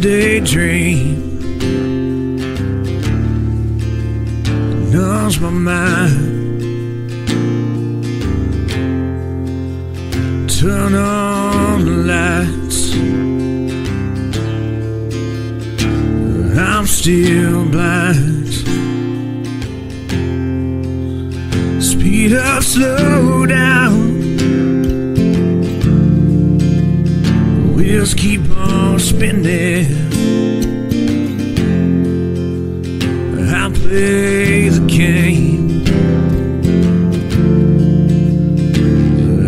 daydream numbs my mind. Turn on the lights, I'm still blind. Speed up, slow down, wheels keep on spinning. I play the game,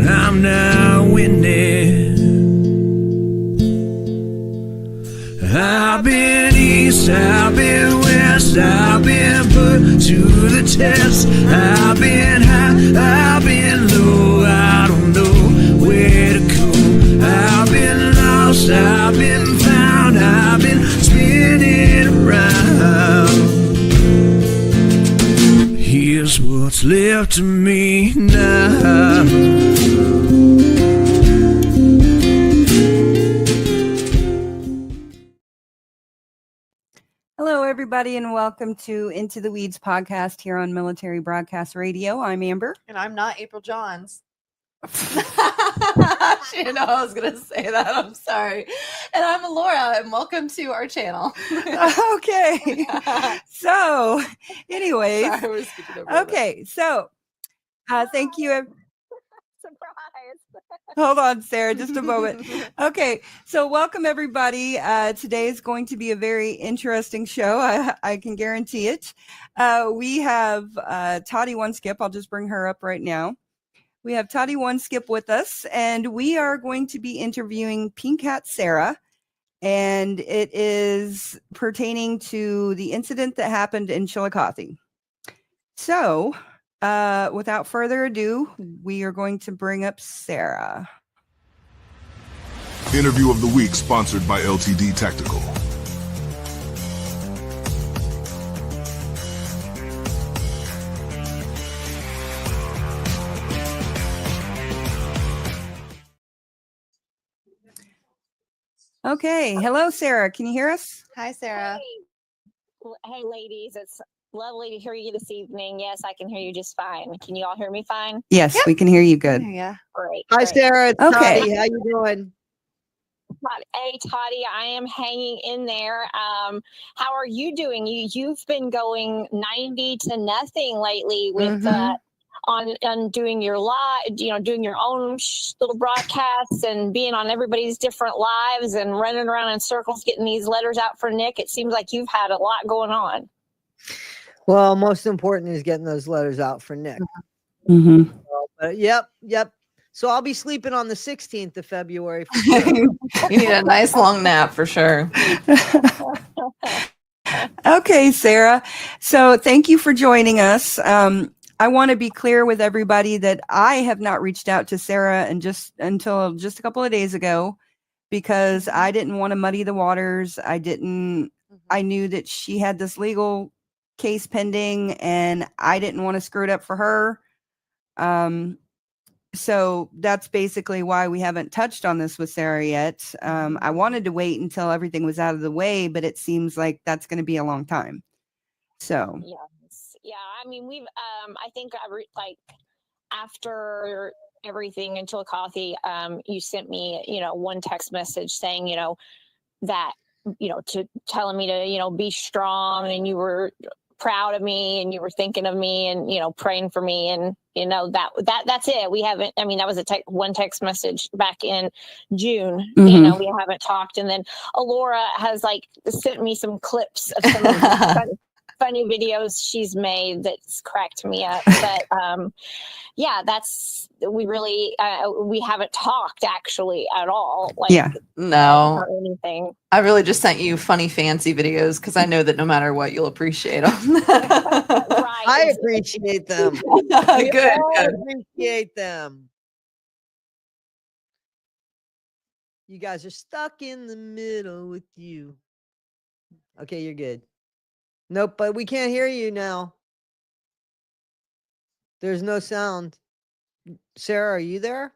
I'm not winning. I've been east, I've been west, I've been put to the test. I've been high, I've been low, I don't know where to go. I've been lost, I've been found, I've been spinning around. Here's what's left of me now. Hello, everybody, and welcome to Into the Weeds podcast here on Military Broadcast Radio. I'm Amber. And I'm not April Johns. She didn't know I was going to say that. I'm sorry. And I'm Laura, and welcome to our channel. Okay. So, anyways. Sorry, we're skipping over okay. So, thank you. Surprise. Hold on, Sarah, just a moment. Okay, so welcome everybody. Today is going to be a very interesting show. I can guarantee it. We have Toddy One Skip. I'll just bring her up right now. We have Toddy One Skip with us, and we are going to be interviewing Pink Hat Sarah, and it is pertaining to the incident that happened in Chillicothe. So, without further ado, we are going to bring up Sarah. Interview of the week sponsored by LTD Tactical. Okay. Hello, Sarah. Can you hear us? Hi, Sarah. Hey, ladies. It's lovely to hear you this evening. Yes, I can hear you just fine. Can you all hear me fine? Yes, Yep. we can hear you good. Yeah. Great. Hi, great. Sarah. It's Okay. Toddy. How you doing? Hey, Toddy, I am hanging in there. How are you doing? You've been going 90 to nothing lately with on doing your live, doing your own little broadcasts and being on everybody's different lives and running around in circles, getting these letters out for Nick. It seems like you've had a lot going on. Well, most important is getting those letters out for Nick. Mm-hmm. Yep. So I'll be sleeping on the 16th of February. For sure. You need a nice long nap for sure. Okay, Sarah. So thank you for joining us. I want to be clear with everybody that I have not reached out to Sarah until just a couple of days ago because I didn't want to muddy the waters. I knew that she had this legal case pending and I didn't want to screw it up for her. So that's basically why we haven't touched on this with Sarah yet. I wanted to wait until everything was out of the way, but it seems like that's going to be a long time. So Yeah. I mean, I think after everything in Chillicothe, you sent me, one text message saying, that, telling me to, be strong, and you were proud of me and you were thinking of me and, praying for me. And, that's it. We haven't, that was one text message back in June, Mhm. we haven't talked. And then Alora has sent me some clips of some of the funny videos she's made that's cracked me up. But, we haven't talked actually at all. No. Or anything. I really just sent you funny, fancy videos because I know that no matter what, you'll appreciate them. Right. I appreciate them. Good. I appreciate them. You guys are stuck in the middle with you. Okay, you're good. Nope, but we can't hear you now. There's no sound. Sarah, are you there?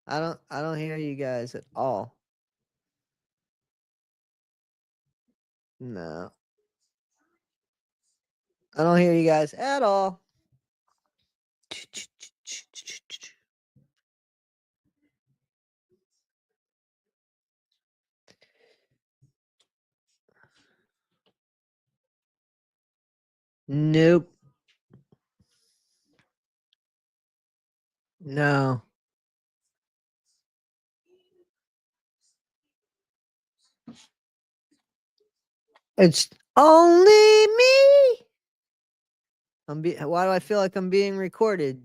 I don't hear you guys at all. No. I don't hear you guys at all. Nope. No. It's only me. Why do I feel like I'm being recorded?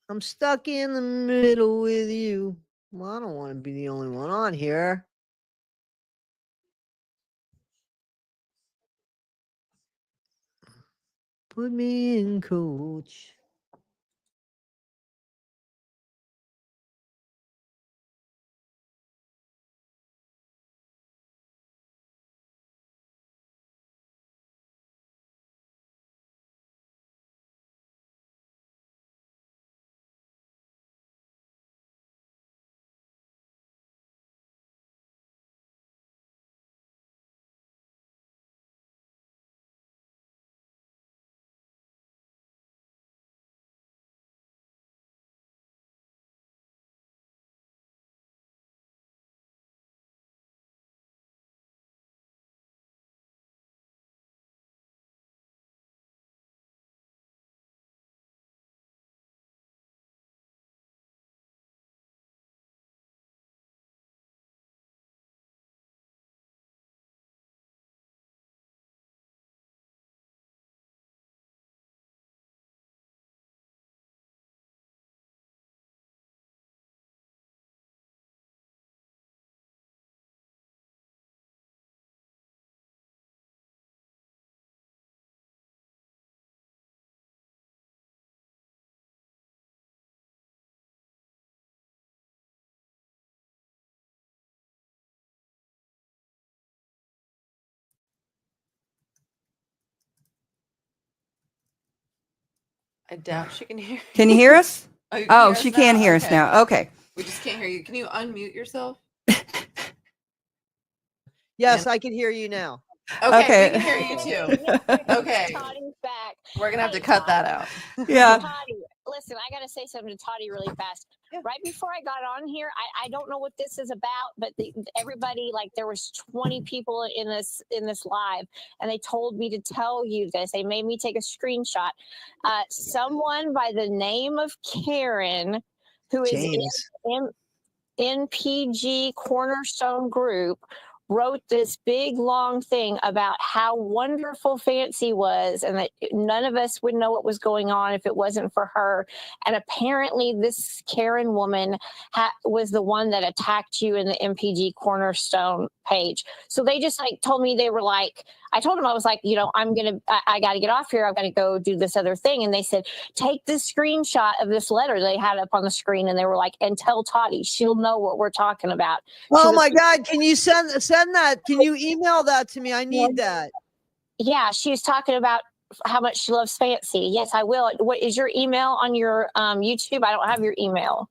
I'm stuck in the middle with you. Well, I don't want to be the only one on here. Put me in, coach. I doubt she can hear. Can you hear us? Oh, you can Oh, hear she us can now? hear us Okay. now. Okay. We just can't hear you. Can you unmute yourself? Yes, I can hear you now. Okay, Okay. we can hear you too. Okay. Toddy's back. We're gonna have to Hey, cut Toddy. that out. Yeah. Toddy, listen, I gotta say something to Toddy really fast. Yeah. Right before I got on here, I don't know what this is about, but everybody, like, there was 20 people in this live, and they told me to tell you this. They made me take a screenshot. Someone by the name of Karen, who is James. in PG Cornerstone Group, wrote this big long thing about how wonderful Fancy was and that none of us would know what was going on if it wasn't for her. And apparently this Karen woman was the one that attacked you in the MPG Cornerstone page. So they just like told me, they were like, I told them, I was like, you know, I got to get off here. I've got to go do this other thing. And they said, take this screenshot of this letter they had up on the screen. And they were like, and tell Toddy, she'll know what we're talking about. Oh my God. Can you send that? Can you email that to me? I need that. Yeah, she was talking about how much she loves Fancy. Yes, I will. What is your email on your YouTube? I don't have your email.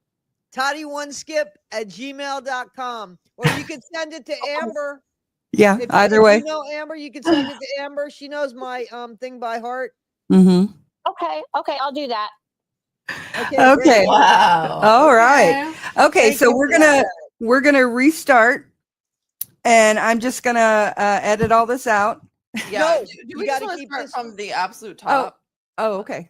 Toddy1skip@gmail.com. Or you could send it to Amber. Yeah. Either way. You know Amber, you can send it to Amber. She knows my thing by heart. Mm-hmm. Okay, I'll do that. Okay. Great. Wow. All right. Okay. Thank So you for we're gonna restart, and I'm just gonna edit all this out. Yeah. No, do you we gotta just want to keep start this- from the absolute top? Oh, okay.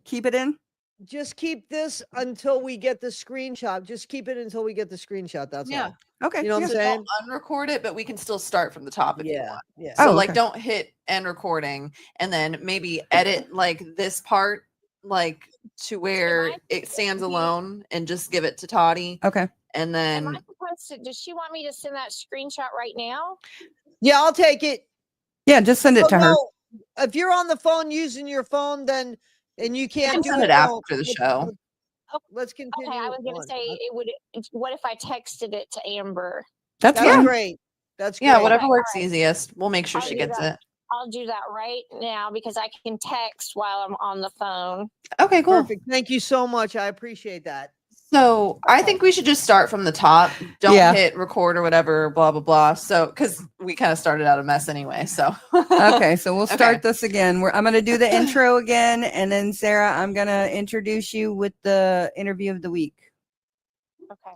Keep it in. Just keep this until we get the screenshot. Just keep it until we get the screenshot. That's Yeah. all. Okay. You know what I'm So saying? don't unrecord it, but we can still start from the top if you Yeah. want. Yeah. So Oh, like okay. don't hit end recording and then maybe edit like this part like to where it stands alone and just give it to Toddy. Okay. And Am I then supposed to? Does she want me to send that screenshot right now? Yeah, I'll take it. Yeah. Just send it Oh, to her. no. If you're on the phone using your phone, then and you can't do send it it after the show. Let's continue. Okay, I was going to on. say it would. What if I texted it to Amber? That's That's fine. great. That's Yeah, great. whatever Okay, works all right. easiest. We'll make sure I'll she do gets that. it. I'll do that right now because I can text while I'm on the phone. Okay, cool. Perfect. Thank you so much. I appreciate that. So I think we should just start from the top. Don't Yeah. hit record or whatever, blah, blah, blah. So, because we kind of started out a mess anyway. So, Okay, so we'll start Okay. this again. I'm going to do the intro again, and then Sarah, I'm going to introduce you with the interview of the week. Okay.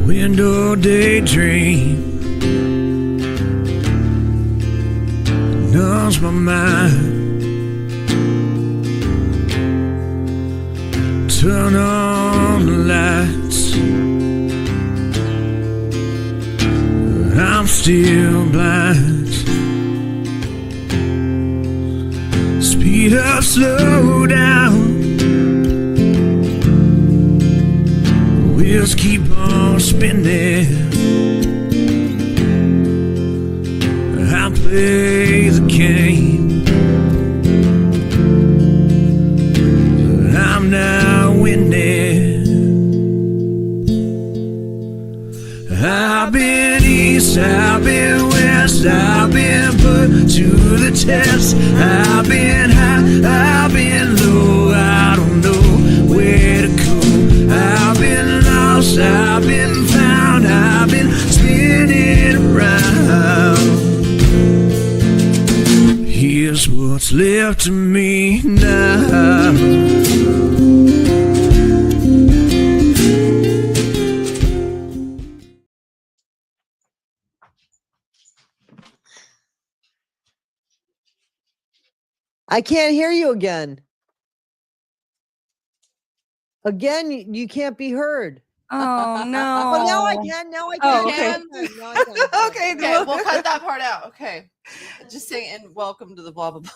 Window daydream numbs my mind. Turn on the lights. I'm still blind. Speed up, slow down. Wheels keep on spinning. I play the game. I'm now winning. I've been east, I've been west, I've been put to the test. I've been high, I've been low, I don't know where to go. I've been lost, I've been found, I've been spinning around. Here's what's left of me now. I can't hear you again. Again, you can't be heard. Oh, no. Well, now I can. Now I Oh, can. okay. Now I can. Okay, okay, we'll cut that part out. Okay. Just say, and welcome to the blah, blah, blah.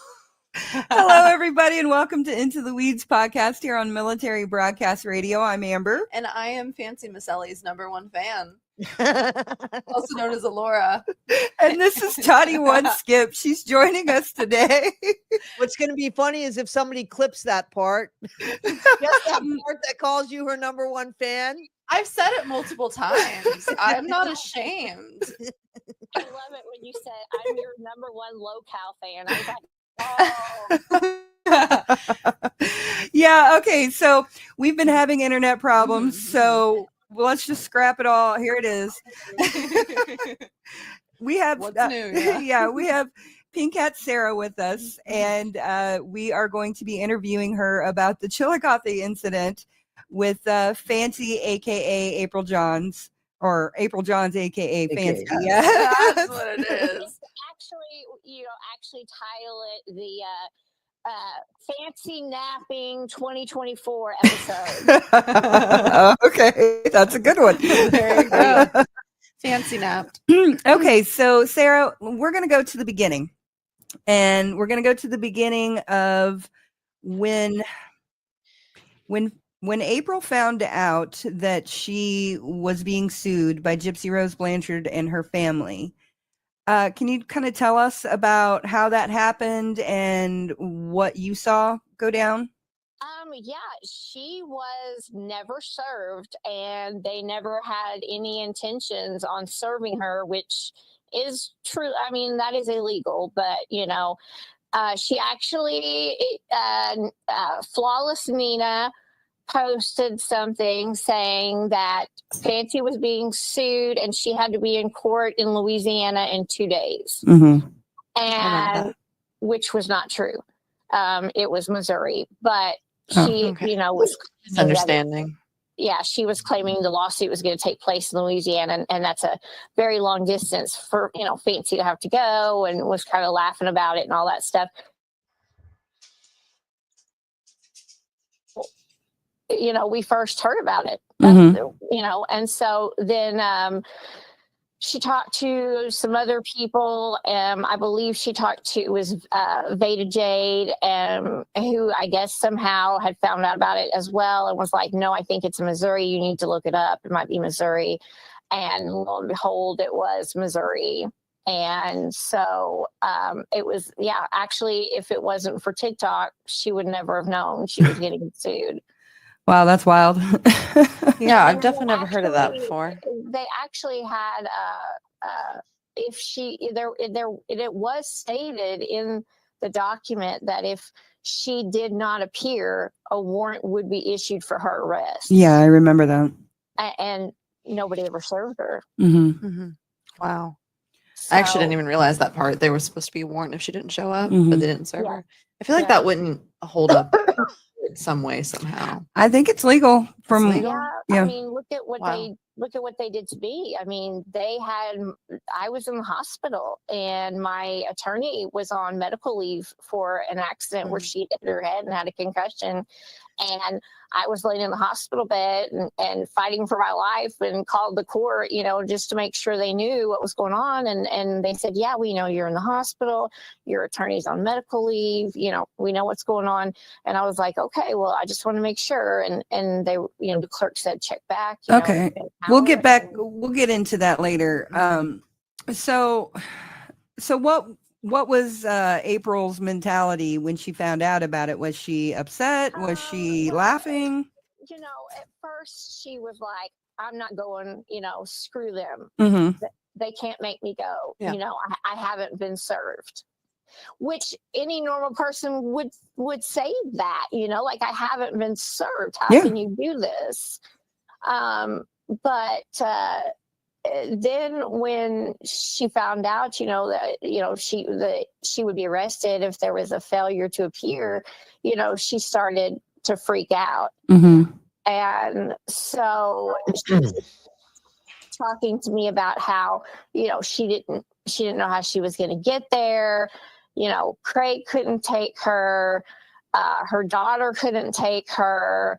Hello, everybody, and welcome to Into the Weeds podcast here on Military Broadcast Radio. I'm Amber. And I am Fancy Miss Ellie's #1 fan, also known as Alora. And this is Toddy One Skip. She's joining us today. What's going to be funny is if somebody clips that part. Just that part that calls you her #1 fan. I've said it multiple times. I'm not ashamed. I love it when you said I'm your #1 locale fan. I was like, oh. Yeah, okay, so we've been having internet problems, so let's just scrap it all. Here it is. We have What's new? Yeah. we have Pink Cat Sarah with us, and we are going to be interviewing her about the Chillicothe incident with Fancy, aka April Johns, or April Johns, aka Fancy. Yeah, That's what it is. Actually title it the Fancy Napping 2024 episode. Okay, that's a good one. There you go. Fancy napped. Okay, so Sarah, we're going to go to the beginning, and we're going to go to the beginning of when April found out that she was being sued by Gypsy Rose Blanchard and her family. Can you kind of tell us about how that happened and what you saw go down? Yeah, she was never served, and they never had any intentions on serving her, which is true. I mean, that is illegal, but she actually, Flawless Nina posted something saying that Fancy was being sued and she had to be in court in Louisiana in 2 days. Mm-hmm. And which was not true. It was Missouri, but she, was Misunderstanding. Yeah, she was claiming the lawsuit was going to take place in Louisiana, and that's a very long distance for, Fancy to have to go, and was kind of laughing about it and all that stuff. We first heard about it, and so then she talked to some other people. I believe she talked to Veda Jade, who I guess somehow had found out about it as well and was like, no, I think it's Missouri. You need to look it up. It might be Missouri. And lo and behold, it was Missouri. And so it was, actually, if it wasn't for TikTok, she would never have known she was getting sued. Wow, that's wild. Yeah, I've definitely never heard of that before. They actually had if it was stated in the document that if she did not appear, a warrant would be issued for her arrest. Yeah, I remember that. And nobody ever served her. Mm-hmm. Wow. I actually didn't So, even realize that part. There was supposed to be a warrant if she didn't show up, Mhm. but they didn't serve Yeah. her. I feel like Yeah. that wouldn't hold up in some way, somehow. I think it's legal from legal? yeah, Yeah. I mean, look at what Wow. they did to me. I mean, I was in the hospital and my attorney was on medical leave for an accident where she hit her head and had a concussion. And I was laying in the hospital bed and fighting for my life, and called the court, just to make sure they knew what was going on. And they said, yeah, we know you're in the hospital. Your attorney's on medical leave. We know what's going on. And I was like, okay, well, I just want to make sure. And they, the clerk said, check back. Okay. We'll get back. We'll get into that later. So what was April's mentality when she found out about it? Was she upset? Was she laughing? At first she was like, I'm not going, screw them. Mm-hmm. They can't make me go. Yeah. I haven't been served. Which any normal person would say that, like, I haven't been served. How can you do this? But then when she found out, that she would be arrested if there was a failure to appear, she started to freak out. Mm-hmm. And so she's talking to me about how, she didn't know how she was going to get there. Craig couldn't take her. Her daughter couldn't take her.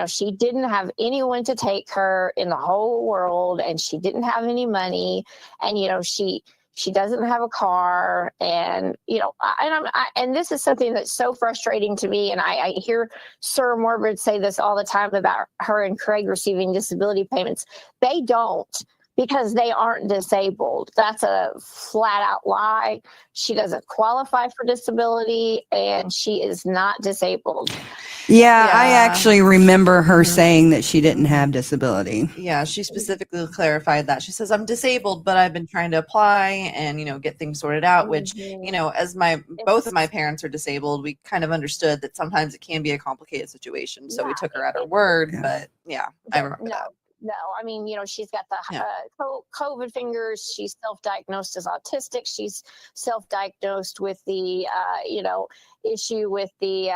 She didn't have anyone to take her in the whole world, and she didn't have any money, and she doesn't have a car, and and this is something that's so frustrating to me, and I hear Sir Morbid say this all the time about her and Craig receiving disability payments. They don't, because they aren't disabled. That's a flat out lie. She doesn't qualify for disability, and she is not disabled. Yeah, I actually remember her saying that she didn't have disability. Yeah, she specifically clarified that. She says, I'm disabled, but I've been trying to apply and, get things sorted out, which, as both of my parents are disabled, we kind of understood that sometimes it can be a complicated situation. So we took her at her word, but I remember that. No, I mean, she's got the COVID fingers. She's self-diagnosed as autistic. She's self-diagnosed with the, issue with the,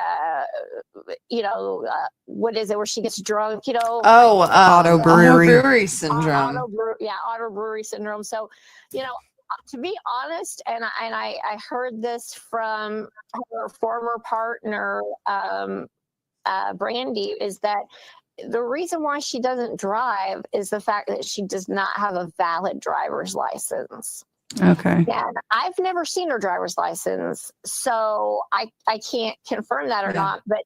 what is it, where she gets drunk, auto brewery syndrome. Auto brewery syndrome. So, to be honest, and I heard this from her former partner, Brandy, is that the reason why she doesn't drive is the fact that she does not have a valid driver's license. Okay. And I've never seen her driver's license, so I can't confirm that or not. But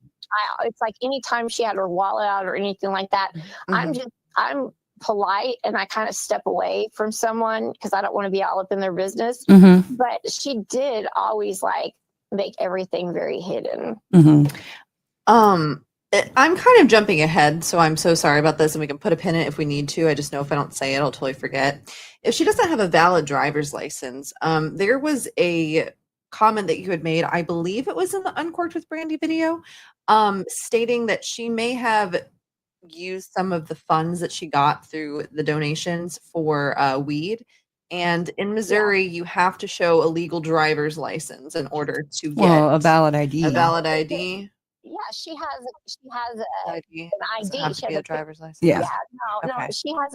it's like anytime she had her wallet out or anything like that, I'm polite and I kind of step away from someone because I don't want to be all up in their business. Mm-hmm. But she did always make everything very hidden. Mm-hmm. I'm kind of jumping ahead, so I'm so sorry about this, and we can put a pin in it if we need to. I just know if I don't say it, I'll totally forget. If she doesn't have a valid driver's license, there was a comment that you had made, I believe it was in the Uncorked with Brandy video, stating that she may have used some of the funds that she got through the donations for weed. And in Missouri, you have to show a legal driver's license in order to get a valid ID. A valid ID. Yeah, she has an ID. She has a driver's license. Yeah. No, she has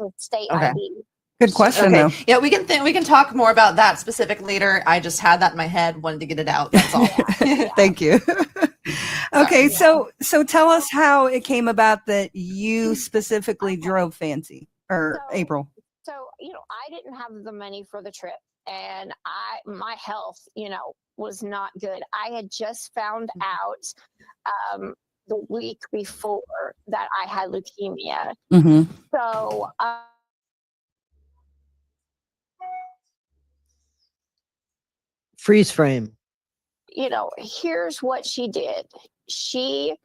a state ID. Good question, though. Yeah, we can talk more about that specific later. I just had that in my head, wanted to get it out. That's all. Thank you. Okay, so tell us how it came about that you specifically drove Fancy or April. So, I didn't have the money for the trip, and my health, was not good. I had just found out the week before that I had leukemia. Mm-hmm. So, freeze frame. Here's what she did. She's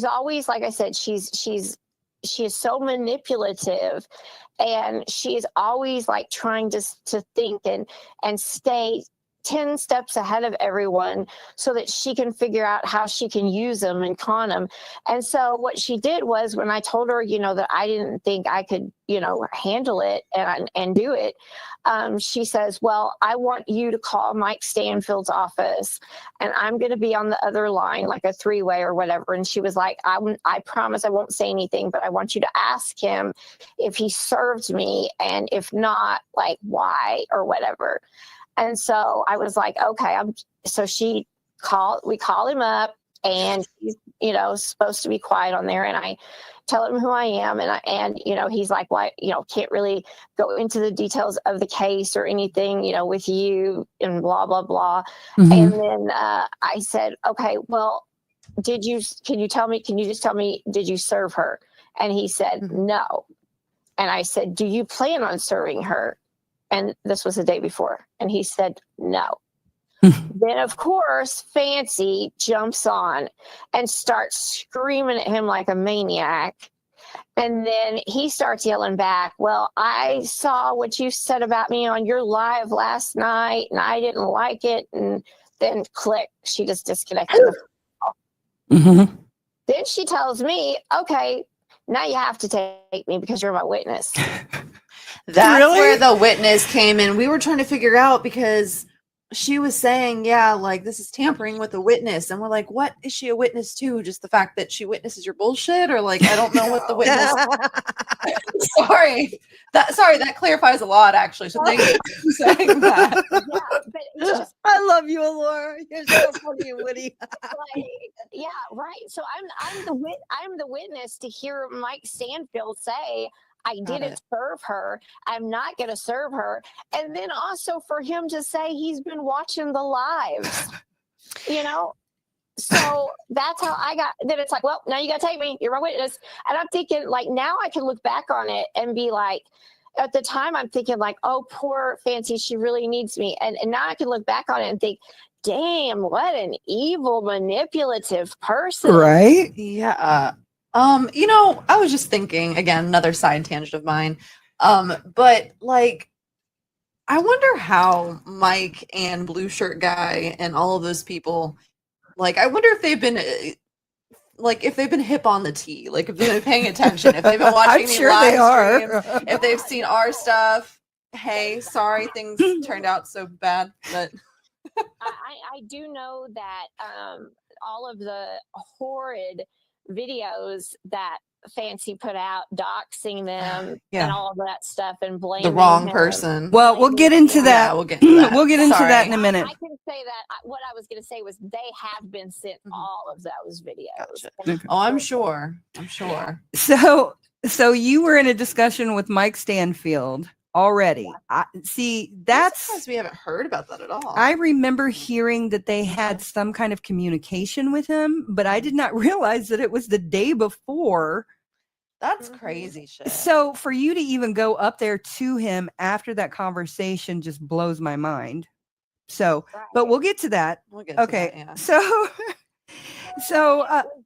always, like I said, she's she is so manipulative, and she is always like trying to think and stay 10 steps ahead of everyone so that she can figure out how she can use them and con them. And so what she did was, when I told her, that I didn't think I could, handle it and do it, she says, well, I want you to call Mike Stanfield's office, and I'm going to be on the other line, like a 3-way or whatever. And she was like, I promise I won't say anything, but I want you to ask him if he served me, and if not, like, why or whatever. And so I was like, okay. So we call him up, and he's, supposed to be quiet on there. And I tell him who I am. And he's like, well, can't really go into the details of the case or anything, with you and blah, blah, blah. Mm-hmm. And then I said, okay, well, can you just tell me, did you serve her? And he said, no. And I said, do you plan on serving her? And this was the day before. And he said, no. Then, of course, Fancy jumps on and starts screaming at him like a maniac. And then he starts yelling back, well, I saw what you said about me on your live last night, and I didn't like it. And then click, she just disconnected the call. Mm-hmm. Then she tells me, okay, now you have to take me because you're my witness. That's where the witness came in. We were trying to figure out, because she was saying, yeah, like, this is tampering with a witness. And we're like, what is she a witness to? Just the fact that she witnesses your bullshit? Or like, I don't know what the witness. Sorry, that clarifies a lot, actually. So thank you for saying that. Yeah, but it's just, I love you, Laura. You're so funny and witty. like, yeah, right. So I'm the witness to hear Mike Stanfield say, I didn't serve her. I'm not going to serve her. And then also for him to say he's been watching the lives, So that's how I got. Then it's like, well, now you got to take me. You're my witness. And I'm thinking, like, now I can look back on it and be like, at the time I'm thinking like, oh, poor Fancy, she really needs me. And now I can look back on it and think, damn, what an evil, manipulative person. Right? Yeah. I was just thinking, again, another side tangent of mine. But like, I wonder how Mike and Blue Shirt Guy and all of those people, like, I wonder if they've been hip on the tea, like if they've been paying attention, if they've been watching the live streams, if they've seen our stuff. Hey, sorry things turned out so bad, but I do know that all of the horrid videos that Fancy put out, doxing them and all of that stuff, and blaming the wrong him. person. Well, we'll get into that. Yeah, we'll get into that. We'll get into that in a minute. I can say that what I was going to say was they have been sent all of those videos. Gotcha. Oh, I'm sure. So you were in a discussion with Mike Stanfield already. That's because we haven't heard about that at all. I remember hearing that they had some kind of communication with him, but I did not realize that it was the day before. That's crazy shit. So for you to even go up there to him after that conversation just blows my mind. So, but we'll get to that. Okay. To that, yeah. So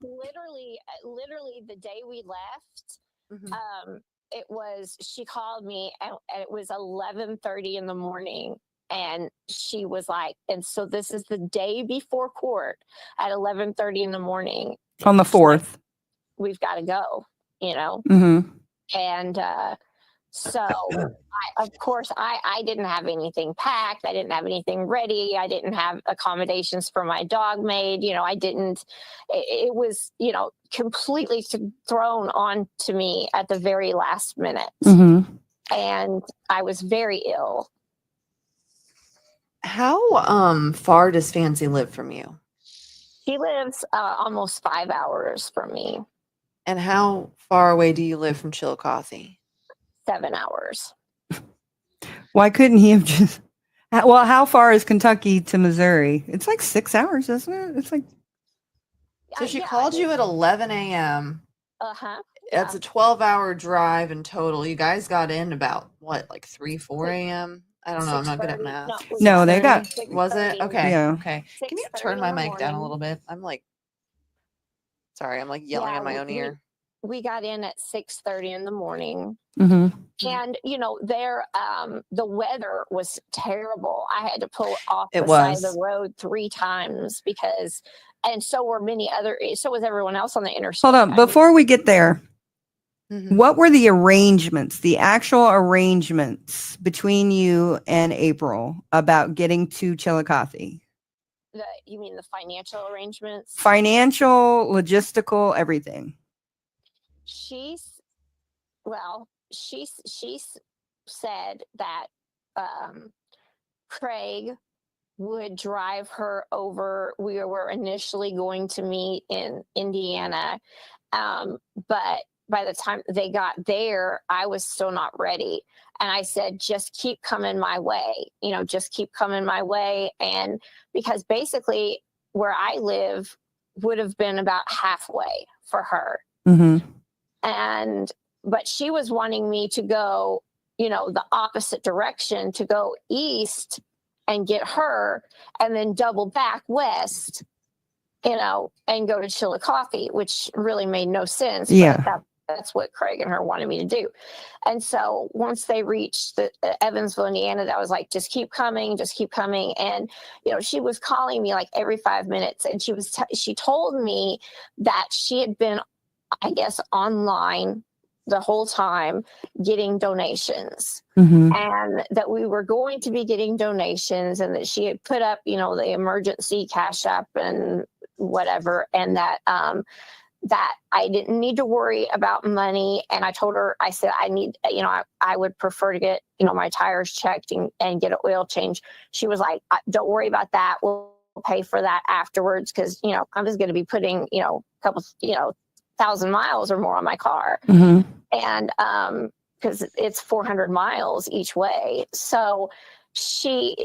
literally the day we left, she called me and it was 11:30 in the morning, and she was like, and so this is the day before court at 11:30 in the morning on the 4th. Like, we've got to go, and so of course I didn't have anything packed. I didn't have anything ready. I didn't have accommodations for my dog made. I didn't. It was completely thrown on to me at the very last minute, and I was very ill. How far does Fancy live from you? She lives almost 5 hours from me. And how far away do you live from Chillicothe? 7 hours. Why couldn't he have just? Well, how far is Kentucky to Missouri? It's like 6 hours, isn't it? It's like. So she called you at 11 a.m. That's a 12-hour drive in total. You guys got in about what, like 4 a.m.? I don't know. I'm not good at math. No, they got. Was it? Okay. Yeah. Okay. Can you turn my mic down a little bit? I'm like, sorry, I'm like yelling in my own ear. we got in at 6:30 in the morning. Mm-hmm. And there the weather was terrible. I had to pull off It the side of was. the road 3 times because, and so was everyone else on the interstate. Hold on. Before we get there, Mhm. what were the arrangements, the actual arrangements between you and April about getting to Chillicothe? You mean the financial arrangements? Financial, logistical, everything. She said that Craig would drive her over. We were initially going to meet in Indiana, but by the time they got there, I was still not ready. And I said, just keep coming my way, just keep coming my way. And because basically where I live would have been about halfway for her. Mm-hmm. But she was wanting me to go, the opposite direction, to go east and get her and then double back west, and go to Chillicothe, which really made no sense. Yeah. But that's what Craig and her wanted me to do. And so once they reached the Evansville, Indiana, that was like, just keep coming. And, she was calling me like every 5 minutes. And she told me that she had been, I guess, online the whole time getting donations. Mm-hmm. And that we were going to be getting donations, and that she had put up, the emergency cash app and whatever. And that, that I didn't need to worry about money. And I told her, I said, I would prefer to get, my tires checked and get an oil change. She was like, don't worry about that. We'll pay for that afterwards. Cause, I'm just going to be putting, a couple, 1,000 miles or more on my car. Mm-hmm. And, cause it's 400 miles each way. So she,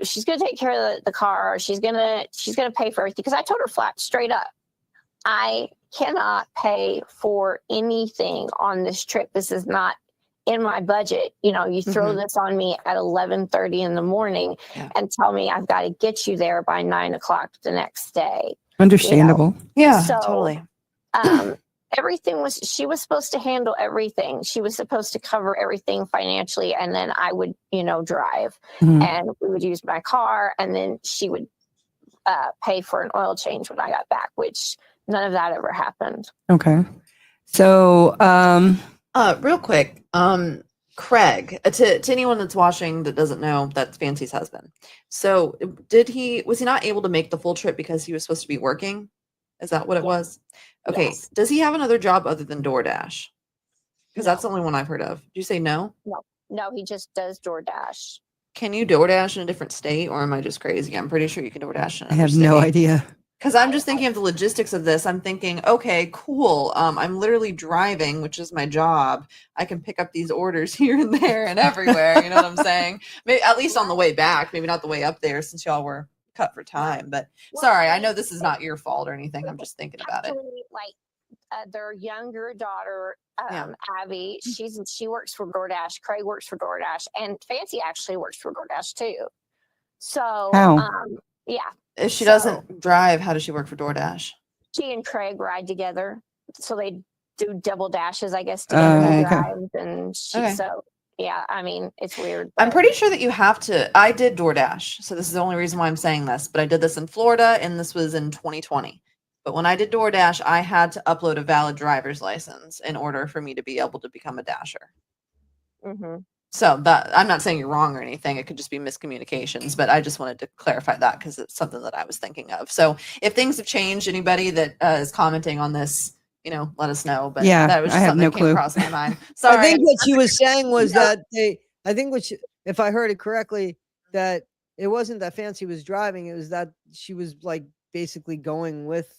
she's going to take care of the car. She's going to pay for everything. Cause I told her flat straight up, I cannot pay for anything on this trip. This is not in my budget. You throw this on me at 11:30 in the morning and tell me I've got to get you there by 9 o'clock the next day. Understandable. Yeah, So, totally. She was supposed to handle everything. She was supposed to cover everything financially. And then I would, drive Mm-hmm. and we would use my car, and then she would pay for an oil change when I got back, which none of that ever happened. Okay. So, Real quick, Craig, to anyone that's watching that doesn't know, that's Fancy's husband. So was he not able to make the full trip because he was supposed to be working? Is that what it was? Okay. Yes. Does he have another job other than DoorDash? Because that's the only one I've heard of. Did you say no? No, he just does DoorDash. Can you DoorDash in a different state, or am I just crazy? I'm pretty sure you can DoorDash in I have no idea. Because I'm just thinking of the logistics of this. I'm thinking, okay, cool. I'm literally driving, which is my job. I can pick up these orders here and there and everywhere. You know what I'm saying? Maybe, at least on the way back, maybe not the way up there, since y'all were cut for time. But sorry, I know this is not your fault or anything. I'm just thinking about it. Like their younger daughter, Abby, she works for DoorDash. Craig works for DoorDash, and Fancy actually works for DoorDash too. So, yeah. If she doesn't drive, how does she work for DoorDash? She and Craig ride together, so they do double dashes, I guess, together. Drives, and so yeah, I mean, it's weird. I'm pretty sure that you have to. I did DoorDash, so this is the only reason why I'm saying this. But I did this in Florida, and this was in 2020. But when I did DoorDash, I had to upload a valid driver's license in order for me to be able to become a dasher. Mm-hmm. So that, I'm not saying you're wrong or anything. It could just be miscommunications, but I just wanted to clarify that because it's something that I was thinking of. So if things have changed, anybody that is commenting on this, let us know. But that was just something that came across my mind. Sorry. I think what she was saying was that if I heard it correctly, that it wasn't that Fancy was driving. It was that she was like basically going with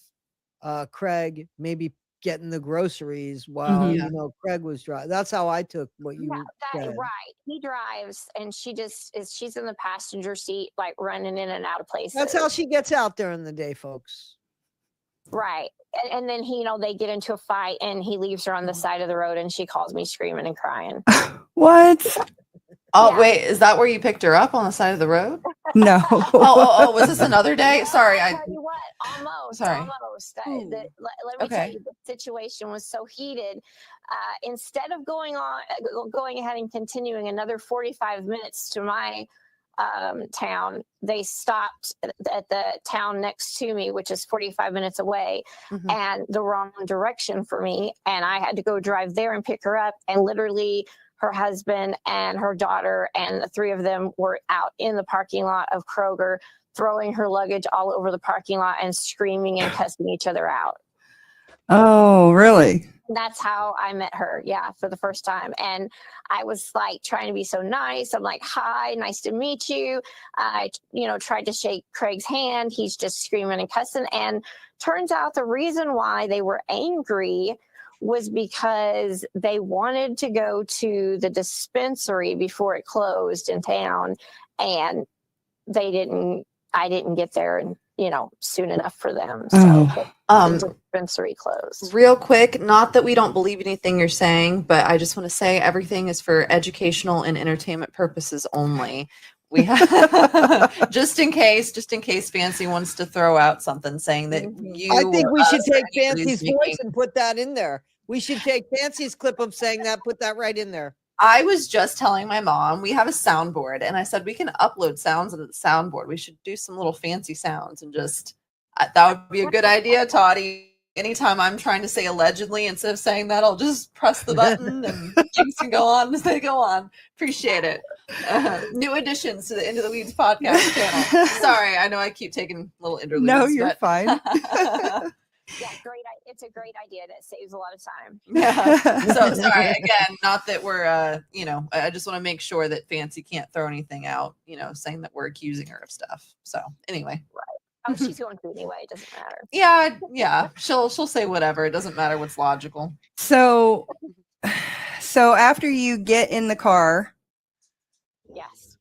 Craig, maybe getting the groceries while Craig was driving. That's how I took what you said. Right. He drives, and she's in the passenger seat, like running in and out of places. That's how she gets out there in the day, folks. Right. And then they get into a fight, and he leaves her on the side of the road, and she calls me screaming and crying. What? Oh, wait, is that where you picked her up, on the side of the road? No. Oh, was this another day? Sorry. I'll tell you what, Almost. Sorry. Almost. Let me Okay. tell you, the situation was so heated. Instead of going ahead and continuing another 45 minutes to my town, they stopped at the town next to me, which is 45 minutes away, and the wrong direction for me. And I had to go drive there and pick her up. And literally, her husband and her daughter and the three of them were out in the parking lot of Kroger, throwing her luggage all over the parking lot and screaming and cussing each other out. Oh, really? That's how I met her. Yeah, for the first time. And I was like trying to be so nice. I'm like, hi, nice to meet you. I, tried to shake Craig's hand. He's just screaming and cussing. And turns out the reason why they were angry was because they wanted to go to the dispensary before it closed in town. And I didn't get there, soon enough for them. So the dispensary closed. Real quick, not that we don't believe anything you're saying, but I just want to say everything is for educational and entertainment purposes only. We have just in case Fancy wants to throw out something saying that you. I think we should take anybody's Fancy's voice and put that in there. We should take Fancy's clip of saying that, put that right in there. I was just telling my mom we have a soundboard, and I said we can upload sounds into the soundboard. We should do some little fancy sounds and just that would be a good idea, Toddy. Anytime I'm trying to say allegedly, instead of saying that, I'll just press the button and things can go on as they go on. Appreciate it. New additions to the Into the Weeds podcast channel. Sorry, I know I keep taking little interludes. No, you're fine. Yeah, great. It's a great idea. That saves a lot of time. Yeah. So sorry again. Not that we're, I just want to make sure that Fancy can't throw anything out, saying that we're accusing her of stuff. So anyway. Right. Oh, she's going to anyway. It doesn't matter. Yeah. She'll say whatever. It doesn't matter what's logical. So after you get in the car, yes.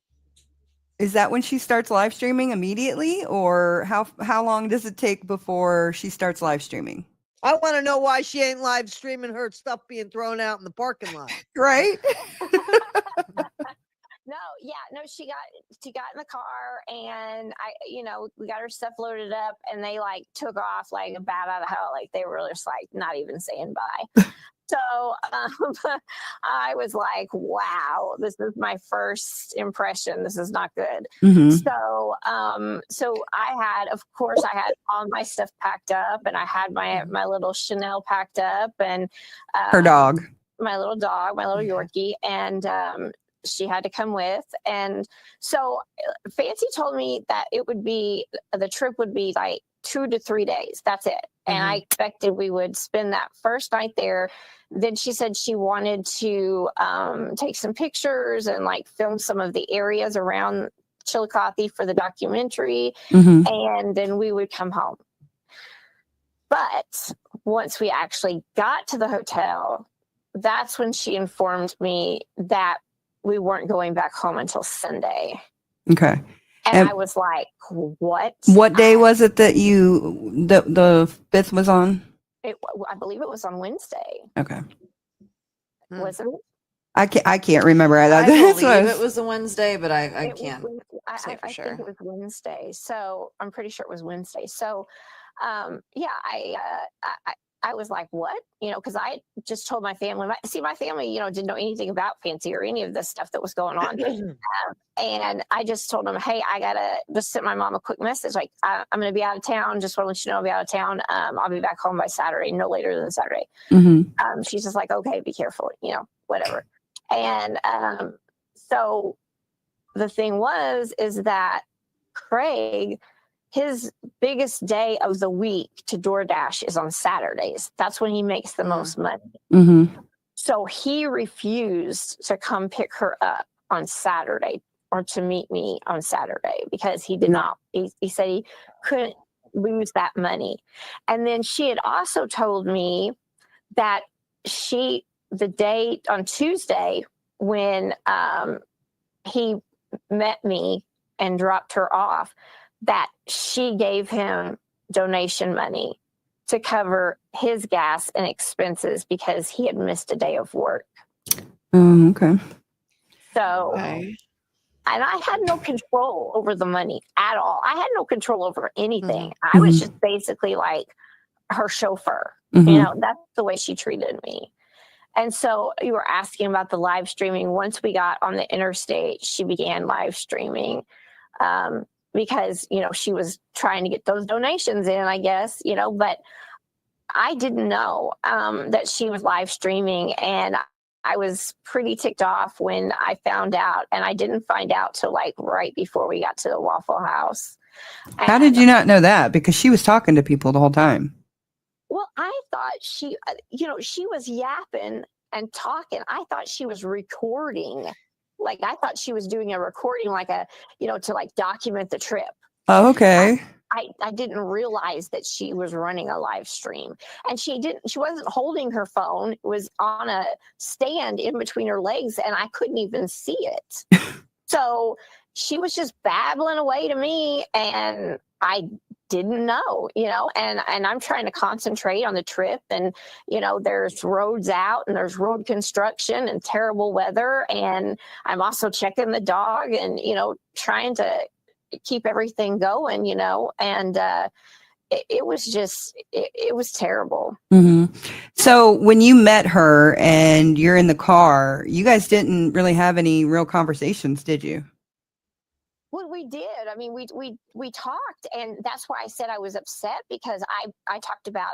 Is that when she starts live streaming immediately, or how long does it take before she starts live streaming? I want to know why she ain't live streaming her stuff being thrown out in the parking lot. Right? No, she got in the car, and we got her stuff loaded up, and they like took off like a bat out of hell. Like they were just like not even saying bye. So I was like, wow, this is my first impression. This is not good. Mm-hmm. So I had all my stuff packed up, and I had my little Chanel packed up, and her dog, my little Yorkie, and she had to come with. And so Fancy told me that the trip would be like 2 to 3 days. That's it. And I expected we would spend that first night there. Then she said she wanted to take some pictures and like film some of the areas around Chillicothe for the documentary. Mm-hmm. And then we would come home. But once we actually got to the hotel, that's when she informed me that we weren't going back home until Sunday. Okay. And I was like, what? What day was it that the 5th was on? I believe it was on Wednesday. Okay. Wasn't it? I can't remember. I believe it was a Wednesday, but I can't say for sure. I think it was Wednesday. So I'm pretty sure it was Wednesday. So I was like, what? Because I just told my family. My family, didn't know anything about Fancy or any of this stuff that was going on. And I just told them, hey, I gotta just send my mom a quick message. Like, I'm going to be out of town. Just want to let you know I'll be out of town. I'll be back home by Saturday, no later than Saturday. Mm-hmm. She's just like, okay, be careful, whatever. And so the thing is that Craig, his biggest day of the week to DoorDash is on Saturdays. That's when he makes the most money. Mm-hmm. So he refused to come pick her up on Saturday or to meet me on Saturday because he did not. He said he couldn't lose that money. And then she had also told me that the day on Tuesday when he met me and dropped her off, that she gave him donation money to cover his gas and expenses because he had missed a day of work. Oh, okay. So I had no control over the money at all. I had no control over anything. Mm-hmm. I was just basically like her chauffeur. Mm-hmm. You know, that's the way she treated me. And so you were asking about the live streaming. Once we got on the interstate, she began live streaming because, you know, she was trying to get those donations in, I guess, you know, but I didn't know that she was live streaming, and I was pretty ticked off when I found out, and I didn't find out till like right before we got to the Waffle House. How did you not know that? Because she was talking to people the whole time. Well, I thought she, you know, she was yapping and talking. I thought she was recording. Like, I thought she was doing a recording, like a, you know, to like document the trip. Oh, okay. I didn't realize that she was running a live stream, and she wasn't holding her phone. It was on a stand in between her legs, and I couldn't even see it. So she was just babbling away to me, and I didn't know, you know, and I'm trying to concentrate on the trip, and, you know, there's roads out and there's road construction and terrible weather. And I'm also checking the dog and, you know, trying to keep everything going, you know, and it was just, it was terrible. Mm-hmm. So when you met her and you're in the car, you guys didn't really have any real conversations, did you? Well, we did. I mean, we talked, and that's why I said I was upset, because I talked about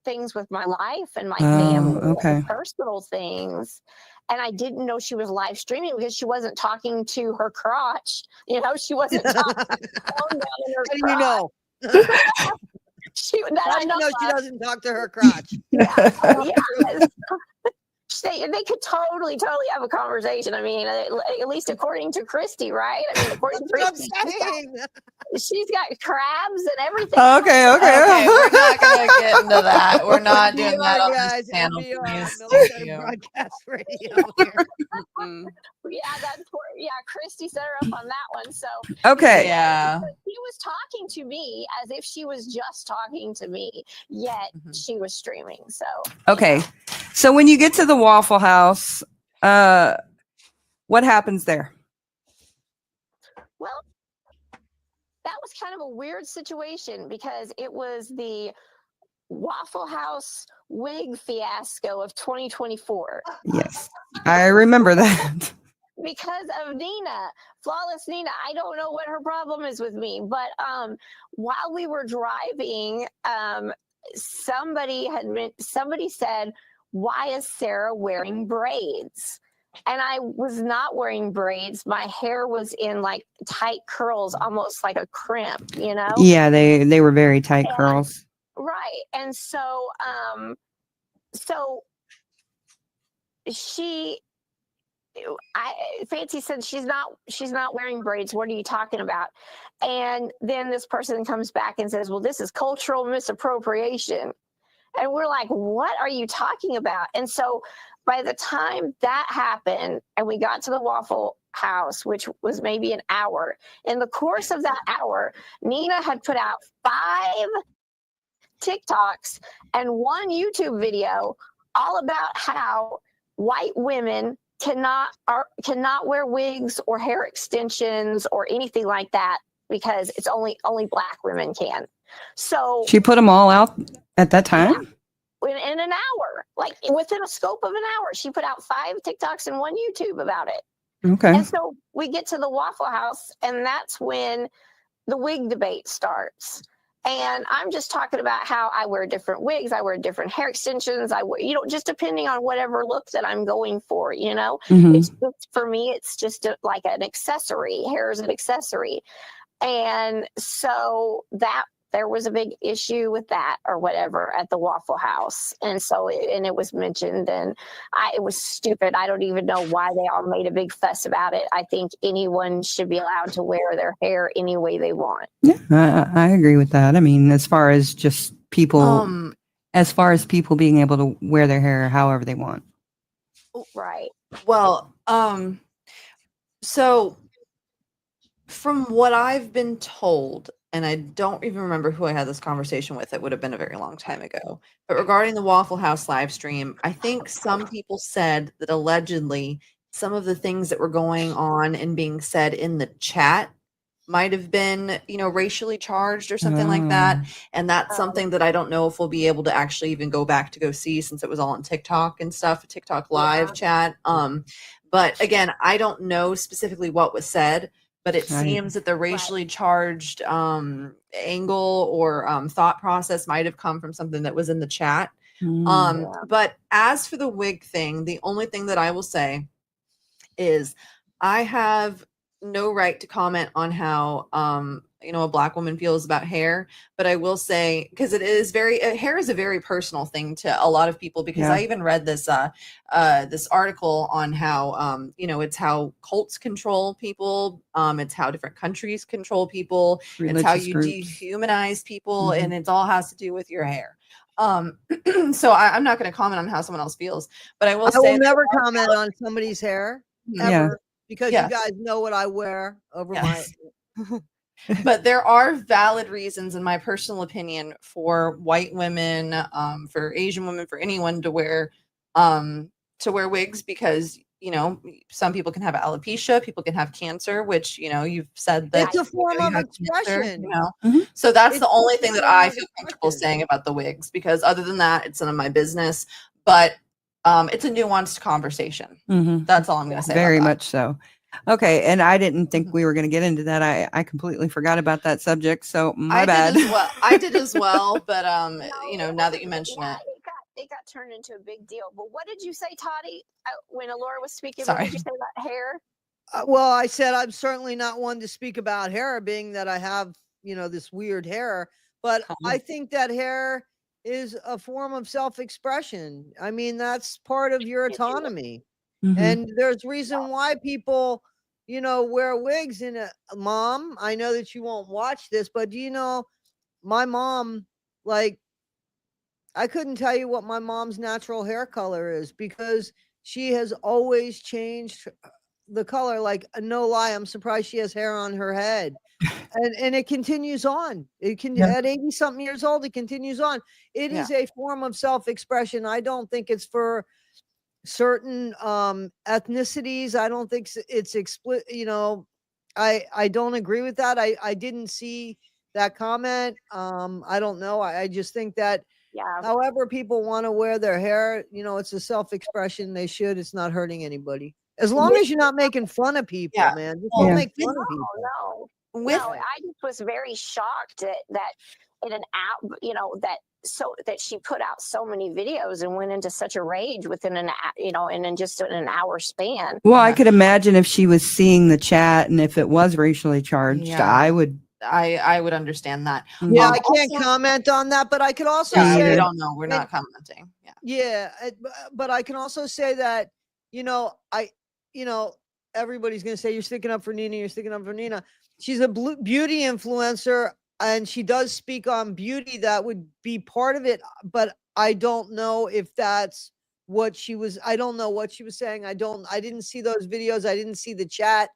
things with my life and my family, okay. and personal things. And I didn't know she was live streaming because she wasn't talking to her crotch. You know, she wasn't talking to her phone down in her How do crotch. you know? I know she doesn't talk to her crotch. They could totally have a conversation. I mean, at least according to Christy, right? I mean, according to Christy, she's got crabs and everything. Okay. We're not going to get into that. We're not doing that on this channel. Broadcast radio here. Yeah, Christy set her up on that one. So Okay. Yeah. she was talking to me as if she was just talking to me, yet she was streaming. So Okay. So when you get to the Waffle House, what happens there? Well, that was kind of a weird situation, because it was the Waffle House wig fiasco of 2024. Yes, I remember that. Because of Nina, Flawless Nina. I don't know what her problem is with me, but while we were driving, somebody said, "Why is Sarah wearing braids?" And I was not wearing braids. My hair was in like tight curls, almost like a crimp, you know? Yeah, they were very tight curls. Right. And so Fancy said, she's not wearing braids. What are you talking about? And then this person comes back and says, well, this is cultural misappropriation. And we're like, what are you talking about? And so by the time that happened and we got to the Waffle House, which was maybe an hour, in the course of that hour, Nina had put out 5 TikToks and 1 YouTube video all about how white women cannot wear wigs or hair extensions or anything like that, because it's only Black women can. So she put them all out at that time? Yeah, in an hour, like within a scope of an hour, she put out 5 TikToks and 1 YouTube about it. Okay. And so we get to the Waffle House, and that's when the wig debate starts. And I'm just talking about how I wear different wigs, I wear different hair extensions, I wear, just depending on whatever look that I'm going for, It's just, for me, it's just like an accessory. Hair is an accessory. And so there was a big issue with that or whatever at the Waffle House. And so, it was mentioned, and it was stupid. I don't even know why they all made a big fuss about it. I think anyone should be allowed to wear their hair any way they want. Yeah, I agree with that. I mean, as far as just people, being able to wear their hair however they want. Right. Well, so from what I've been told, and I don't even remember who I had this conversation with. It would have been a very long time ago. But regarding the Waffle House live stream, I think some people said that allegedly some of the things that were going on and being said in the chat might have been, racially charged or something like that. And that's something that I don't know if we'll be able to actually even go back to go see, since it was all on TikTok and stuff, TikTok live chat. But again, I don't know specifically what was said, but it seems that the racially charged angle or thought process might have come from something that was in the chat. But as for the wig thing, the only thing that I will say is I have no right to comment on how a Black woman feels about hair, but I will say, because it is hair is a very personal thing to a lot of people, because I even read this this article on how it's how cults control people, it's how different countries control people, it's how you dehumanize people, and it all has to do with your hair. So I'm not going to comment on how someone else feels, but I will never comment on somebody's hair ever, because you guys know what I wear over my. But there are valid reasons, in my personal opinion, for white women, for Asian women, for anyone to wear wigs, because some people can have alopecia, people can have cancer, which you've said that it's a form of expression. Cancer, so that's the only thing that I feel comfortable saying about the wigs, because other than that, it's none of my business. But it's a nuanced conversation. That's all I'm going to say. Very much so. Okay, and I didn't think we were going to get into that. I completely forgot about that subject, so my bad. I did as well, but now that you mention it. It got turned into a big deal. But what did you say, Toddy, when Alora was speaking? Sorry. What did you say about hair? Well, I said I'm certainly not one to speak about hair, being that I have, this weird hair. But I think that hair is a form of self-expression. I mean, that's part of your autonomy. And there's reason why people, wear wigs. And Mom, I know that you won't watch this, but do you know, my mom, like, I couldn't tell you what my mom's natural hair color is, because she has always changed the color. Like, no lie, I'm surprised she has hair on her head. And it continues on. It can at 80 something years old, it continues on. It is a form of self-expression. I don't think it's for certain ethnicities. I don't think it's explicit. I don't agree with that. I didn't see that comment. I don't know. I just think that however people want to wear their hair, it's a self-expression. They should. It's not hurting anybody, as long as you're not making fun of people, man. Just don't make fun of people. No, I just was very shocked that in an hour, that she put out so many videos and went into such a rage within and in just an hour span. Well, I could imagine if she was seeing the chat and if it was racially charged, I would understand that. Yeah, I can't comment on that, but I could also say, I don't know. We're not commenting. But I can also say that, everybody's going to say, you're sticking up for Nina. You're sticking up for Nina. She's a beauty influencer, and she does speak on beauty. That would be part of it, but I don't know if that's what she was. I don't know what she was saying. I didn't see those videos. I didn't see the chat,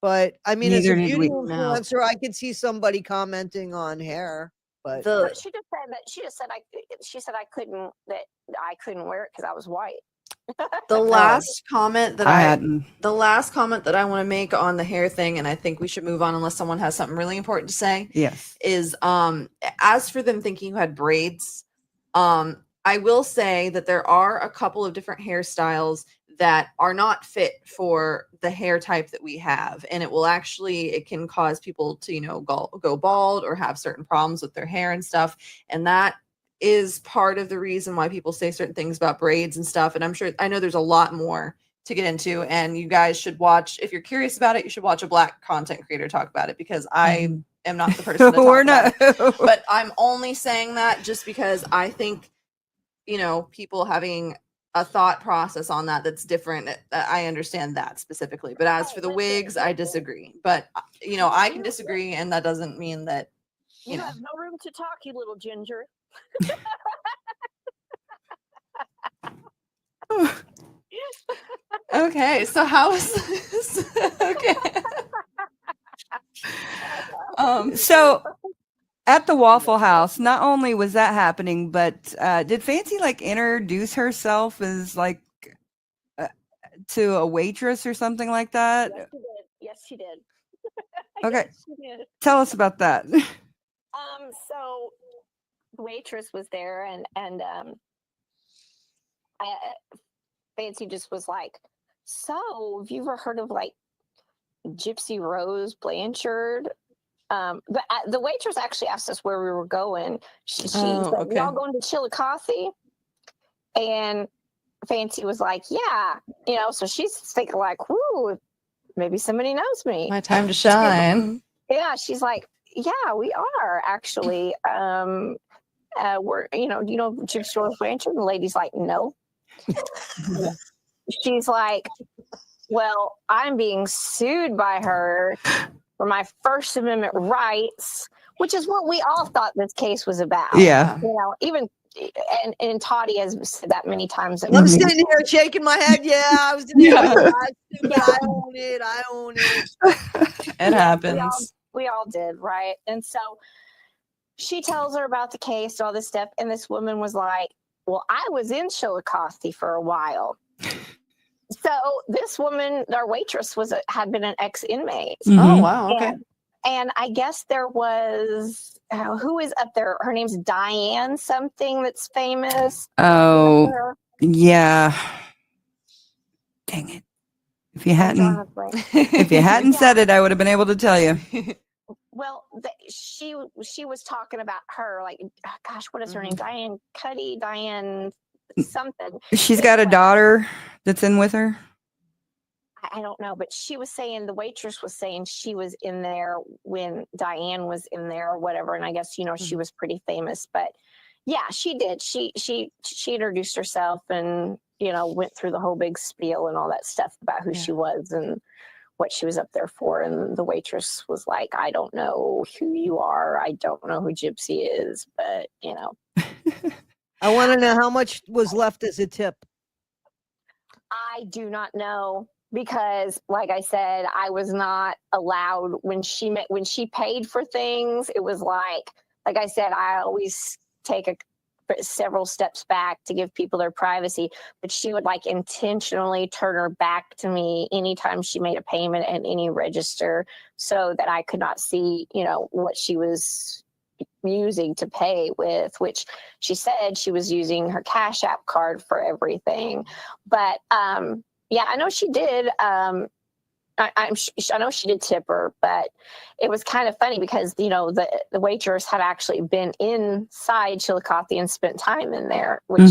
but I mean, as a beauty influencer, I could see somebody commenting on hair. But she just said I couldn't wear it because I was white. The last comment that I want to make on the hair thing, and I think we should move on unless someone has something really important to say. Yes. Is as for them thinking you had braids, I will say that there are a couple of different hairstyles that are not fit for the hair type that we have, and it can cause people to go bald or have certain problems with their hair and stuff, and that is part of the reason why people say certain things about braids and stuff. And I know there's a lot more to get into, and you guys should watch, if you're curious about it, you should watch a Black content creator talk about it, because I am not the person to talk about it. But I'm only saying that just because I think, people having a thought process on that's different. I understand that specifically, but as for the wigs, I disagree. But I can disagree, and that doesn't mean that you have no room to talk, you little ginger. Okay, so how is this? Okay. So at the Waffle House, not only was that happening, but did Fancy introduce herself as to a waitress or something like that? Yes, she did. Yes, she did. Okay. Yes, she did. Tell us about that. So the waitress was there, and Fancy just was like, "So, have you ever heard of like Gypsy Rose Blanchard?" The waitress actually asked us where we were going. She said, okay. "Y'all going to Chillicothe?" And Fancy was like, "Yeah," So she's thinking like, "Whoo, maybe somebody knows me." My time to shine. Yeah, she's like, "Yeah, we are actually. We're, Gypsy Rose Blanchard?" And the lady's like, "No." She's like, "Well, I'm being sued by her for my First Amendment rights," which is what we all thought this case was about. Yeah. Even and Toddy has said that many times. I'm sitting here shaking my head. Yeah, I was in there. I own it. I own it. It happens. We all did, right? And so she tells her about the case, all this stuff, and this woman was like, "Well, I was in Chillicothe for a while." So this woman, our waitress, had been an ex-inmate. Oh wow, okay. And I guess there was who is up there? Her name's Diane something that's famous. Oh, yeah. Dang it! If you hadn't said it, I would have been able to tell you. Well, she was talking about her, like, gosh, what is her name? Diane Cuddy, Diane something. She's got a daughter that's in with her. I don't know, but she was saying, the waitress was saying she was in there when Diane was in there or whatever. And I guess, she was pretty famous, but yeah, she did. She introduced herself and, went through the whole big spiel and all that stuff about who she was and what she was up there for. And the waitress was like, "I don't know who you are. I don't know who Gypsy is, but, I want to know how much was left as a tip. I do not know. Because, like I said, I was not allowed when she paid for things. It was like I said, I always take several steps back to give people their privacy. But she would like intentionally turn her back to me anytime she made a payment at any register, so that I could not see, what she was using to pay with. Which she said she was using her Cash App card for everything, but yeah, I know she did. I know she did tip her, but it was kind of funny because, the waitress had actually been inside Chillicothe and spent time in there, which,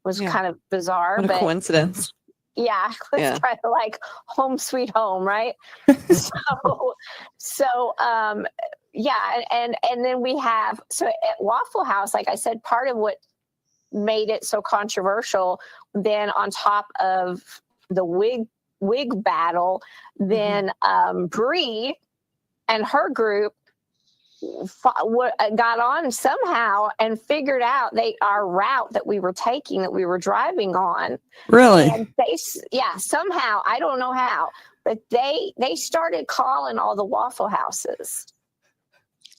was kind of bizarre. What a coincidence. Yeah, it's kind of like home sweet home, right? So, yeah. And then we have, so at Waffle House, like I said, part of what made it so controversial, then on top of the wig battle, then Bree and her group got on somehow and figured out our route that we were taking, that we were driving on. Really? And somehow, I don't know how, but they started calling all the Waffle Houses.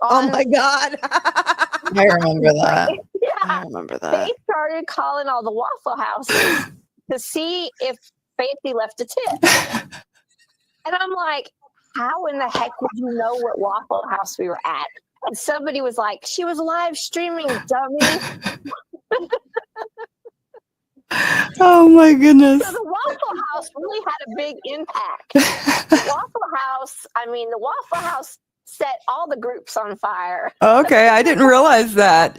Oh my God. I remember that. Yeah. I remember that. They started calling all the Waffle Houses to see if Fancy left a tip. And I'm like, how in the heck would you know what Waffle House we were at? And somebody was like, "She was live streaming, dummy." Oh my goodness. So the Waffle House really had a big impact. The Waffle House set all the groups on fire. Okay, I didn't realize that.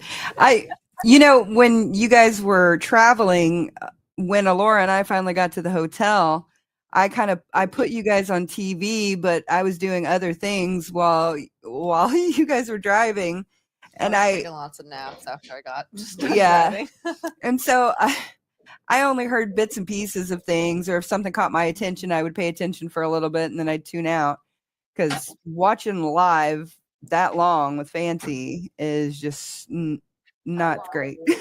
When you guys were traveling, when Alora and I finally got to the hotel, I put you guys on TV, but I was doing other things while you guys were driving, and I was taking lots of naps after I got driving. And so I only heard bits and pieces of things, or if something caught my attention, I would pay attention for a little bit and then I'd tune out. Because watching live that long with Fancy is just not great. Yeah,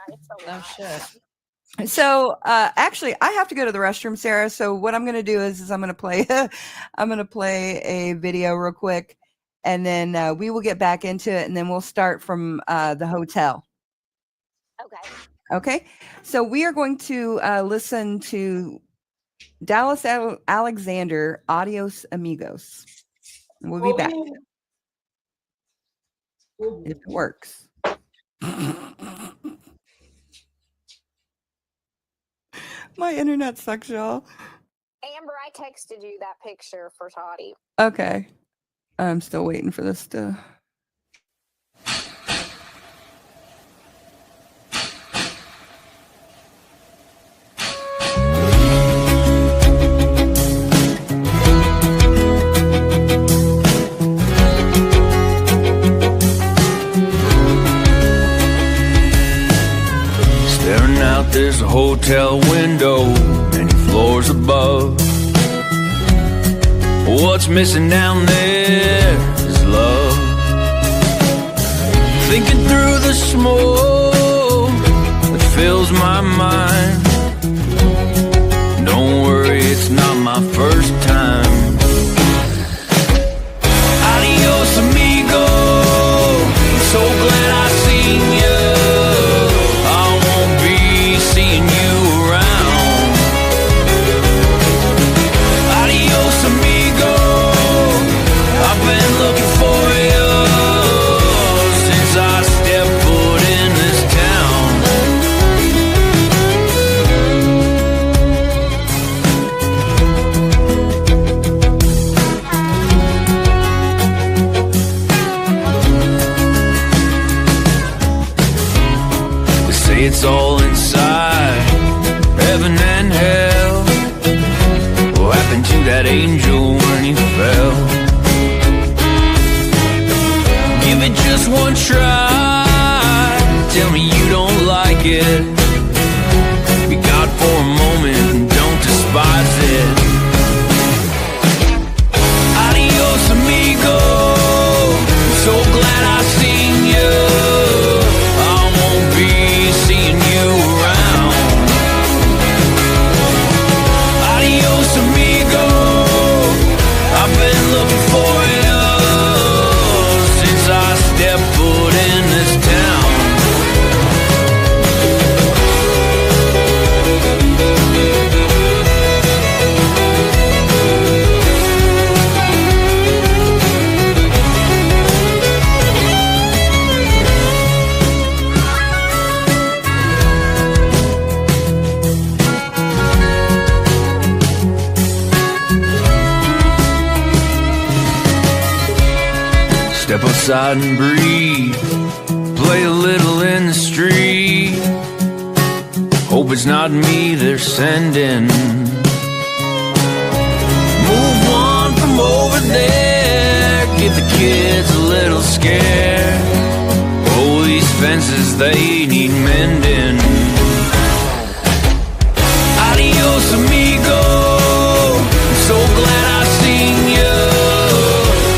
it's a lot. shit. So actually, I have to go to the restroom, Sarah. So what I'm going to do is I'm going to play a video real quick, and then we will get back into it, and then we'll start from the hotel. Okay. Okay. So we are going to listen to Dallas Alexander, Adios Amigos. And we'll be back if it works. My internet sucks, y'all. Amber, I texted you that picture for Toddy. Okay. I'm still waiting for this to. Staring out, there's a hotel window, many floors above. What's missing down there is love. Thinking through the smoke that fills my mind. Don't worry, it's not my first time. Adios, amigo. I'm so glad I seen you. I won't be seeing you around. Adios, amigo. I've been looking for you since I stepped foot in this town. They say it's all inside, heaven and hell. What happened to that angel when he fell? Give it just one try. Tell me you don't like it. Be God for a moment and don't despise it. Adios, amigo. I'm so glad I seen you. I won't be seeing you around. Adios, amigo. I've been looking for you since I stepped foot in this town. Step outside and breathe. Play a little in the street. Hope it's not me they're sending. Move on from over there. Give the kids a little scare. Oh, these fences, they need mending. Adios, amigo. I'm so glad I seen you.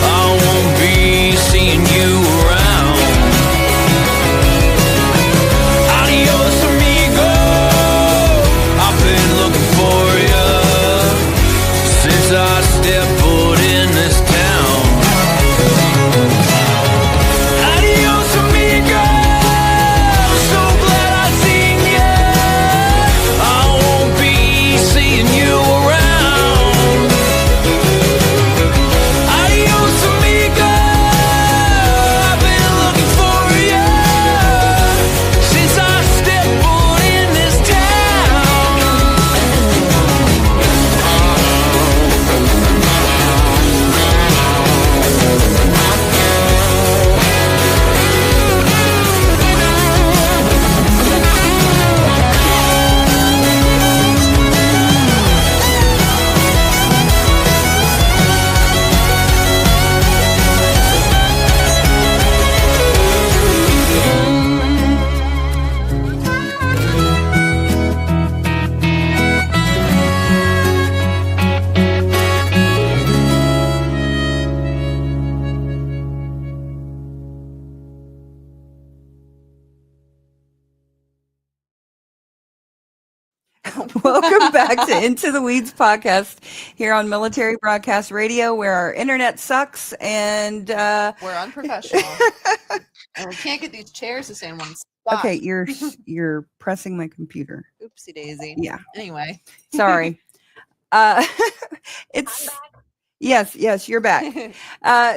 I won't be seeing you around. Adios, amigo. I've been looking for you since I stepped foot in this town. Adios, amigo. So glad I seen you. I won't be seeing you around. Adios, amigo. I've been looking for you since I stepped foot in this town. Welcome back to Into the Weeds podcast here on Military Broadcast Radio, where our internet sucks and We're unprofessional. And we can't get these chairs to stay in one Okay, you're pressing my computer. Oopsie daisy. Yeah. Anyway. Sorry. It's yes, you're back.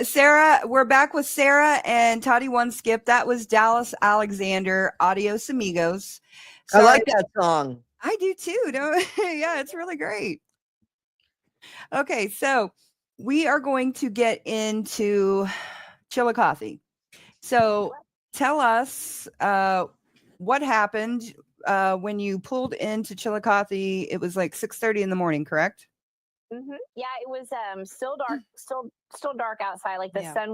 Sarah, we're back with Sarah and Toddy One Skip. That was Dallas Alexander, Adios Amigos. I like that song. I do too. Yeah, it's really great. Okay, so we are going to get into Chillicothe. So tell us what happened when you pulled into Chillicothe. It was like 6:30 in the morning, correct? Yeah, it was still dark, still dark outside. Like the sun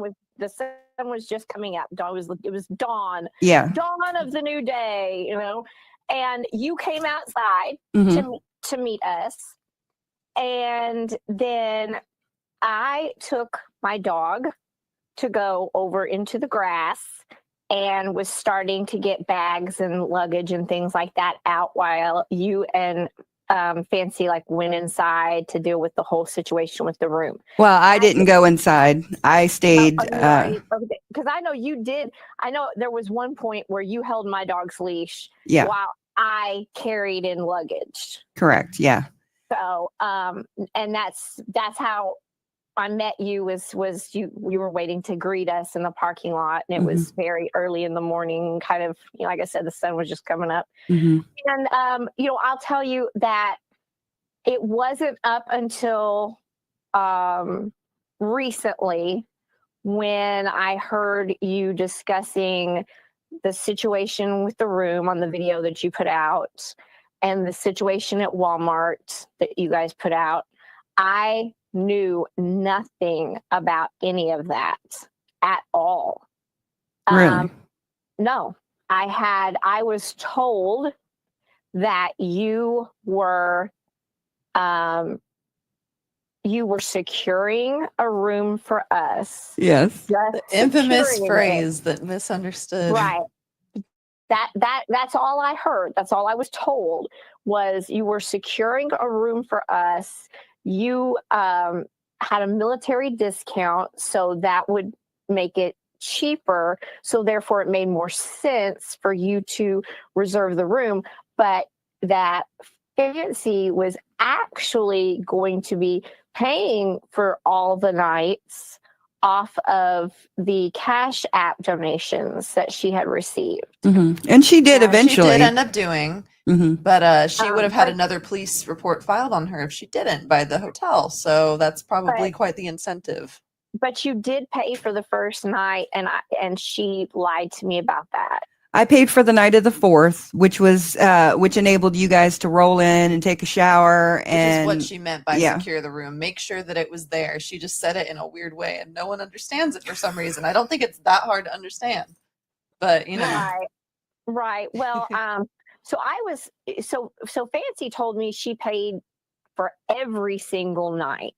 was just coming up. It was dawn. Yeah. Dawn of the new day, you know. And you came outside to meet us. And then I took my dog to go over into the grass and was starting to get bags and luggage and things like that out while you and Fancy like went inside to deal with the whole situation with the room. Well, I didn't go inside. I stayed. Because I know you did. I know there was one point where you held my dog's leash while I carried in luggage. Correct. Yeah. So, and that's how I met you was you were waiting to greet us in the parking lot, and it was very early in the morning, kind of, you know, like I said, the sun was just coming up. And, you know, I'll tell you that it wasn't up until recently when I heard you discussing the situation with the room on the video that you put out and the situation at Walmart that you guys put out. I knew nothing about any of that at all. Really? No, I was told that you were securing a room for us. Yes. The infamous phrase that misunderstood. Right. That's all I heard. That's all I was told was you were securing a room for us. You had a military discount, so that would make it cheaper. So therefore, it made more sense for you to reserve the room. But that Fancy was actually going to be paying for all the nights off of the Cash App donations that she had received. And she did eventually. She did end up doing. But she would have had another police report filed on her if she didn't by the hotel. So that's probably quite the incentive. But you did pay for the first night, and she lied to me about that. I paid for the night of the 4th, which enabled you guys to roll in and take a shower. And which is what she meant by secure the room. Make sure that it was there. She just said it in a weird way, and no one understands it for some reason. I don't think it's that hard to understand. But, you know. Right. Well, so Fancy told me she paid for every single night.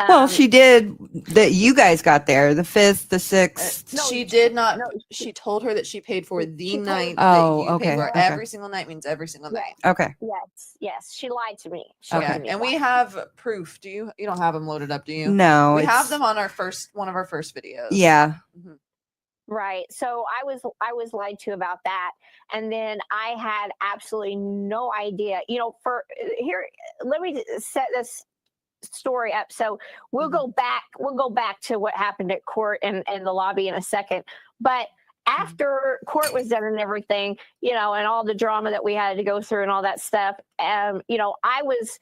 Well, she did that. You guys got there the 5th, the 6th. No, she did not. No, she told her that she paid for the night. Okay. Every single night means every single night. Okay. Yes. She lied to me. And we have proof. You don't have them loaded up, do you? No. We have them on one of our first videos. Yeah. Right. So I was lied to about that. And then I had absolutely no idea, you know, let me set this story up. So we'll go back to what happened at court and the lobby in a second. But after court was done and everything, you know, and all the drama that we had to go through and all that stuff, you know, I was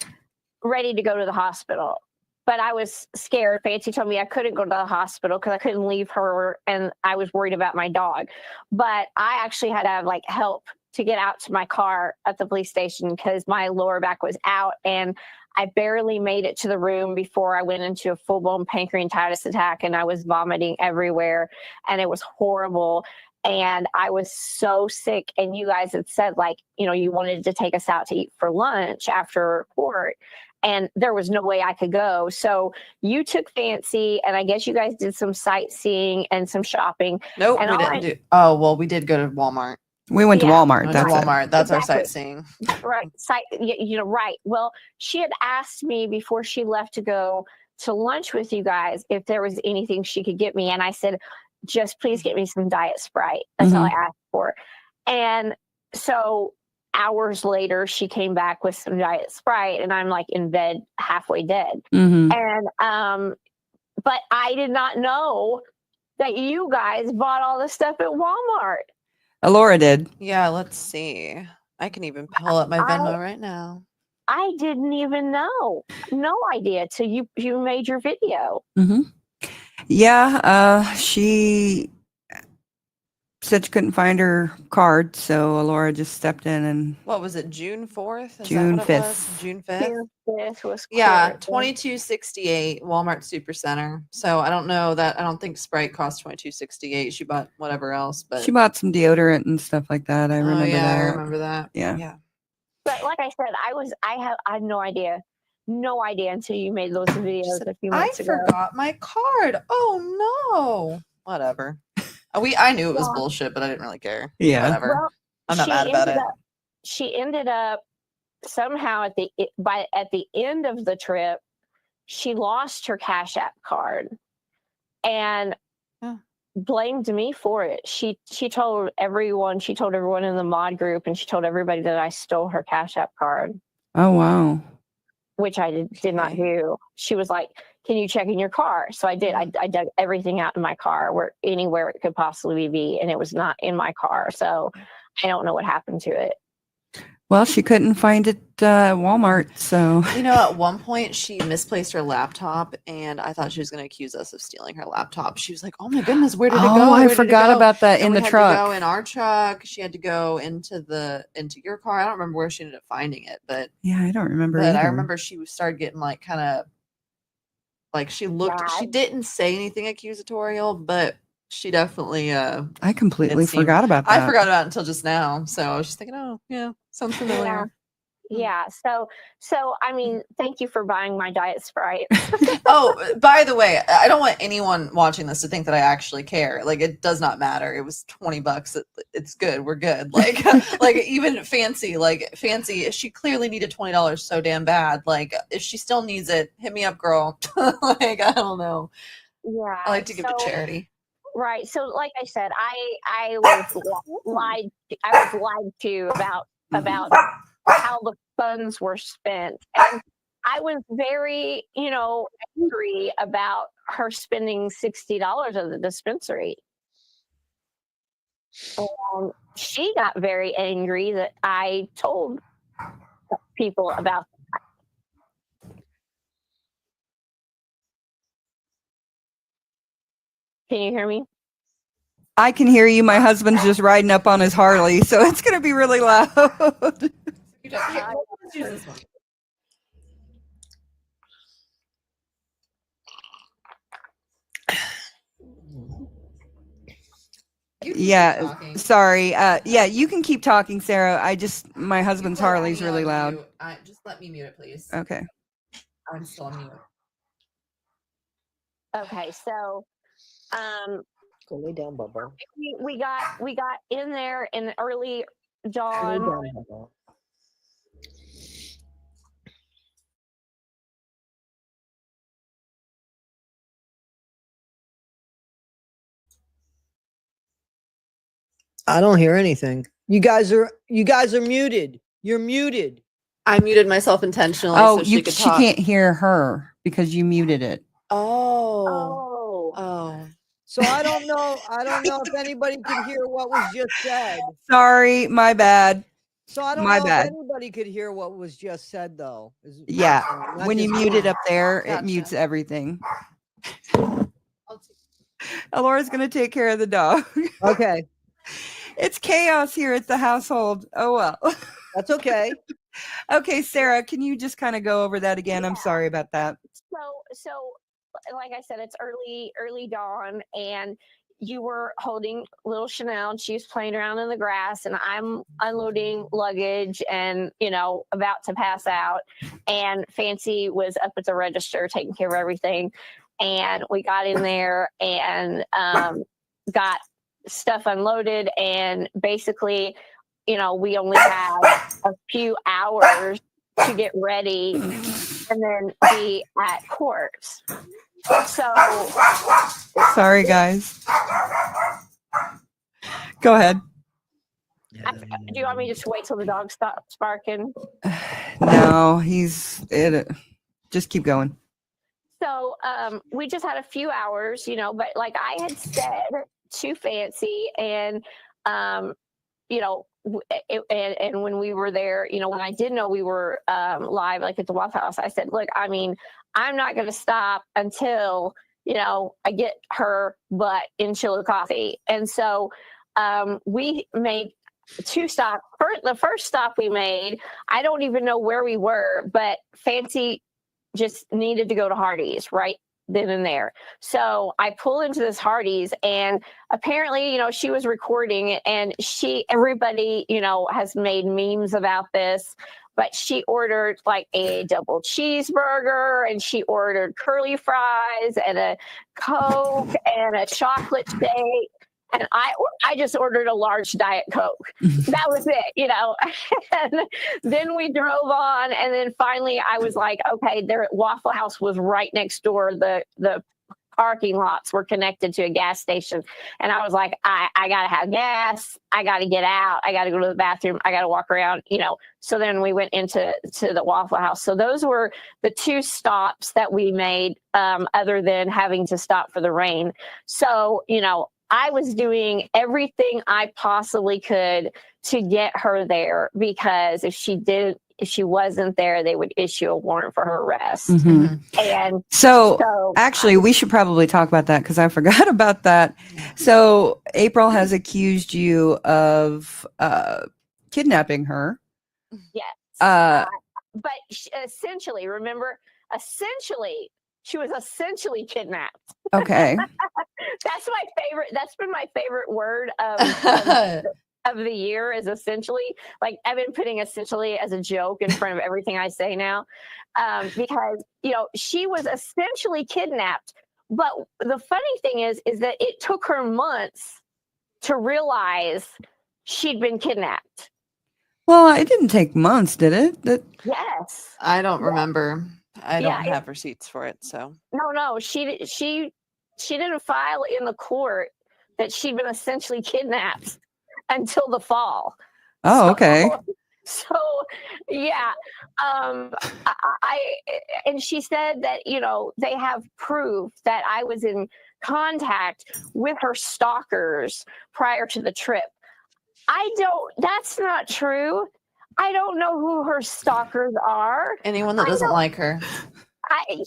ready to go to the hospital. But I was scared. Fancy told me I couldn't go to the hospital because I couldn't leave her, and I was worried about my dog. But I actually had to have like help to get out to my car at the police station because my lower back was out, and I barely made it to the room before I went into a full-blown pancreatitis attack, and I was vomiting everywhere, and it was horrible. And I was so sick. And you guys had said, like, you know, you wanted to take us out to eat for lunch after court. And there was no way I could go. So you took Fancy, and I guess you guys did some sightseeing and some shopping. Nope, we didn't do. Oh, well, we did go to Walmart. We went to Walmart. That's our sightseeing. Right. You know, right. Well, she had asked me before she left to go to lunch with you guys if there was anything she could get me. And I said, just please get me some Diet Sprite. That's all I asked for. And so hours later, she came back with some Diet Sprite, and I'm like in bed, halfway dead. Mm-hmm. And but I did not know that you guys bought all this stuff at Walmart. Alora did. Yeah, let's see. I can even pull up my Venmo right now. I didn't even know. No idea till you made your video. Mm-hmm. Yeah, she said she couldn't find her card, so Alora just stepped in and. What was it? June 4th? June 5th. June 5th. June 5th was Yeah, clear. 2268 Walmart Supercenter. So I don't know that. I don't think Sprite cost 2268. She bought whatever else, but She bought some deodorant and stuff like that. I remember yeah, that. I remember that. Yeah. But like I said, I had no idea until you made those videos a few months ago. I forgot my card. Oh no. Whatever. I knew it was bullshit, but I didn't really care. Yeah. Whatever. Well, I'm not mad about it. She ended up somehow at the end of the trip, she lost her Cash App card and blamed me for it. She told everyone in the mod group, and she told everybody that I stole her Cash App card. Oh wow. Which I did not do. She was like, "Can you check in your car?" So I did. I dug everything out in my car, anywhere it could possibly be, and it was not in my car. So I don't know what happened to it. Well, she couldn't find it at Walmart, so. At one point she misplaced her laptop, and I thought she was going to accuse us of stealing her laptop. She was like, "Oh my goodness, where did it go?" Oh, Where I did it forgot go?" about that And in we the had truck. to go in our truck. She had to go into your car. I don't remember where she ended up finding it, but Yeah, I don't remember But either. I remember she started getting like kind of like she looked. Yeah. She didn't say anything accusatorial, but she definitely. I completely it seemed- forgot about that. I forgot about it until just now, so I was just thinking, oh yeah, sounds familiar. Yeah. So I mean, thank you for buying my Diet Sprite. Oh, by the way, I don't want anyone watching this to think that I actually care. Like, it does not matter. It was $20. It's good. We're good. Like, like even fancy. She clearly needed $20 so damn bad. Like, if she still needs it, hit me up, girl. Like, I don't know. Yeah. I like to give to charity. Right. So, like I said, I was lied. I was lied to about how the funds were spent, and I was very, angry about her spending $60 at the dispensary. And she got very angry that I told people about that. Can you hear me? I can hear you. My husband's just riding up on his Harley, so it's going to be really loud. Let's use this one. Yeah, sorry. Yeah, you can keep talking, Sarah. My husband's Harley's really loud. Just let me mute it, please. Okay. I'm still on mute. Okay, so Go lay down, Bubba. we got in there in the early Lay dawn. down, Bubba. I don't hear anything. You guys are muted. You're muted. I muted myself intentionally Oh, so she could she talk. can't hear her because you muted it. Oh. So I don't know if anybody could hear what was just said. Sorry, my bad. So I don't My know bad. if anybody could hear what was just said though. Yeah, Not when you just mute me. it up there, it Gotcha. mutes everything. I'll Alora's going to take care of the dog. Okay, It's chaos here at the household. Oh, well. that's okay. Okay, Sarah, can you just kind of go over that again? I'm sorry about that. So like I said, it's early dawn, and you were holding little Chanel, and she was playing around in the grass, and I'm unloading luggage and, about to pass out. And Fancy was up at the register taking care of everything. And we got in there and got stuff unloaded. And basically, we only had a few hours to get ready and then be at court. So Sorry, guys. Go ahead. Do you want me just to wait till the dog stops barking? No, just keep going. So we just had a few hours, but like I had said to Fancy and, and when we were there, when I did know we were live, like at the Waffle House, I said, look, I mean, I'm not going to stop until, I get her butt in Chillicothe. And so we made 2 stops. The first stop we made, I don't even know where we were, but Fancy just needed to go to Hardee's right then and there. So I pull into this Hardee's, and apparently, she was recording, and everybody, has made memes about this, but she ordered like a double cheeseburger, and she ordered curly fries and a Coke and a chocolate shake. And I just ordered a large Diet Coke. That was it, And then we drove on, and then finally I was like, okay, their Waffle House was right next door. The parking lots were connected to a gas station. And I was like, I got to have gas. I got to get out. I got to go to the bathroom. I got to walk around, So then we went into the Waffle House. So those were the 2 stops that we made, other than having to stop for the rain. So, I was doing everything I possibly could to get her there, because if she wasn't there, they would issue a warrant for her arrest. Mm-hmm. And so actually, we should probably talk about that, because I forgot about that. So April has accused you of kidnapping her. Yes. But essentially, she was essentially kidnapped. Okay. That's my favorite. That's been my favorite word of the year, is essentially. Like, I've been putting essentially as a joke in front of everything I say now, because, she was essentially kidnapped. But the funny thing is that it took her months to realize she'd been kidnapped. Well, it didn't take months, did it? Yes. I don't remember. I don't Yeah, have receipts for it, so. No, she didn't file in the court that she'd been essentially kidnapped until the fall. Oh, okay. So yeah, and she said that, they have proof that I was in contact with her stalkers prior to the trip. That's not true. I don't know who her stalkers are. Anyone that doesn't like her. I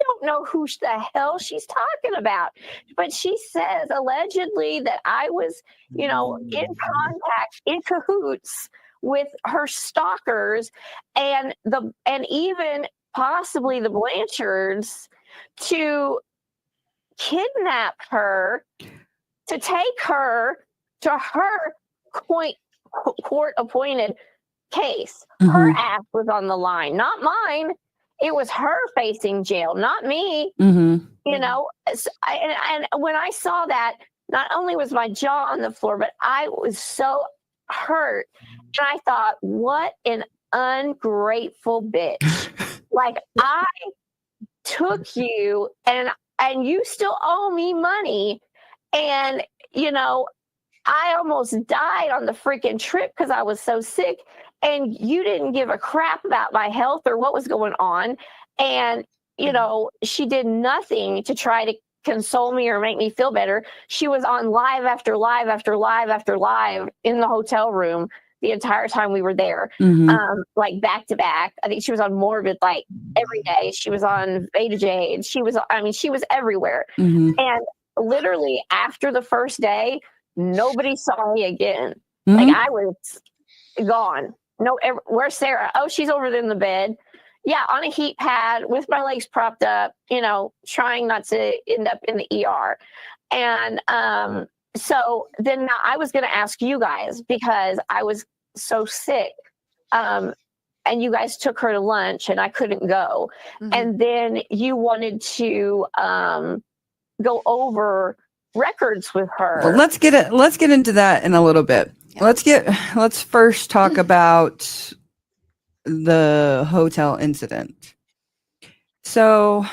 don't know who the hell she's talking about. But she says allegedly that I was, in contact, in cahoots with her stalkers, and even possibly the Blanchards, to kidnap her, to take her to her court appointed case. Her ass was on the line, not mine. It was her facing jail, not me. And when I saw that, not only was my jaw on the floor, but I was so hurt. And I thought, what an ungrateful bitch. Like, I took you, and you still owe me money. And, I almost died on the freaking trip because I was so sick, and you didn't give a crap about my health or what was going on. And, she did nothing to try to console me or make me feel better. She was on live after live after live after live in the hotel room the entire time we were there, like back to back. I think she was on Morbid like every day. She was on Beta Jade. She was everywhere. And literally after the first day, nobody saw me again. Like, I was gone. Where's Sarah? Oh, she's over there in the bed. Yeah, on a heat pad with my legs propped up, trying not to end up in the ER. And so then now I was going to ask you guys, because I was so sick, and you guys took her to lunch and I couldn't go. And then you wanted to go over records with her. Well, let's get into that in a little bit. Let's first talk about the hotel incident. So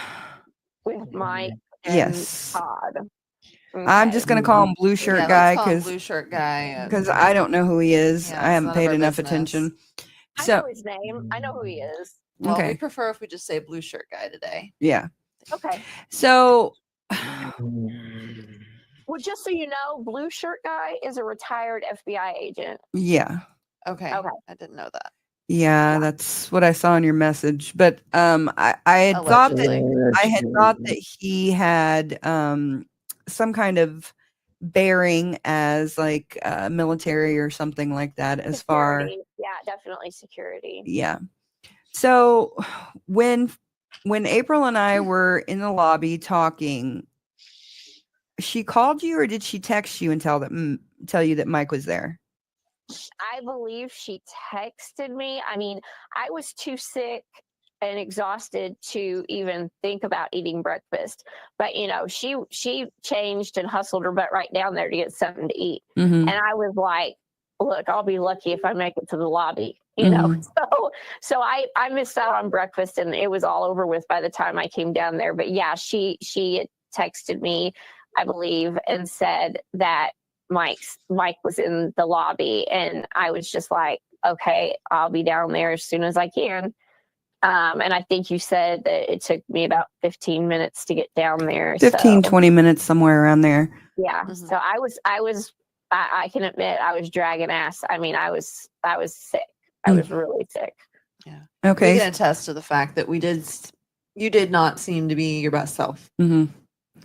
with Mike and yes. Todd. I'm just gonna call him Blue Shirt Yeah, Guy let's call him because blue shirt guy. I don't know who he is. Yeah, I it's haven't none of paid our enough business. attention. I So know his name. I know who he is. Well, we okay, prefer if we just say blue shirt guy today. yeah. Okay. So Well, just so you know, Blue Shirt Guy is a retired FBI agent. yeah. Okay. Okay. I didn't know that. Yeah, that's what I saw in your message. But I had thought that he had some kind of bearing as like military or something like that. As far, Security. Yeah, definitely security. yeah. So when April and I were in the lobby talking, she called you or did she text you and tell you that Mike was there? I believe she texted me. I mean, I was too sick and exhausted to even think about eating breakfast. But you know, she changed and hustled her butt right down there to get something to eat. Mm-hmm. And I was like, look, I'll be lucky if I make it to the lobby, you know. So I missed out on breakfast and it was all over with by the time I came down there. But yeah, she texted me, I believe, and said that Mike was in the lobby, and I was just like, okay, I'll be down there as soon as I can. And I think you said that it took me about 15 minutes to get down there. 20 minutes, somewhere around there. Yeah. Mhm. So I can admit I was dragging ass. I mean, I was sick. I was really sick. Yeah. Okay. We can attest to the fact that you did not seem to be your best self. Mm-hmm.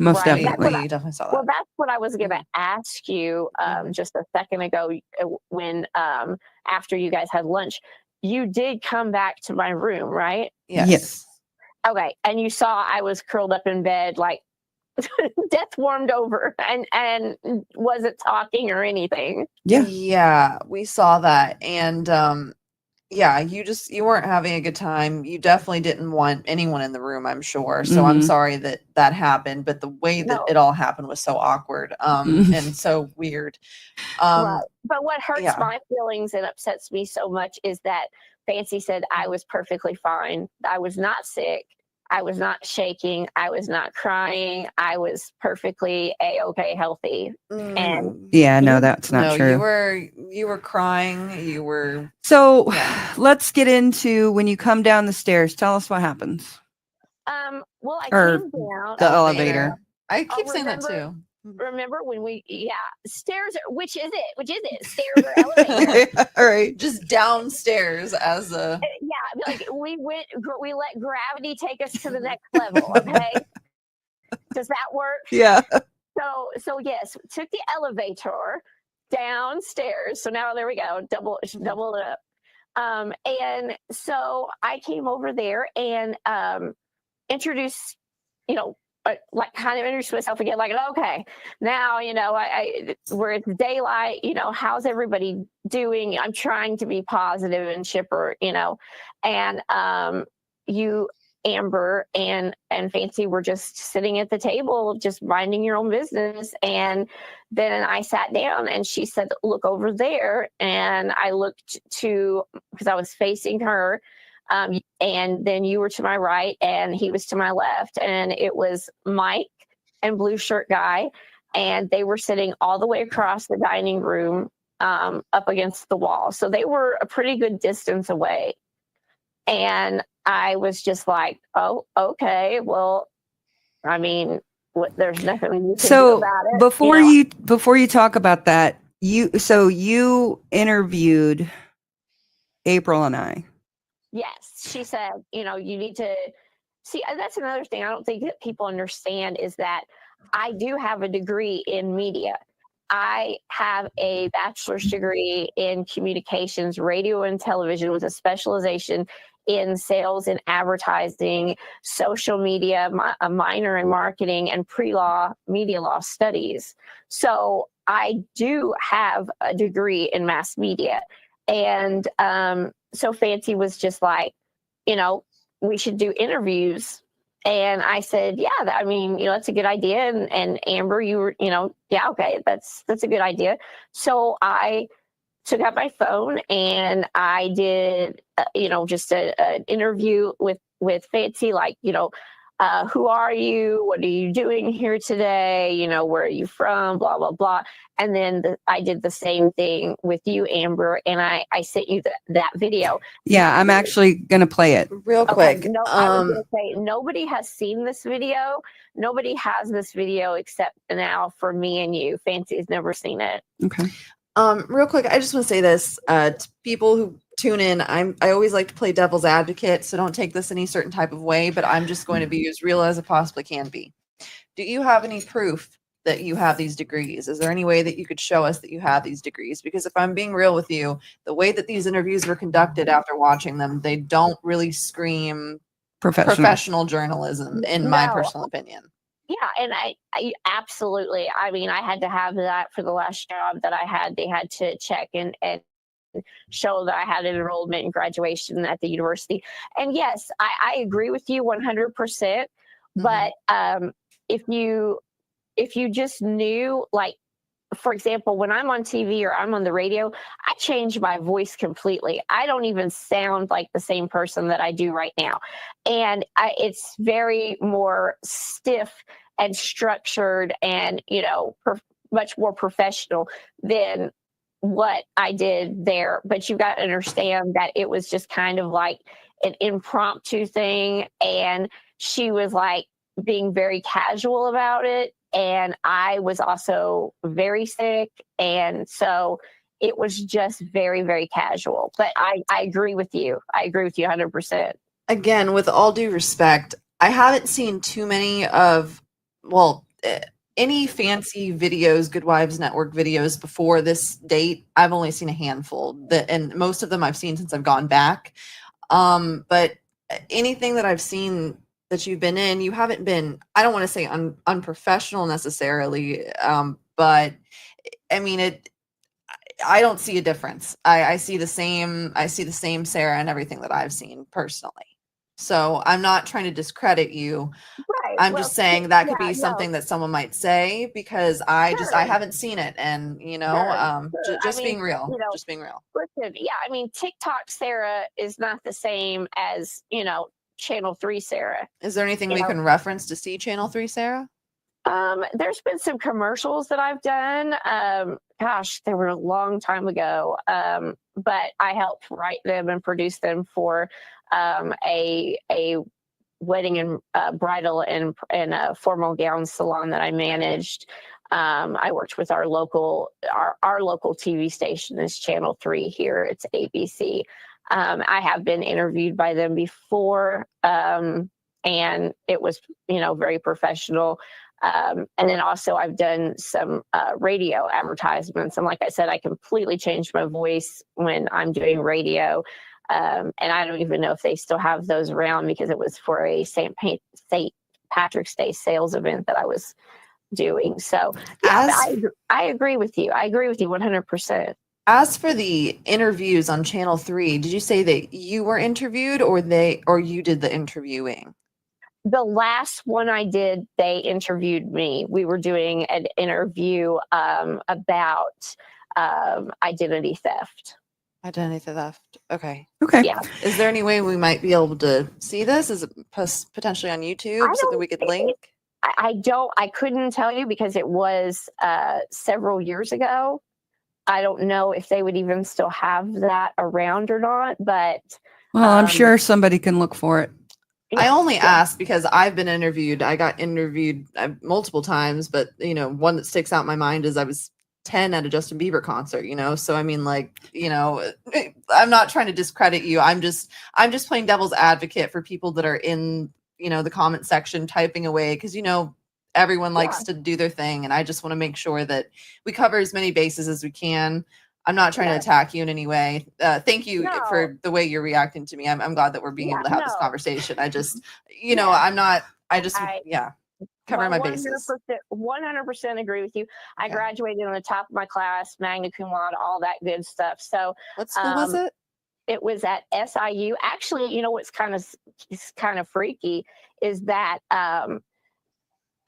Most Right. definitely. We definitely saw that. Well, that's what I was going to ask you just a second ago when after you guys had lunch. You did come back to my room, right? Yes. Okay. And you saw I was curled up in bed, like death warmed over and wasn't talking or anything. Yeah. Yeah, we saw that. And yeah, you weren't having a good time. You definitely didn't want anyone in the room, I'm sure. So I'm Mhm. sorry that happened, but the way that No. it all happened was so awkward and so weird. Right. But what hurts yeah. my feelings and upsets me so much is that Fancy said I was perfectly fine. I was not sick. I was not shaking. I was not crying. I was perfectly a-okay healthy. And yeah, no, that's not no, true. You were crying. You were. So Yeah. let's get into when you come down the stairs. Tell us what happens. well, I Or came down the elevator. I keep saying that remember- too. Remember when stairs? Which is it? Stairs or elevator? All right. Just downstairs as a. Yeah, like we let gravity take us to the next level. Okay, does that work? Yeah. So yes, took the elevator downstairs. So now there we go, double it up. And so I came over there and introduced, like kind of introduce myself again, like, okay, now, where it's daylight, how's everybody doing? I'm trying to be positive and chipper, and you, Amber and Fancy were just sitting at the table, just minding your own business. And then I sat down and she said, look over there. And I looked because I was facing her. And then you were to my right and he was to my left, and it was Mike and Blue Shirt Guy, and they were sitting all the way across the dining room up against the wall. So they were a pretty good distance away. And I was just like, oh, okay, well, I mean, there's nothing you can do about it. Before you talk about that, you interviewed April and I. Yes, she said, you need to see. That's another thing I don't think that people understand is that I do have a degree in media. I have a bachelor's degree in communications, radio and television, with a specialization in sales and advertising, social media, a minor in marketing, and pre-law media law studies. So I do have a degree in mass media. And so Fancy was just like, we should do interviews. And I said, yeah, that's a good idea. And Amber, you were, yeah, okay, that's a good idea. So I took out my phone and I did, just an interview with Fancy, like, who are you? What are you doing here today? You know, where are you from? Blah, blah, blah. And then I did the same thing with you, Amber, and I sent you that video. Yeah, I'm actually going to play it. Real quick. No, I was going to say, nobody has seen this video. Nobody has this video except now for me and you. Fancy's never seen it. Okay. Real quick, I just want to say this to people who tune in. I always like to play devil's advocate, so don't take this any certain type of way, but I'm just going to be as real as it possibly can be. Do you have any proof that you have these degrees? Is there any way that you could show us that you have these degrees? Because if I'm being real with you, the way that these interviews were conducted after watching them, they don't really scream professional journalism, in my personal opinion. Yeah, and I absolutely. I mean, I had to have that for the last job that I had. They had to check and show that I had an enrollment and graduation at the university. And yes, I agree with you 100%. But if you just knew, like, for example, when I'm on TV or I'm on the radio, I change my voice completely. I don't even sound like the same person that I do right now. And it's very more stiff and structured and, you know, much more professional than what I did there. But you got to understand that it was just kind of like an impromptu thing. And she was like being very casual about it. And I was also very sick. And so it was just very, very casual. But I agree with you. I agree with you 100%. Again, with all due respect, I haven't seen too many of, any fancy videos, Goodwives Network videos before this date. I've only seen a handful, and most of them I've seen since I've gone back. But anything that I've seen that you've been in, you haven't been, I don't want to say unprofessional necessarily, but I mean, I don't see a difference. I see the same Sarah and everything that I've seen personally. So I'm not trying to discredit you. Right. I'm just saying that could be something that someone might say, because I haven't seen it. And, you know, just being real, just being real. Listen, yeah, I mean, TikTok Sarah is not the same as, you know, Channel 3 Sarah. Is there anything we can reference to see Channel 3 Sarah? There's been some commercials that I've done. Gosh, they were a long time ago. But I helped write them and produce them for a wedding and bridal and a formal gown salon that I managed. I worked with our local TV station is Channel 3 here. It's ABC. I have been interviewed by them before, and it was, you know, very professional. And then also I've done some radio advertisements. And like I said, I completely changed my voice when I'm doing radio. And I don't even know if they still have those around, because it was for a St. Patrick's Day sales event that I was doing. So yeah, I agree with you. I agree with you 100%. As for the interviews on Channel 3, did you say that you were interviewed or you did the interviewing? The last one I did, they interviewed me. We were doing an interview about identity theft. Identity theft. Okay. Yeah. Is there any way we might be able to see this? Is it potentially on YouTube so that we could link? I couldn't tell you because it was several years ago. I don't know if they would even still have that around or not, but I'm sure somebody can look for it. I only asked because I've been interviewed. I got interviewed multiple times, but you know, one that sticks out in my mind is I was 10 at a Justin Bieber concert, you know? So I mean, like, you know, I'm not trying to discredit you. I'm just playing devil's advocate for people that are in, you know, the comment section typing away, because, you know, everyone likes to do their thing, and I just want to make sure that we cover as many bases as we can. I'm not trying to attack you in any way. Thank you for the way you're reacting to me. I'm glad that we're being able to have this conversation. I just, you know, covering my bases. 100% agree with you. I graduated on the top of my class, magna cum laude, all that good stuff. So what school was it? It was at SIU. Actually, you know what's kind of freaky is that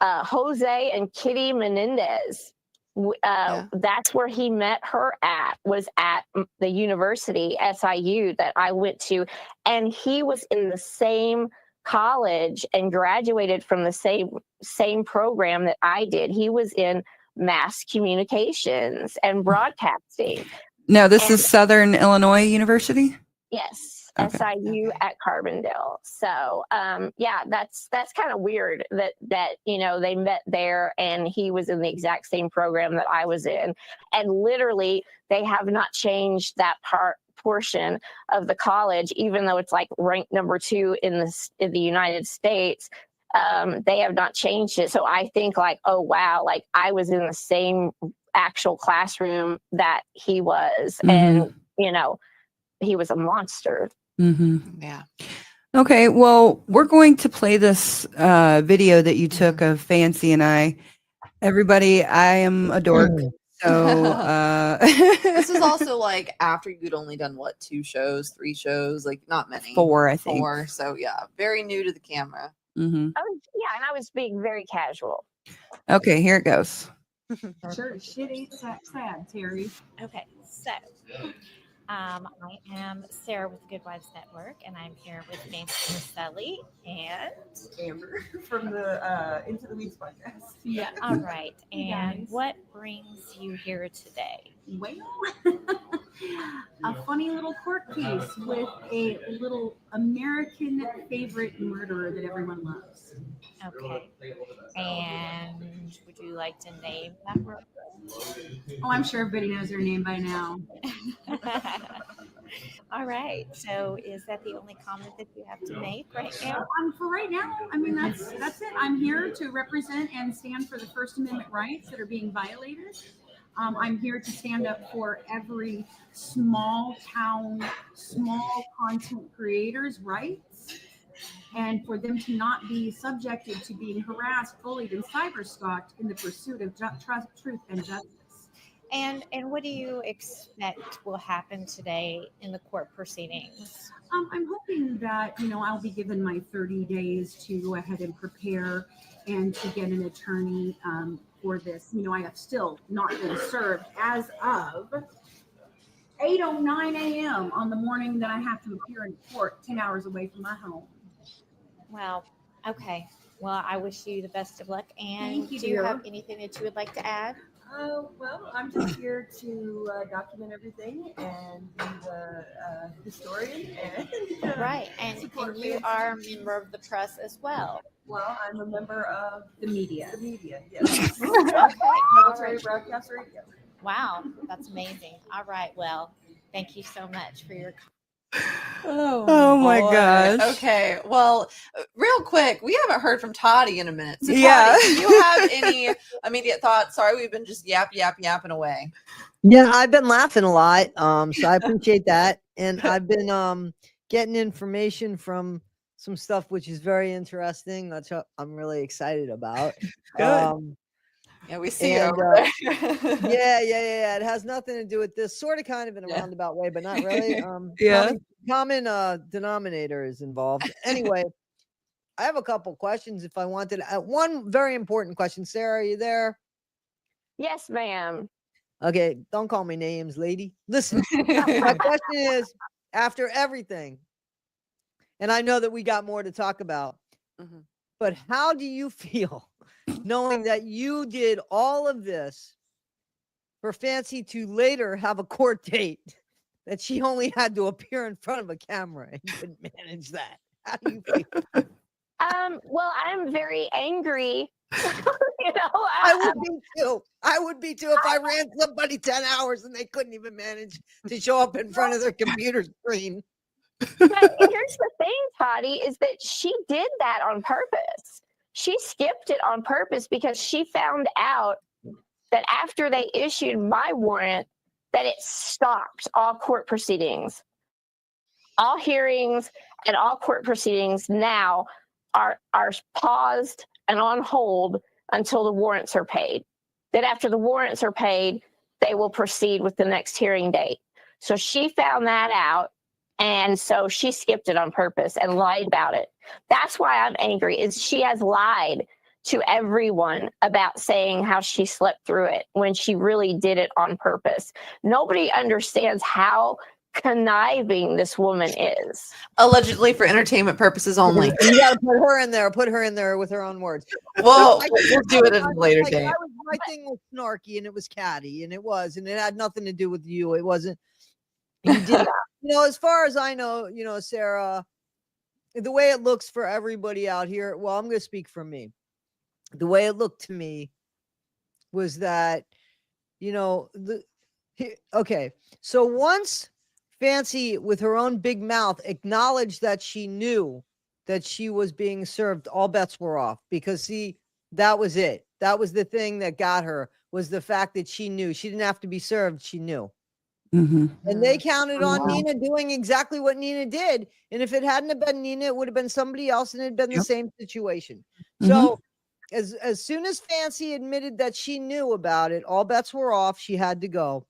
Jose and Kitty Menendez, that's where he met her was at the university, SIU, that I went to. And he was in the same college and graduated from the same program that I did. He was in mass communications and broadcasting. No, this is Southern Illinois University. Yes, Okay. SIU at Carbondale. So, yeah, that's kind of weird that they met there, and he was in the exact same program that I was in, and literally they have not changed that portion of the college, even though it's like ranked number 2 in the United States. They have not changed it. So I think like, oh wow, like I was in the same actual classroom that he was, and he was a monster. Yeah. Okay, well, we're going to play this video that you took of Fancy and I. Everybody, I am a dork. So this is also like after you'd only done 2 shows, 3 shows, like not many. 4, I think. 4. So yeah, very new to the camera. Mm-hmm. And I was being very casual. Okay, here it goes. Sure, shit ain't sad, Terry. Okay, so I am Sarah with Goodwives Network, and I'm here with Nancy Maselli and Amber from the Into the Weeds podcast. yeah. All right, and what brings you here today? Well, a funny little court case with a little American favorite murderer that everyone loves. Okay, and would you like to name that murderer? Oh, I'm sure everybody knows her name by now. All right. So, is that the only comment that you have to make right now? For right now, I mean that's it. I'm here to represent and stand for the First Amendment rights that are being violated. I'm here to stand up for every small town, small content creator's rights, and for them to not be subjected to being harassed, bullied, and cyberstalked in the pursuit of truth and justice. And what do you expect will happen today in the court proceedings? I'm hoping that, I'll be given my 30 days to go ahead and prepare and to get an attorney for this. I have still not been served as of 8:09 a.m. on the morning that I have to appear in court 10 hours away from my home. Well, okay. Well, I wish you the best of luck. And Thank you, do you dear. have anything that you would like to add? Well, I'm just here to document everything and be the historian. And, Right. And you are a member of the press as well. Well, I'm a member of The media. the media. Yes. Okay. Military broadcast radio. Wow. That's amazing. All right. Well, thank you so much for your Oh my boy. gosh. Okay, well, real quick, we haven't heard from Toddy in a minute. So Yeah. Toddy, do you have any immediate thoughts? Sorry, we've been just yapping away. Yeah, I've been laughing a lot. So I appreciate that. And I've been getting information from some stuff which is very interesting. That's what I'm really excited about. Good. Yeah, we see And, you over there. Yeah. It has nothing to do with this, sort of kind of in a roundabout way, but not really. Yeah. Common denominator is involved. Anyway, I have a couple questions if I wanted. One very important question. Sarah, are you there? Yes, ma'am. Okay, don't call me names, lady. Listen, my question is, after everything, and I know that we got more to talk about, but how do you feel knowing that you did all of this for Fancy to later have a court date that she only had to appear in front of a camera and you couldn't manage that? How do you feel? Well, I'm very angry. I would be too. I would be too if I ran somebody 10 hours and they couldn't even manage to show up in front of their computer screen. But here's the thing, Toddy, is that she did that on purpose. She skipped it on purpose because she found out that after they issued my warrant, that it stopped all court proceedings. All hearings and all court proceedings now are paused and on hold until the warrants are paid. Then after the warrants are paid, they will proceed with the next hearing date. So she found that out, and so she skipped it on purpose and lied about it. That's why I'm angry, is she has lied to everyone about saying how she slept through it when she really did it on purpose. Nobody understands how conniving this woman is. Allegedly for entertainment purposes only. You got to put her in there. Put her in there with her own words. Well, we'll do it at a later like, date. my thing was snarky and it was catty and it had nothing to do with you. It wasn't. You did. As far as I know, Sarah, the way it looks for everybody out here. Well, I'm going to speak for me. The way it looked to me was that, okay. So once Fancy, with her own big mouth, acknowledged that she knew that she was being served, all bets were off, because that was it. That was the thing that got her, was the fact that she knew. She didn't have to be served. She knew. Mm-hmm. And they counted on Nina doing exactly what Nina did. And if it hadn't have been Nina, it would have been somebody else, and it'd been the same situation. So as soon as Fancy admitted that she knew about it, all bets were off. She had to go.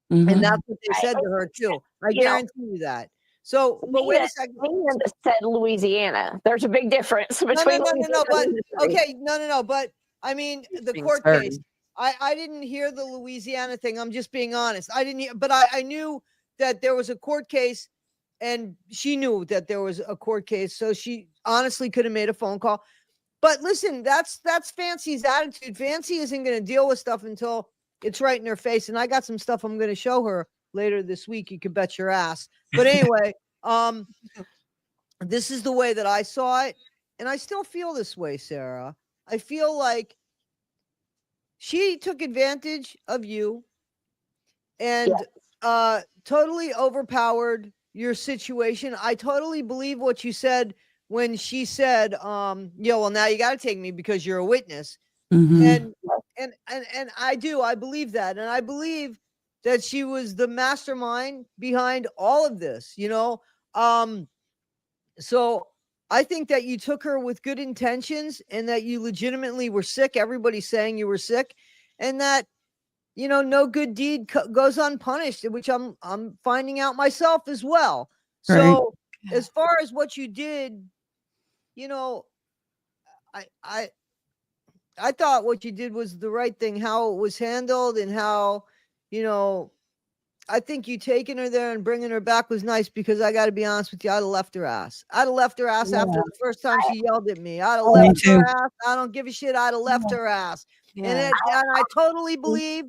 And that's what they said to her too. I guarantee you that. So, but wait a second. Nina said Louisiana. There's a big difference between. No. But okay, no. But I mean, the court case. I didn't hear the Louisiana thing. I'm just being honest. I didn't hear, but I knew that there was a court case, and she knew that there was a court case. So she honestly could have made a phone call. But listen, that's Fancy's attitude. Fancy isn't going to deal with stuff until it's right in her face. And I got some stuff I'm going to show her later this week. You can bet your ass. But anyway, this is the way that I saw it. And I still feel this way, Sarah. I feel like she took advantage of you and totally overpowered your situation. I totally believe what you said when she said, well, now you got to take me because you're a witness. And I believe that. And I believe that she was the mastermind behind all of this, so I think that you took her with good intentions and that you legitimately were sick. Everybody's saying you were sick, and that, no good deed goes unpunished, which I'm finding out myself as well. Right. So as far as what you did, I thought what you did was the right thing, how it was handled, and how, I think you taking her there and bringing her back was nice, because I got to be honest with you, I'd have left her ass. I'd have left her ass after the first time she yelled at me. I'd have left her ass. I don't give a shit. I'd have left her ass. Yeah. And I totally believe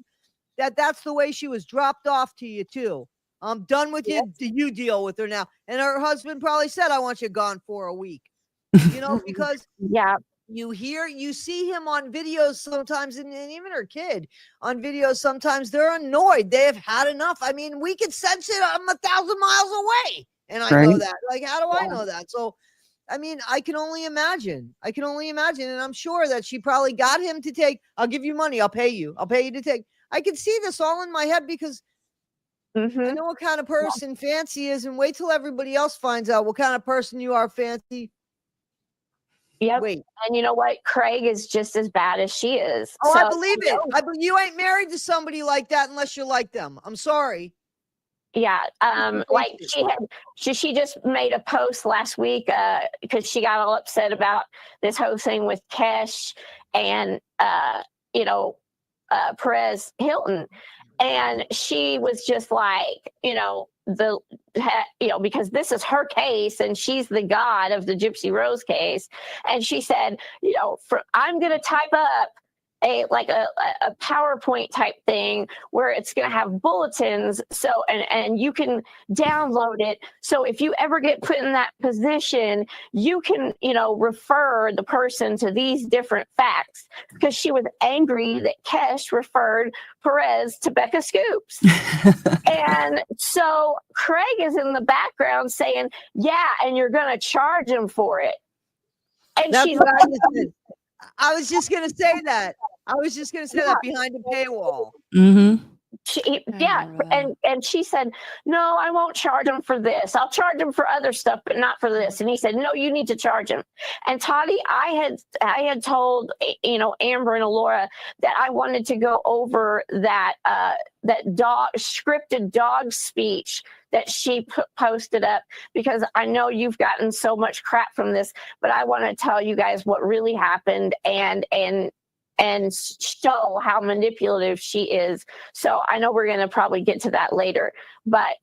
that that's the way she was dropped off to you too. I'm done with you. You deal with her now. And her husband probably said, I want you gone for a week, because you see him on videos sometimes, and even her kid on videos sometimes, they're annoyed. They have had enough. I mean, we could sense it. I'm 1,000 miles away, and I know that. Like, how do I know that? So, I mean, I can only imagine. And I'm sure that she probably got him to take, I'll give you money. I'll pay you to take. I can see this all in my head, because I know what kind of person Fancy is, and wait till everybody else finds out what kind of person you are, Fancy. Yep. Wait. And you know what? Craig is just as bad as she is. Oh, so, I believe it. You ain't married to somebody like that unless you like them. I'm sorry. Yeah. Like she just made a post last week because she got all upset about this whole thing with Kesh and Perez Hilton. And she was just like, because this is her case and she's the god of the Gypsy Rose case. And she said, I'm going to type up a PowerPoint type thing where it's going to have bulletins. So, and you can download it. So if you ever get put in that position, you can, refer the person to these different facts, because she was angry that Kesh referred Perez to Becca Scoops. And so Craig is in the background saying, yeah, and you're going to charge him for it. And she's like, I was just going to say that. Behind the paywall. And she said, no, I won't charge him for this. I'll charge him for other stuff, but not for this. And he said, no, you need to charge him. And Toddy, I had told Amber and Alora that I wanted to go over that scripted dog speech that she posted up, because I know you've gotten so much crap from this, but I want to tell you guys what really happened and show how manipulative she is. So I know we're going to probably get to that later, but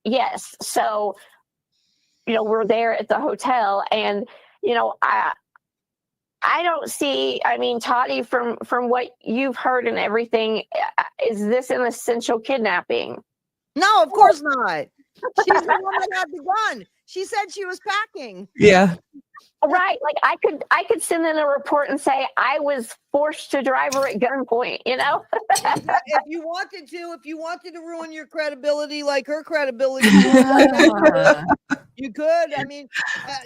Yes. So, we're there at the hotel, and, I don't see, I mean, Toddy, from what you've heard and everything, is this an essential kidnapping? No, of course not. She's the one that had the gun. She said she was packing. Yeah. Right. Like I could send in a report and say I was forced to drive her at gunpoint, If you wanted to ruin your credibility, like her credibility, you could. I mean,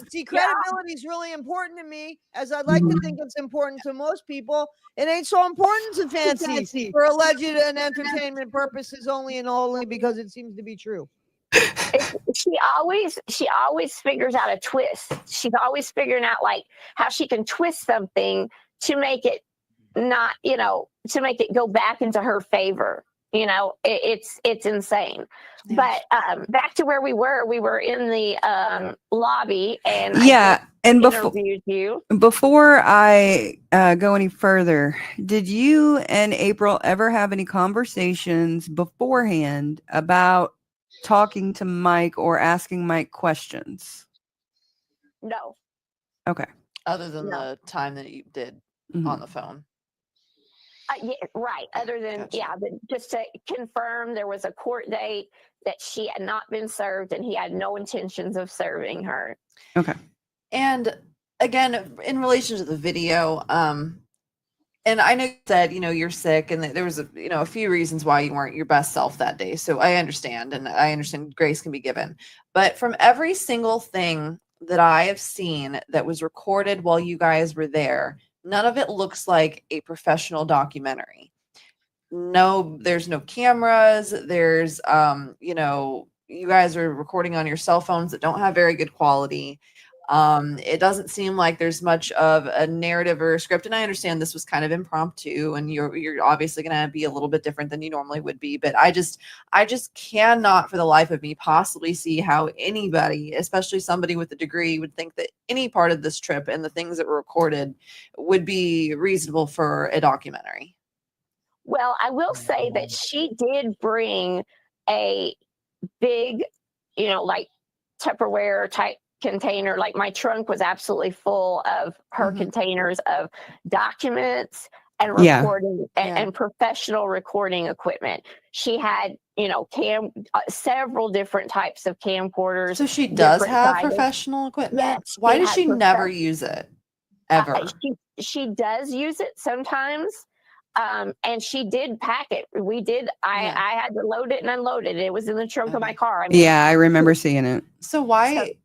see, credibility is really important to me, as I'd like to think it's important to most people. It ain't so important to Fancy for alleged and entertainment purposes only, and only because it seems to be true. She always figures out a twist. She's always figuring out like how she can twist something to make it not, to make it go back into her favor. It's insane. Yeah. But back to where we were in the lobby, and interviewed you. Before I go any further, did you and April ever have any conversations beforehand about talking to Mike or asking Mike questions? No. Okay. Other than the time that you did on the phone. Yeah, right. Other than, but just to confirm there was a court date, that she had not been served and he had no intentions of serving her. Okay. And again, in relation to the video, and I know you said, you're sick, and there was a few reasons why you weren't your best self that day. So I understand, and I understand grace can be given. But from every single thing that I have seen that was recorded while you guys were there, none of it looks like a professional documentary. No, there's no cameras. There's, you guys are recording on your cell phones that don't have very good quality. It doesn't seem like there's much of a narrative or a script, and I understand this was kind of impromptu, and you're obviously going to be a little bit different than you normally would be, but I just cannot for the life of me possibly see how anybody, especially somebody with a degree, would think that any part of this trip and the things that were recorded would be reasonable for a documentary. Well, I will say that she did bring a big, like Tupperware type container. Like my trunk was absolutely full of her containers of documents and recording and professional recording equipment. She had, several different types of camcorders. So she does have professional equipment. Yes, why does she never use it ever? She does use it sometimes. And she did pack it. We did. I had to load it and unload it. It was in the trunk of my car. I remember seeing it. So why,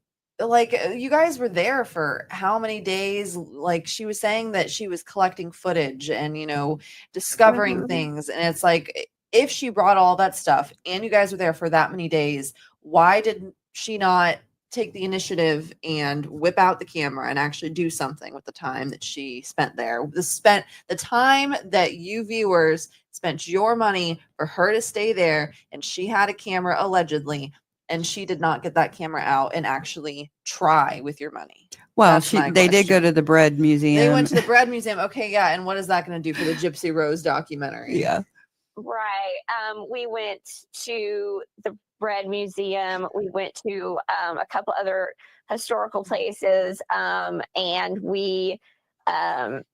like, you guys were there for how many days? Like, she was saying that she was collecting footage and, discovering things. And it's like, if she brought all that stuff and you guys were there for that many days, why did she not take the initiative and whip out the camera and actually do something with the time that she spent there? The time that you viewers spent your money for her to stay there, and she had a camera allegedly, and she did not get that camera out and actually try with your money. Well, they did go to the Bread Museum. They went to the Bread Museum. Okay, yeah. And what is that going to do for the Gypsy Rose documentary? Yeah. Right. We went to the Bread Museum. We went to a couple other historical places, and we talked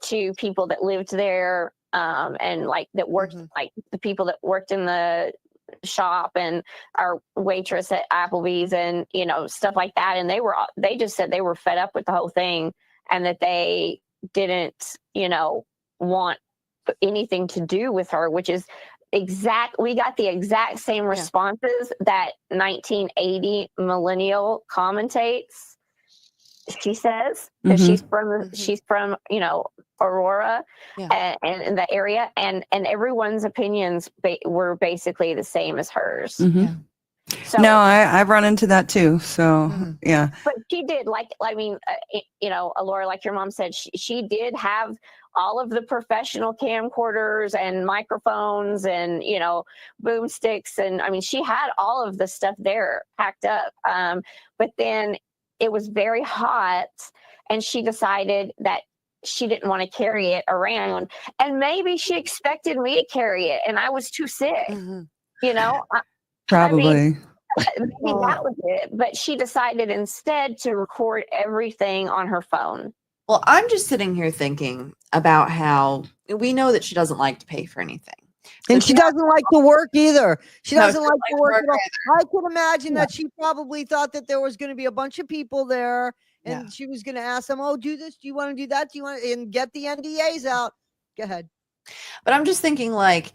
to people that lived there, and like that worked, like the people that worked in the shop and our waitress at Applebee's and stuff like that. And they just said they were fed up with the whole thing, and that they didn't want anything to do with her, which is we got the exact same responses that 1980 millennial commentates. She says that she's from Aurora and in the area, and everyone's opinions were basically the same as hers. So, no, I've run into that too. So yeah, but she did, Laura, like your mom said, she did have all of the professional camcorders and microphones and boomsticks, and she had all of the stuff there packed up. But then it was very hot, and she decided that she didn't want to carry it around, and maybe she expected me to carry it, and I was too sick. Probably. Maybe that was it, but she decided instead to record everything on her phone. Well, I'm just sitting here thinking about how we know that she doesn't like to pay for anything. And she doesn't like to work either. She doesn't like to work at all. either. I can imagine that she probably thought that there was going to be a bunch of people there and she was going to ask them, oh, do this. Do you want to do that? Do you want to, and get the NDAs out? Go ahead. But I'm just thinking, like,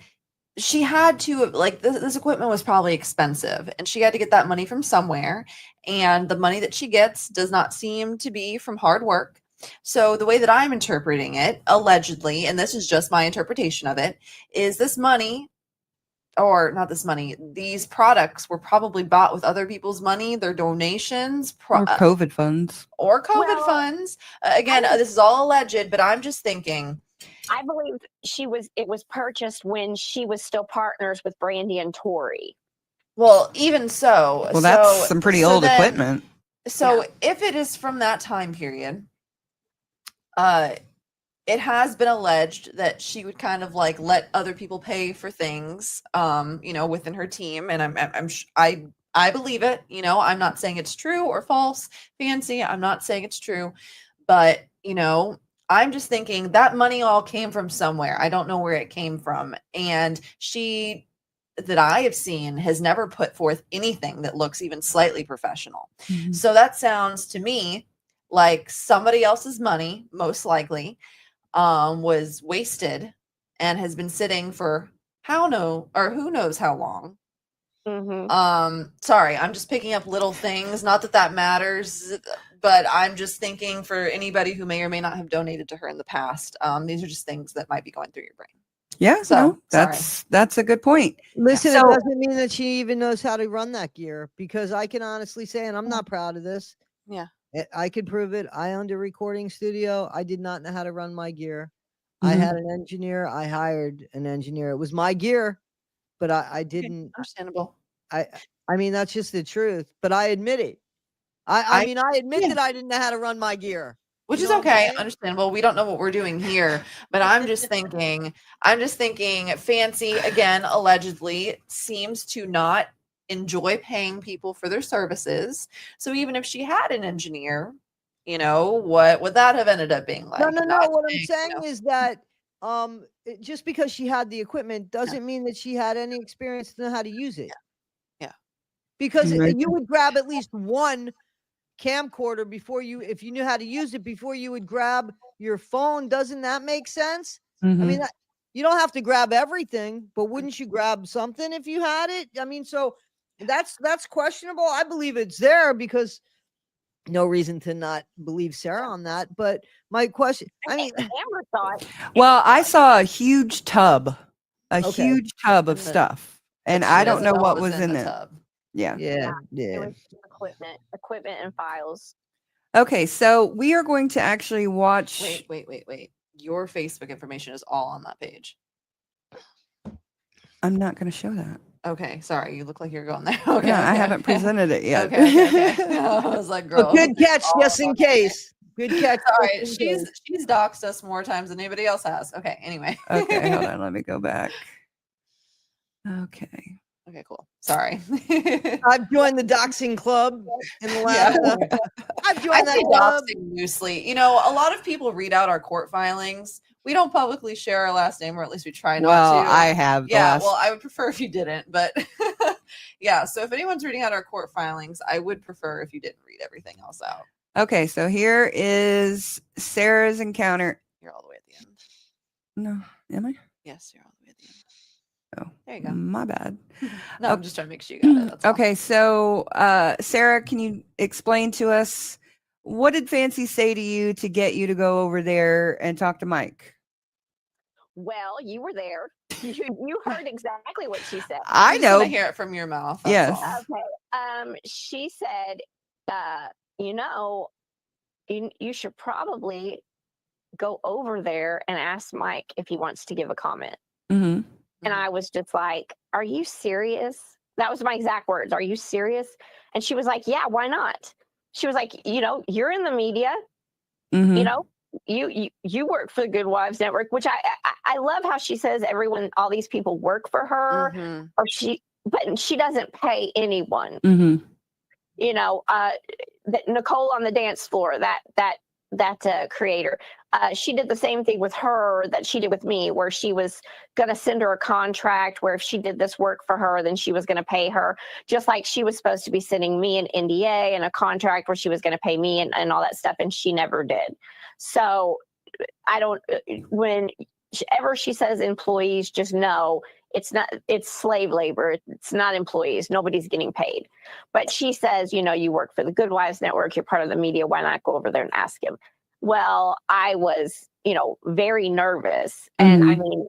she had to, like, this equipment was probably expensive and she had to get that money from somewhere. And the money that she gets does not seem to be from hard work. So the way that I'm interpreting it, allegedly, and this is just my interpretation of it, is this money, or not this money, these products were probably bought with other people's money, their donations, Or COVID funds. or COVID funds. Again, this is all alleged, but I'm just thinking. I believe it was purchased when she was still partners with Brandy and Tori. Well, even so. Well, that's some pretty old equipment. So if it is from that time period, it has been alleged that she would kind of like let other people pay for things, within her team. And I believe it, I'm not saying it's true or false, Fancy. I'm not saying it's true, but, I'm just thinking that money all came from somewhere. I don't know where it came from. And she, that I have seen, has never put forth anything that looks even slightly professional. Mhm. So that sounds to me like somebody else's money, most likely, was wasted and has been sitting for who knows how long. Mm-hmm. Sorry, I'm just picking up little things. Not that matters, but I'm just thinking for anybody who may or may not have donated to her in the past. These are just things that might be going through your brain. Yeah, So that's a good point. Listen, So- it doesn't mean that she even knows how to run that gear, because I can honestly say, and I'm not proud of this. Yeah. I could prove it. I owned a recording studio. I did not know how to run my gear. I had an engineer. I hired an engineer. It was my gear, but I didn't. Understandable. I mean, that's just the truth, but I admit it. I mean, I admit that I didn't know how to run my gear. Which You is know what I'm okay, saying? understandable. We don't know what we're doing here, but I'm just thinking, Fancy, again, allegedly seems to not enjoy paying people for their services. So even if she had an engineer, what would that have ended up being like? No. Not What I'm saying, saying is that just because she had the equipment doesn't mean that she had any experience to know how to use it. Yeah. Because Right. you would grab at least one camcorder if you knew how to use it, before you would grab your phone. Doesn't that make sense? Mhm. I mean, you don't have to grab everything, but wouldn't you grab something if you had it? I mean, so that's questionable. I believe it's there, because no reason to not believe Sarah on that. But my question, I mean, Amber thought. Well, I saw a huge tub, Okay. huge tub of And the- stuff, and She I don't doesn't know know what was in the it. tub. Yeah. yeah. It was equipment and files. Okay, so we are going to actually watch. Wait. Your Facebook information is all on that page. I'm not going to show that. Okay, sorry. You look like you're going there. Okay, Yeah, I okay, haven't okay. presented it yet. Okay. I was like, girl. But good catch, all just in on- case. Good catch. Sorry, just in case. she's doxed us more times than anybody else has. Okay, anyway. Okay, hold on. Let me go back. Okay. Okay, cool. Sorry. I've joined the doxing club in the last. I've I joined that say club. doxing loosely. A lot of people read out our court filings. We don't publicly share our last name, or at least we try not Well, to. I have. the Yeah, last- well, I would prefer if you didn't, but yeah. So if anyone's reading out our court filings, I would prefer if you didn't read everything else out. Okay, so here is Sarah's encounter. You're all the way at the end. No, am I? Yes, you're all the way at the end. Oh, There you go. my bad. No, I'm just trying to make sure you got it. That's all. Okay, so Sarah, can you explain to us, what did Fancy say to you to get you to go over there and talk to Mike? Well, you were there. You heard exactly what she said. I just wanna know. hear it from your mouth. That's Yes. all. Okay. She said, you should probably go over there and ask Mike if he wants to give a comment. Mm-hmm. And I was just like, are you serious? That was my exact words. Are you serious? And she was like, yeah, why not? She was like, you're in the media, Mm-hmm. you work for the Goodwives Network, which I love how she says all these people work for her, Mhm. or but she doesn't pay anyone. Mm-hmm. You know, that Nicole on the dance floor, that creator, she did the same thing with her that she did with me, where she was going to send her a contract where if she did this work for her, then she was going to pay her, just like she was supposed to be sending me an NDA and a contract where she was going to pay me and all that stuff, and she never did. So I don't, whenever she says employees, just know it's not, it's slave labor. It's not employees. Nobody's getting paid. But she says, you know, you work for the Goodwives Network. You're part of the media. Why not go over there and ask him? Well, I was, you know, very nervous. And I mean,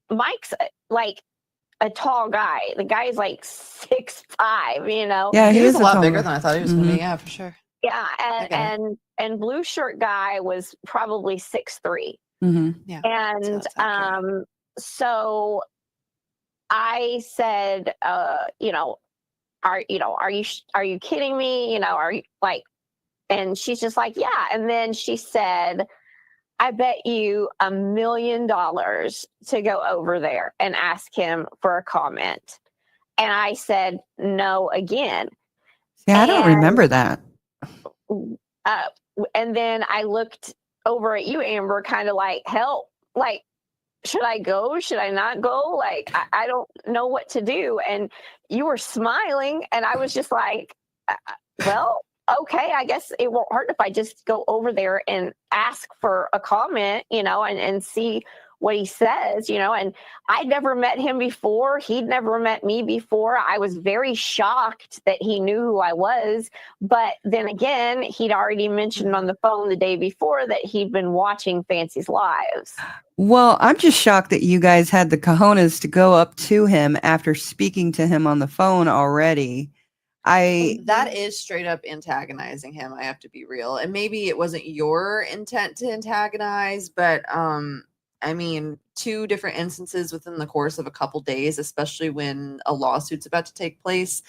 Mike's like a tall guy. The guy's like 6'5", you know? Yeah, he was a lot tall bigger guy. than I thought he was going to be. Yeah, for sure. Yeah. Okay. And blue shirt guy was probably 6'3". Mm-hmm. Yeah. And so I said, you know, are you kidding me? You know, are you like, and she's just like, yeah. And then she said, I bet you $1 million to go over there and ask him for a comment. And I said, no, again. Yeah, I don't remember that. And then I looked over at you, Amber, kind of like, help, like, should I go? Should I not go? Like, I don't know what to do. And you were smiling, and I was just like, well, okay, I guess it won't hurt if I just go over there and ask for a comment, you know, and see what he says, you know. And I'd never met him before. He'd never met me before. I was very shocked that he knew who I was. But then again, he'd already mentioned on the phone the day before that he'd been watching Fancy's lives. Well, I'm just shocked that you guys had the cojones to go up to him after speaking to him on the phone already. That is straight up antagonizing him. I have to be real. And maybe it wasn't your intent to antagonize, but I mean, 2 different instances within the course of a couple days, especially when a lawsuit's about to take place.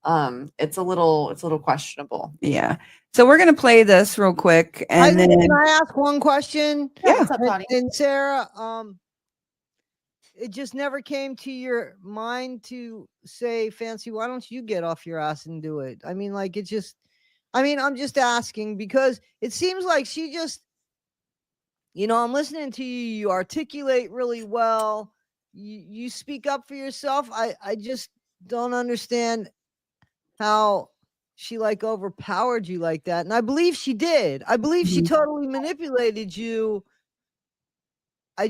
It's a little questionable. Yeah. So we're gonna play this real quick, and then can I ask one question? Yeah. What's up, Toddy? And Sarah, it just never came to your mind to say, Fancy, why don't you get off your ass and do it? I mean, like, I'm just asking because it seems like she just, you know, I'm listening to you. You articulate really well. You speak up for yourself. I just don't understand how she like overpowered you like that. And I believe she did. I believe she totally manipulated you. I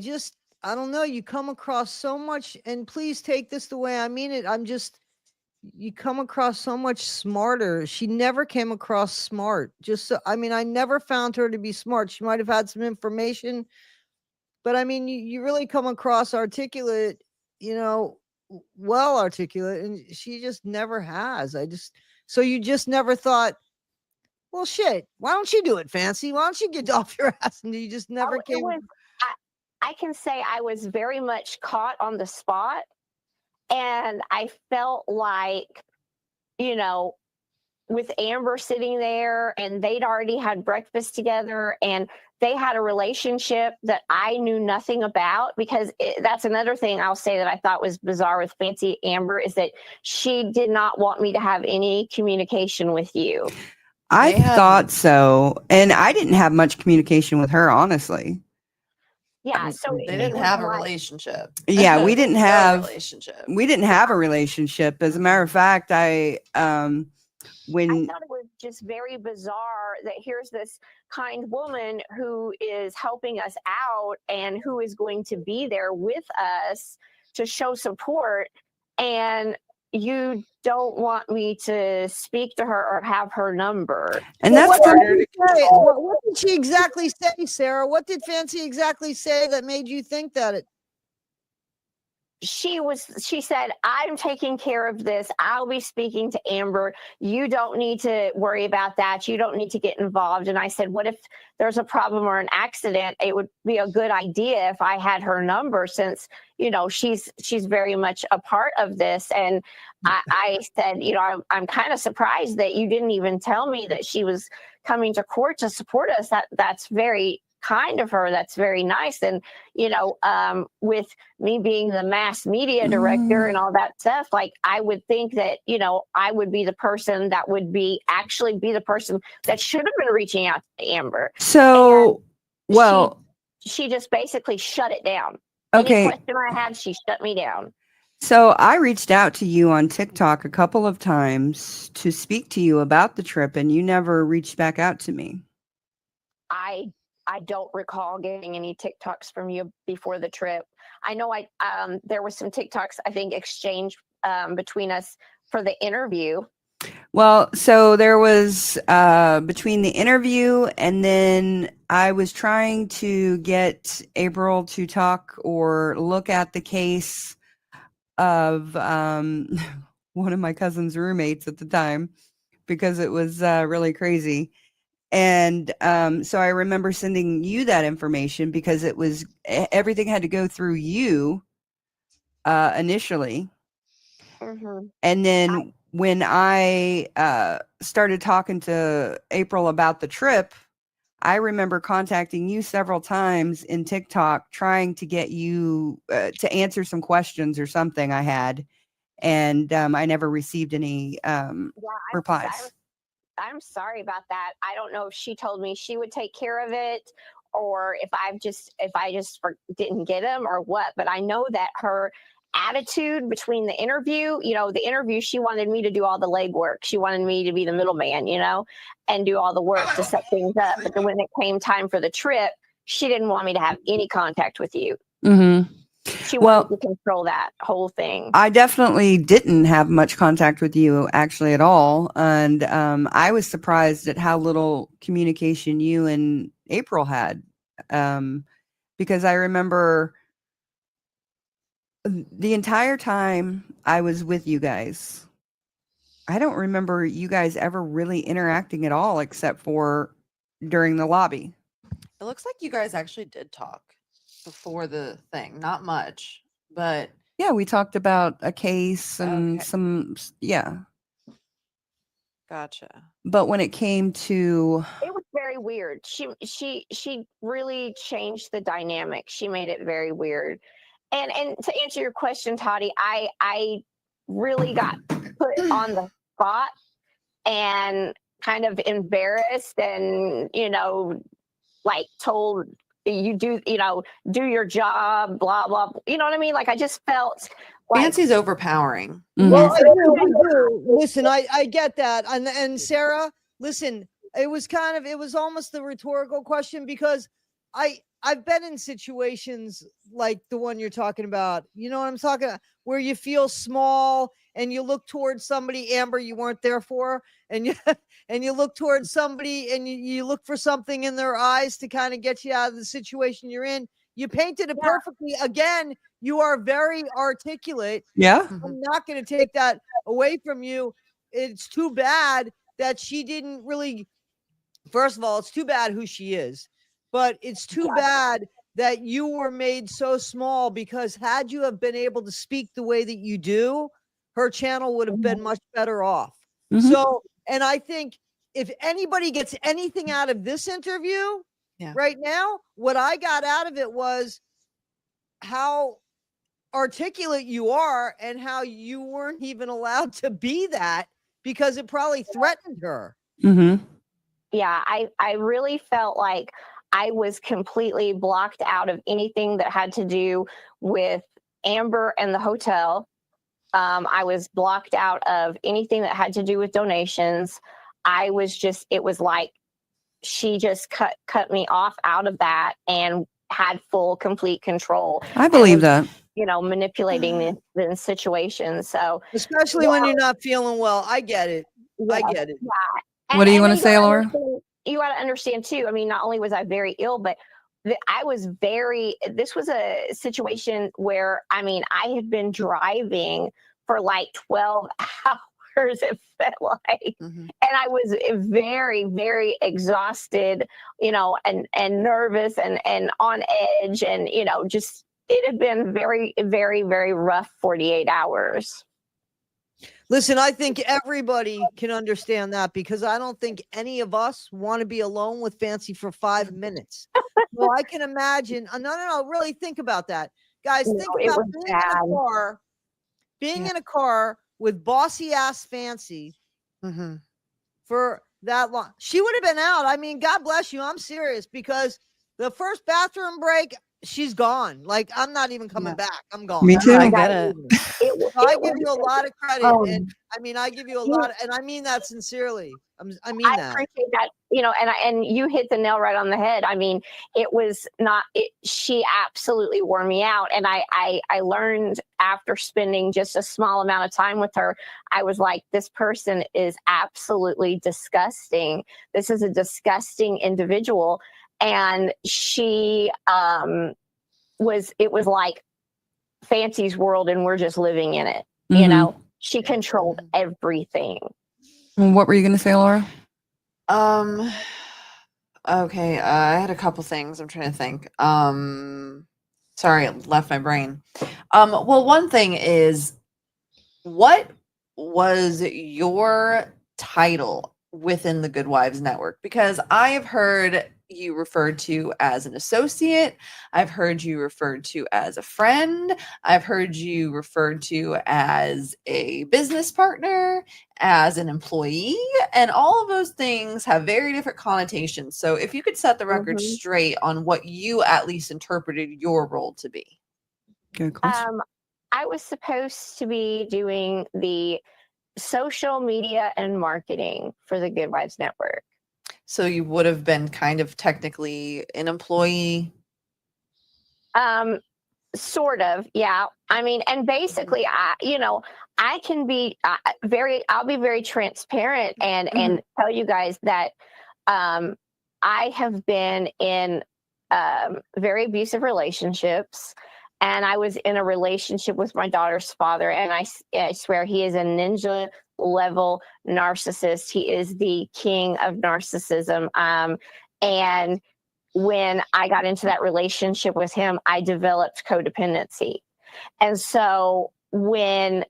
don't know. You come across so much, and please take this the way I mean it. You come across so much smarter. She never came across smart. I never found her to be smart. She might have had some information, but I mean, you really come across articulate, you know, well articulate, and she just never has. So you just never thought, well, shit, why don't you do it, Fancy? Why don't you get off your ass? And you just never came. I can say I was very much caught on the spot, and I felt like, you know, with Amber sitting there, and they'd already had breakfast together, and they had a relationship that I knew nothing about, because that's another thing I'll say that I thought was bizarre with Fancy Amber, is that she did not want me to have any communication with you. I thought so. And I didn't have much communication with her, honestly. Yeah, so they didn't have a relationship. Yeah, we didn't have a relationship. We didn't have a relationship. As a matter of fact, I thought it was just very bizarre that here's this kind woman who is helping us out and who is going to be there with us to show support, and you don't want me to speak to her or have her number. And that's what did she exactly say, Sarah? What did Fancy exactly say that made you think that she said, I'm taking care of this. I'll be speaking to Amber. You don't need to worry about that. You don't need to get involved. And I said, what if there's a problem or an accident? It would be a good idea if I had her number, since, you know, she's very much a part of this. And I said, you know, I'm kind of surprised that you didn't even tell me that she was coming to court to support us. That's very kind of her. That's very nice. And, with me being the mass media director and all that stuff, like, I would think that, I would be the person that would actually be the person that should have been reaching out to Amber. So, she just basically shut it down. Okay. Any question I had, she shut me down. So I reached out to you on TikTok a couple of times to speak to you about the trip, and you never reached back out to me. I don't recall getting any TikToks from you before the trip. I know there was some TikToks, I think, exchanged between us for the interview. Well, so there was between the interview, and then I was trying to get April to talk or look at the case of one of my cousin's roommates at the time, because it was really crazy. And so I remember sending you that information because it was everything had to go through you initially. Mm-hmm. And then when I started talking to April about the trip, I remember contacting you several times in TikTok trying to get you to answer some questions or something I had. And I never received any replies. I'm sorry about that. I don't know if she told me she would take care of it, or if I just didn't get him or what. But I know that her attitude between the interview, she wanted me to do all the legwork. She wanted me to be the middleman, and do all the work to set things up. But then when it came time for the trip, she didn't want me to have any contact with you. Mm-hmm. She wanted to control that whole thing. I definitely didn't have much contact with you actually at all. And I was surprised at how little communication you and April had. Because I remember the entire time I was with you guys, I don't remember you guys ever really interacting at all, except for during the lobby. It looks like you guys actually did talk before the thing. Not much, but yeah, we talked about a case and some. Gotcha. But when it came to, it was very weird. She really changed the dynamic. She made it very weird. And to answer your question, Toddy, I really got put on the spot and kind of embarrassed, and like told you do your job, blah blah. You know what I mean? Like, I just felt like Fancy's overpowering. Mm-hmm. Well, I do. Listen, I get that. And Sarah, listen, it was almost the rhetorical question, because I've been in situations like the one you're talking about. You know what I'm talking about? Where you feel small and you look towards somebody, Amber, you weren't there for, and you look towards somebody and you look for something in their eyes to kind of get you out of the situation you're in. You painted it perfectly. Again, you are very articulate. Yeah. I'm not going to take that away from you. It's too bad that she didn't really, first of all, it's too bad who she is, but it's too bad that you were made so small, because had you have been able to speak the way that you do, her channel would have been much better off. Mm-hmm. So, and I think if anybody gets anything out of this interview right now, what I got out of it was how articulate you are and how you weren't even allowed to be that, because it probably threatened her. Mm-hmm. Yeah, I really felt like I was completely blocked out of anything that had to do with Amber and the hotel. I was blocked out of anything that had to do with donations. It was like she just cut me off out of that and had full, complete control. I believe that. Manipulating the situation. So, especially when you're not feeling well. I get it. I get it. Yeah. What do you want to say, Laura? You got to understand too. I mean, not only was I very ill, but this was a situation where, I mean, I had been driving for like 12 hours, it felt like. Mm-hmm. And I was very, very exhausted, and nervous and on edge, and, it had been very, very, very rough 48 hours. Listen, I think everybody can understand that because I don't think any of us want to be alone with Fancy for 5 minutes. So I can imagine. No. Really think about that, guys. No, Think it about was being in bad. a car, in a car with bossy ass Fancy for that long. She would have been out. I mean, God bless you. I'm serious because the first bathroom break, she's gone. Like, I'm not even coming back. I'm gone. Me too. I get it. I give you a lot of credit, and Um, I mean, I give you a lot, and I mean that sincerely. I mean I that. appreciate that, you know, and you hit the nail right on the head. I mean, it was not. She absolutely wore me out, and I learned after spending just a small amount of time with her. I was like, this person is absolutely disgusting. This is a disgusting individual, and she was. It was like Fancy's world, and we're just living in it. You know, she controlled everything. What were you going to say, Laura? Okay, I had a couple things. I'm trying to think. Sorry, it left my brain. Well, one thing is, what was your title within the Goodwives network? Because I have heard you referred to as an associate. I've heard you referred to as a friend. I've heard you referred to as a business partner, as an employee, and all of those things have very different connotations. So if you could set the record straight on what you at least interpreted your role to be. Good question. I was supposed to be doing the social media and marketing for the Goodwives network. So you would have been kind of technically an employee? Sort of, yeah. I mean, and basically, I can be I'll be very transparent and tell you guys that I have been in very abusive relationships. And I was in a relationship with my daughter's father, and I swear he is a ninja level narcissist. He is the king of narcissism. And when I got into that relationship with him, I developed codependency. And so when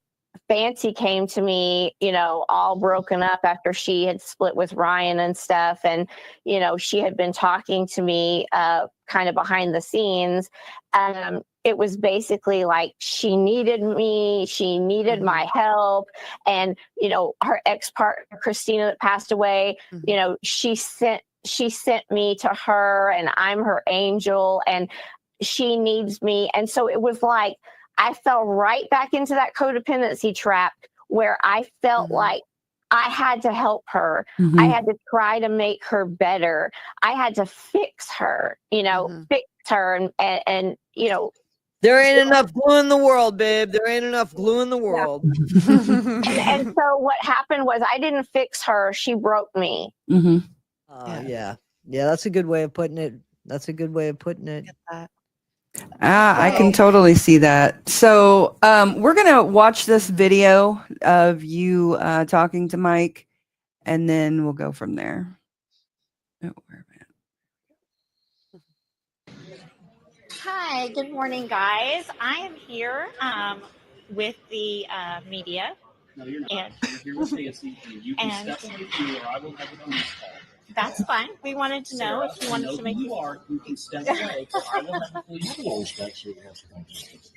Fancy came to me, you know, all broken up after she had split with Ryan and stuff, and, you know, she had been talking to me kind of behind the scenes. It was basically like she needed me, she needed my help. And, you know, her ex-partner, Christina, that passed away, you know, she sent me to her, and I'm her angel, and she needs me. And so it was like I fell right back into that codependency trap where I felt like I had to help her. I had to try to make her better. I had to fix her, you know, fix her. And, you know, there ain't enough glue in the world, babe. There ain't enough glue in the world. and so what happened was I didn't fix her. She broke me. Yeah, that's a good way of putting it. That's a good way of putting it. I can totally see that. So we're going to watch this video of you talking to Mike, and then we'll go from there. Oh, where am I at? Hi, good morning, guys. I am here with the media. No, you're not. You're here with Fancy, and you can step right here, or I will have a police call. That's fine. We wanted to know if you wanted to make. You are. You can step away, or I will have a police call.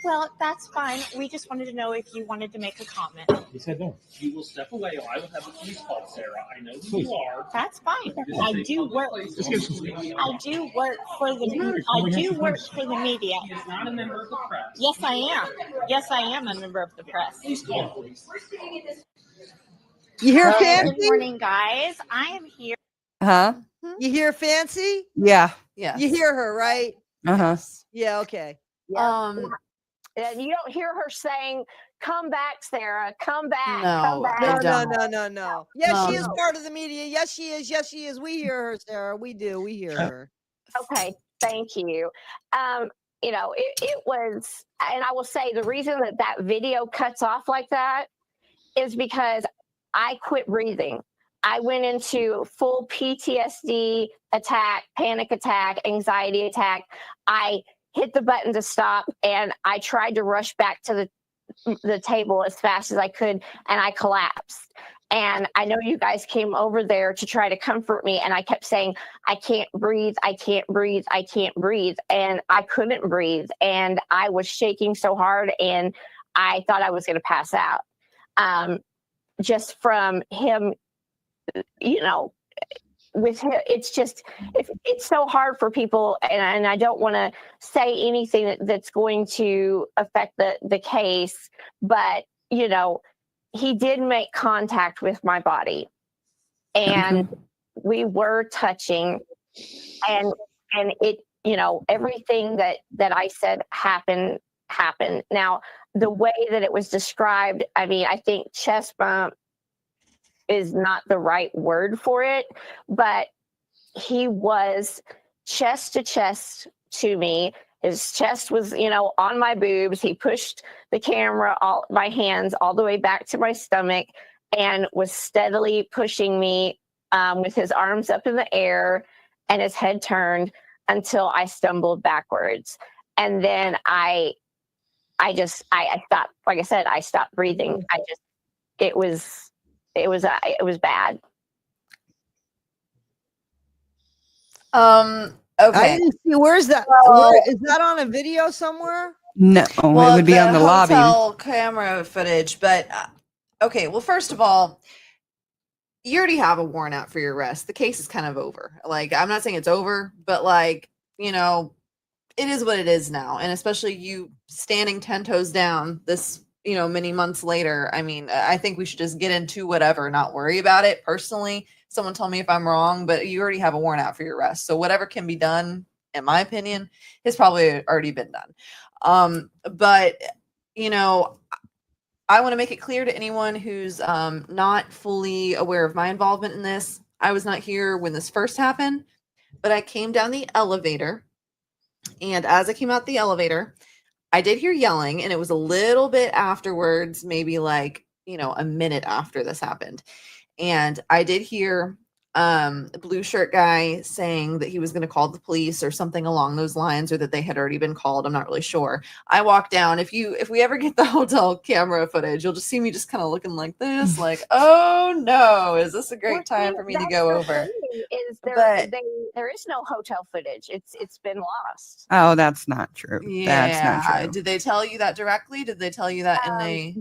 Well, that's fine. We just wanted to know if you wanted to make a comment. He said no. You will step away, or I will have a police call, Sarah. I know who you are. That's fine. I do work. I do work for the. I do work for the media. He is not a member of the press. Yes, I am. Yes, I am a member of the press. Please call the police. You hear Fancy? Good morning, guys. I am here. You hear Fancy? Yeah. Yeah. You hear her, right? Yeah. Okay. And you don't hear her saying, "Come back, Sarah. Come back. No, come back." No. Yes, she is part of the media. Yes, she is. Yes, she is. We hear her, Sarah. We do. We hear her. Okay. Thank you. You know, it was, and I will say the reason that video cuts off like that is because I quit breathing. I went into full PTSD attack, panic attack, anxiety attack. I hit the button to stop, and I tried to rush back to the table as fast as I could, and I collapsed. And I know you guys came over there to try to comfort me, and I kept saying, I can't breathe, I can't breathe, I can't breathe. And I couldn't breathe, and I was shaking so hard, and I thought I was going to pass out. Just from him, you know, with him, it's so hard for people, and I don't want to say anything that's going to affect the case, but, you know, he did make contact with my body, and we were touching, and it, you know, everything that I said happened. Now, the way that it was described, I mean, I think chest bump is not the right word for it, but he was chest to chest to me. His chest was, you know, on my boobs. He pushed the camera, my hands all the way back to my stomach, and was steadily pushing me with his arms up in the air and his head turned until I stumbled backwards. And then I stopped. Like I said, I stopped breathing. It was bad. Okay. I didn't see. Where's that? Is that on a video somewhere? No, Well, it would be on the lobby. hotel camera footage. But okay. Well, first of all, you already have a warrant out for your arrest. The case is kind of over. Like, I'm not saying it's over, but, like, you know, it is what it is now. And especially you standing 10 toes down this, you know, many months later. I mean, I think we should just get into whatever, not worry about it. Personally, someone tell me if I'm wrong, but you already have a warrant out for your arrest. So whatever can be done, in my opinion, has probably already been done. But, you know, I want to make it clear to anyone who's not fully aware of my involvement in this. I was not here when this first happened, but I came down the elevator. And as I came out the elevator, I did hear yelling, and it was a little bit afterwards, maybe like, you know, a minute after this happened. And I did hear a blue shirt guy saying that he was going to call the police or something along those lines, or that they had already been called. I'm not really sure. I walked down. If we ever get the hotel camera footage, you'll just see me just kind of looking like this, like, oh no, is this a great time for me to go over? There is no hotel footage. It's been lost. Oh, that's not true. Yeah. That's not true. Did they tell you that directly? Did they tell you that in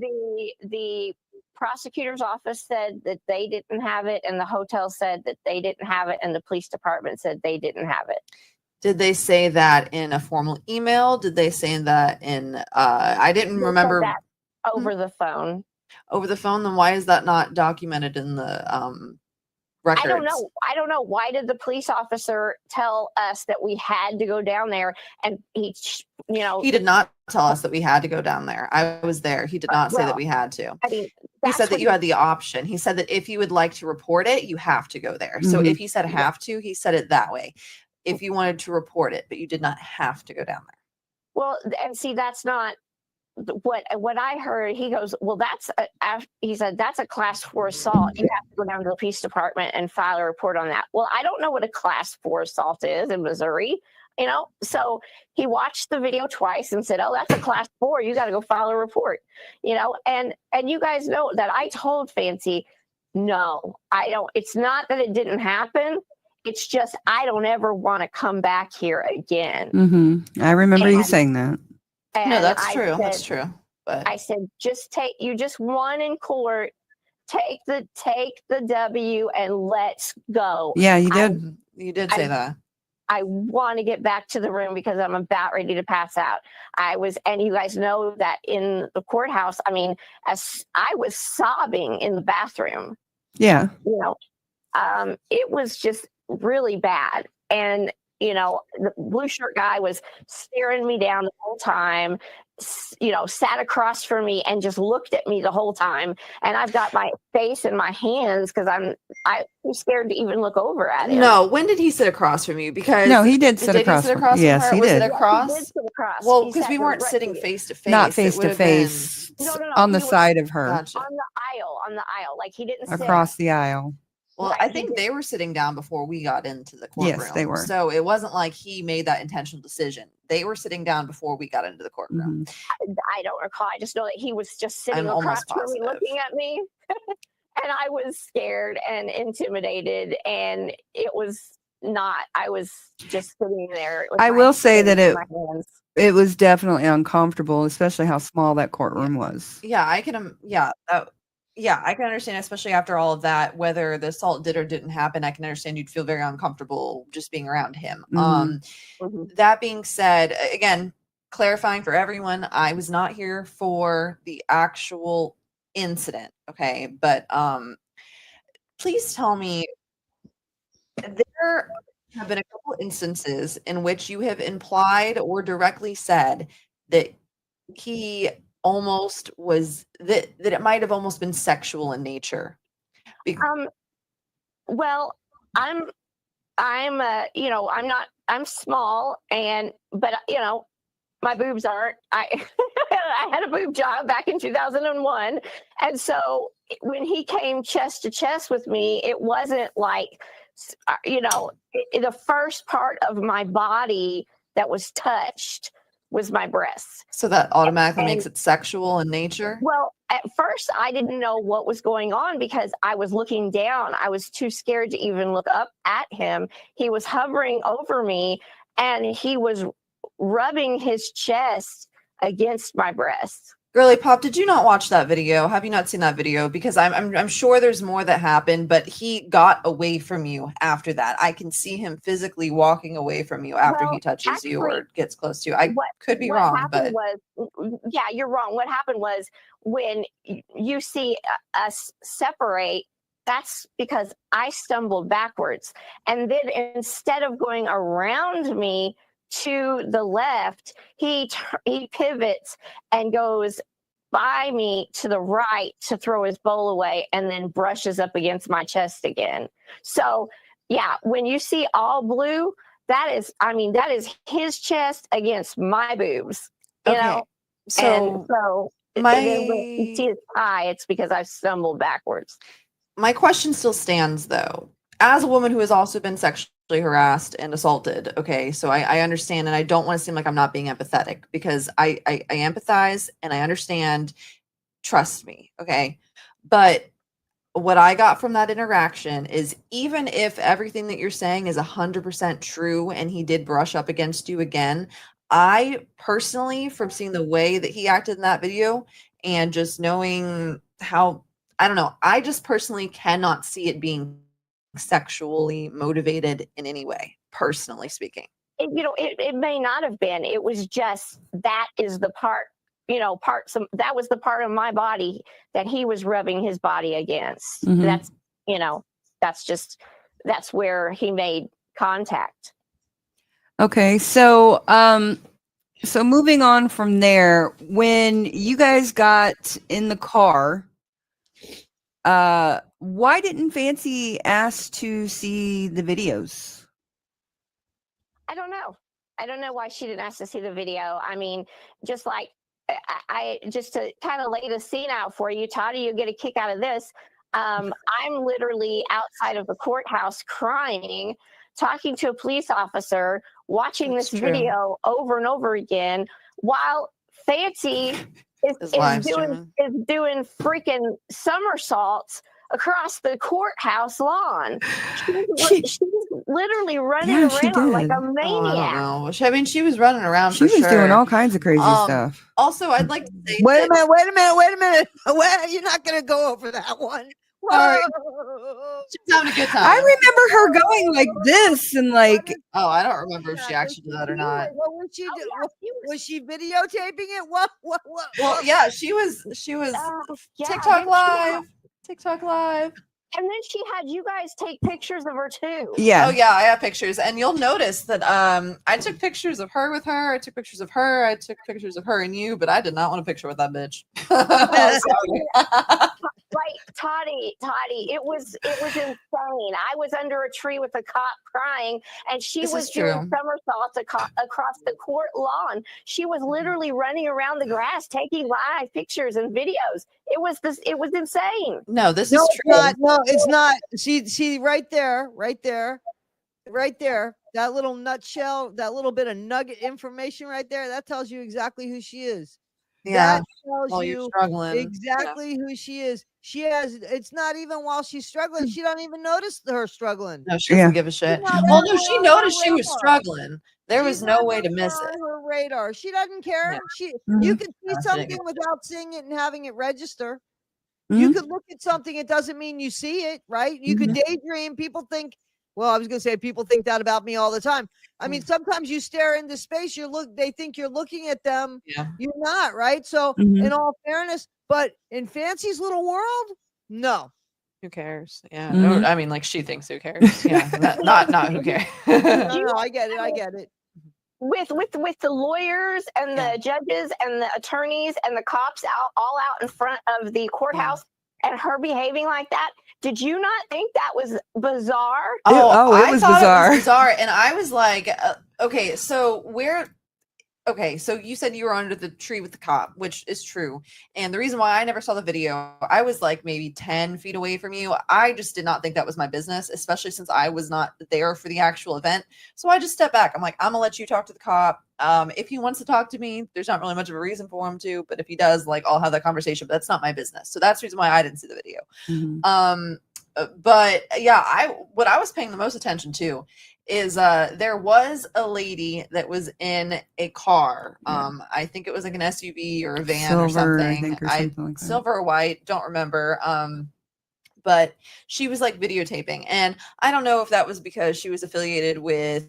the prosecutor's office said that they didn't have it, and the hotel said that they didn't have it, and the police department said they didn't have it. Did they say that in a formal email? Did they say that in I didn't remember that over the phone. Over the phone? Then why is that not documented in the records? I don't know. Why did the police officer tell us that we had to go down there? And he did not tell us that we had to go down there. I was there. He did not say that we had to. I mean, he said that you had the option. He said that if you would like to report it, you have to go there. So if he said have to, he said it that way. If you wanted to report it, but you did not have to go down there. Well, and see, that's not what I heard. He goes, well, he said, that's a class 4 assault. You have to go down to the police department and file a report on that. Well, I don't know what a class 4 assault is in Missouri, you know? So he watched the video twice and said, oh, that's a class 4. You got to go file a report, you know? And you guys know that I told Fancy, no, I don't. It's not that it didn't happen. It's just, I don't ever want to come back here again. I remember you saying that. No, that's true. That's true. But I said, you just won in court. Take the W and let's go. Yeah, you did. You did say that. I want to get back to the room because I'm about ready to pass out. And you guys know that in the courthouse, I mean, as I was sobbing in the bathroom. Yeah. You know, it was just really bad. And, you know, the blue shirt guy was staring me down the whole time, you know, sat across from me and just looked at me the whole time. And I've got my face in my hands because I'm scared to even look over at him. No, when did he sit across from you? Because no, he did sit across. Yes, he did. Was it across? He did sit across. Well, because we weren't sitting face to face. Not face to face. No, on the side of her. Gotcha. On the aisle. Like he didn't sit across the aisle. Well, Right, I he think did. they were sitting down before we got into the courtroom. Yes, they were. So it wasn't like he made that intentional decision. They were sitting down before we got into the courtroom. Mhm. I don't recall. I just know that he was just sitting I'm across almost from me positive. looking at me. And I was scared and intimidated. And it was not, I was just sitting there. With I my will say face that in my hands. it was definitely uncomfortable, especially how small that courtroom was. Yeah, I can. I can understand, especially after all of that, whether the assault did or didn't happen. I can understand you'd feel very uncomfortable just being around him. Mhm. That being said, again, clarifying for everyone, I was not here for the actual incident. Okay, but please tell me, there have been a couple instances in which you have implied or directly said that he almost was that it might have almost been sexual in nature. Well, I'm I'm small but my boobs aren't. I I had a boob job back in 2001, and so when he came chest to chest with me, it wasn't like the first part of my body that was touched was my breasts. So that automatically And- makes it sexual in nature. Well, at first I didn't know what was going on because I was looking down. I was too scared to even look up at him. He was hovering over me and he was rubbing his chest against my breast. Girly Pop, did you not watch that video? Have you not seen that video? Because I'm sure there's more that happened, but he got away from you after that. I can see him physically walking away from you after he touches you or gets close to you. I could be wrong, but Yeah, you're wrong. What happened was when you see us separate, that's because I stumbled backwards. And then instead of going around me to the left, he pivots and goes by me to the right to throw his bowl away and then brushes up against my chest again. So yeah, when you see all blue, that is his chest against my boobs, you know? So when you see his eye, it's because I've stumbled backwards. My question still stands though. As a woman who has also been sexually harassed and assaulted, okay, so I understand, and I don't want to seem like I'm not being empathetic because I empathize and I understand. Trust me, okay? But what I got from that interaction is even if everything that you're saying is 100% true and he did brush up against you again, I personally, from seeing the way that he acted in that video and just knowing how, I don't know, I just personally cannot see it being sexually motivated in any way, personally speaking. It may not have been. It was just that is the part, that was the part of my body that he was rubbing his body against. Mhm. That's where he made contact. Okay, so so moving on from there, when you guys got in the car, why didn't Fancy ask to see the videos? I don't know why she didn't ask to see the video. I mean, just like I just to kind of lay the scene out for you, Toddy, you get a kick out of this. I'm literally outside of the courthouse crying, talking to a police officer, watching this video over and over again while Fancy is doing freaking somersaults across the courthouse lawn. She's literally running around like a maniac. I don't know. I mean, she was running around. She was doing all kinds of crazy stuff. Also, I'd like to say, wait a minute. Well, you're not going to go over that one. Sorry. She's having a good time. I remember her going like this and like. Oh, I don't remember if she actually did that or not. What was she doing? Was she videotaping it? What? Well, yeah, she was TikTok live. And then she had you guys take pictures of her too. Yeah. Oh yeah, I have pictures, and you'll notice that I took pictures of her with her. I took pictures of her. I took pictures of her and you, but I did not want a picture with that bitch. Like Toddy, it was insane. I was under a tree with a cop crying, and she was doing somersaults across the court lawn. She was literally running around the grass, taking live pictures and videos. It was insane. No, this No, is it's true. not. No, it's not. See, right there. That little nutshell, that little bit of nugget information right there, that tells you exactly who she is. Yeah. That tells you're you struggling. exactly who she is. She has, it's not even while she's struggling. She don't even notice her struggling. No, she doesn't give a shit. Well, no, she noticed she was struggling. There was no way to miss it. On her radar. She doesn't care. Yeah. You could see No, she didn't something give a without seeing it and having it register. You could look at something, it doesn't mean you see it, right? You could daydream. People think, well, I was gonna say people think that about me all the time. I mean, sometimes you stare into space, they think you're looking at them. Yeah. You're not, right? So in all fairness, but in Fancy's little world, no. Who cares? Yeah. No, I mean, like she thinks who cares. Yeah. not who cares. No, I get it. With the lawyers and the judges and the attorneys and the cops all out in front of the courthouse and her behaving like that. Did you not think that was bizarre? It was bizarre. It was bizarre. And I was like, okay, so you said you were under the tree with the cop, which is true. And the reason why I never saw the video, I was like maybe 10 feet away from you. I just did not think that was my business, especially since I was not there for the actual event. So I just stepped back. I'm like, I'm gonna let you talk to the cop. If he wants to talk to me, there's not really much of a reason for him to, but if he does, like, I'll have that conversation, but that's not my business. So that's the reason why I didn't see the video. But yeah, what I was paying the most attention to is there was a lady that was in a car. I think it was like an SUV or a van or something. Like silver or white, don't remember. But she was like videotaping, and I don't know if that was because she was affiliated with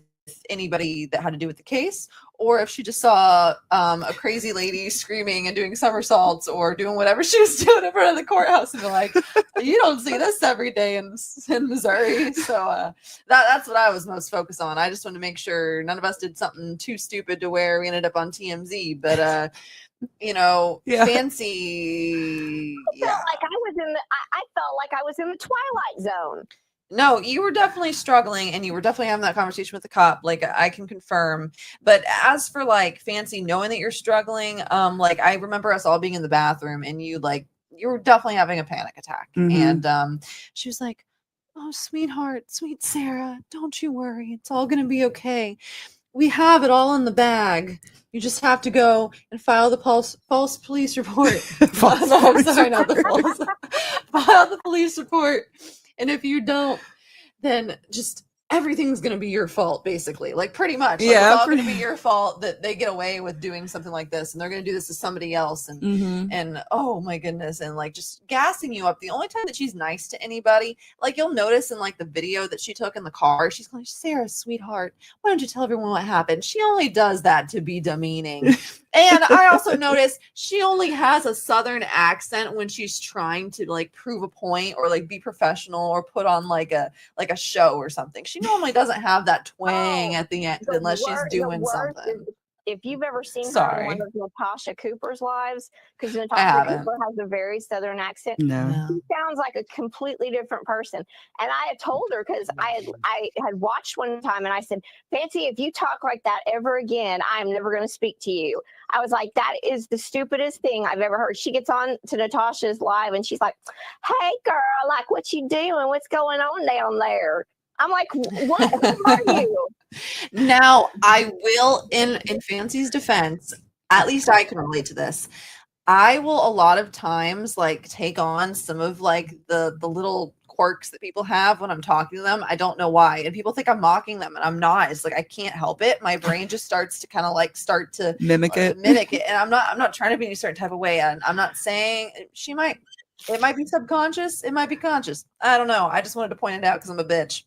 anybody that had to do with the case, or if she just saw a crazy lady screaming and doing somersaults or doing whatever she was doing in front of the courthouse, and they're like, you don't see this every day in Missouri. So that's what I was most focused on. I just wanted to make sure none of us did something too stupid to where we ended up on TMZ. But Fancy. I felt like I was in the Twilight Zone. No, you were definitely struggling, and you were definitely having that conversation with the cop. Like, I can confirm. But as for like Fancy knowing that you're struggling, like I remember us all being in the bathroom, and you were definitely having a panic attack. And she was like, "Oh, sweetheart, sweet Sarah, don't you worry. It's all gonna be okay. We have it all in the bag. You just have to go and file the false police report." File the police report. And if you don't, then just everything's going to be your fault, basically. Like, pretty much. Like, it's all going to be your fault that they get away with doing something like this, and they're going to do this to somebody else. And oh my goodness. And like just gassing you up. The only time that she's nice to anybody, like you'll notice in like the video that she took in the car, she's going, "Sarah, sweetheart, why don't you tell everyone what happened?" She only does that to be demeaning. And I also noticed she only has a Southern accent when she's trying to like prove a point or like be professional or put on like a show or something. She normally doesn't have that twang at the end unless she's doing something. If you've ever seen her in one of Natasha Cooper's lives, because Natasha Cooper has a very Southern accent. No. She sounds like a completely different person. And I had told her, because I had watched one time, and I said, "Fancy, if you talk like that ever again, I'm never going to speak to you." I was like, that is the stupidest thing I've ever heard. She gets on to Natasha's live, and she's like, "Hey, girl, like, what you doing? What's going on down there?" I'm like, "What? Who are you?" Now, I will, in Fancy's defense, at least I can relate to this. I will a lot of times like take on some of like the little quirks that people have when I'm talking to them. I don't know why. And people think I'm mocking them, and I'm not. It's like I can't help it. My brain just starts to kind of like start to mimic it. And I'm not trying to be any certain type of way. And I'm not saying it might be subconscious. It might be conscious. I don't know. I just wanted to point it out because I'm a bitch.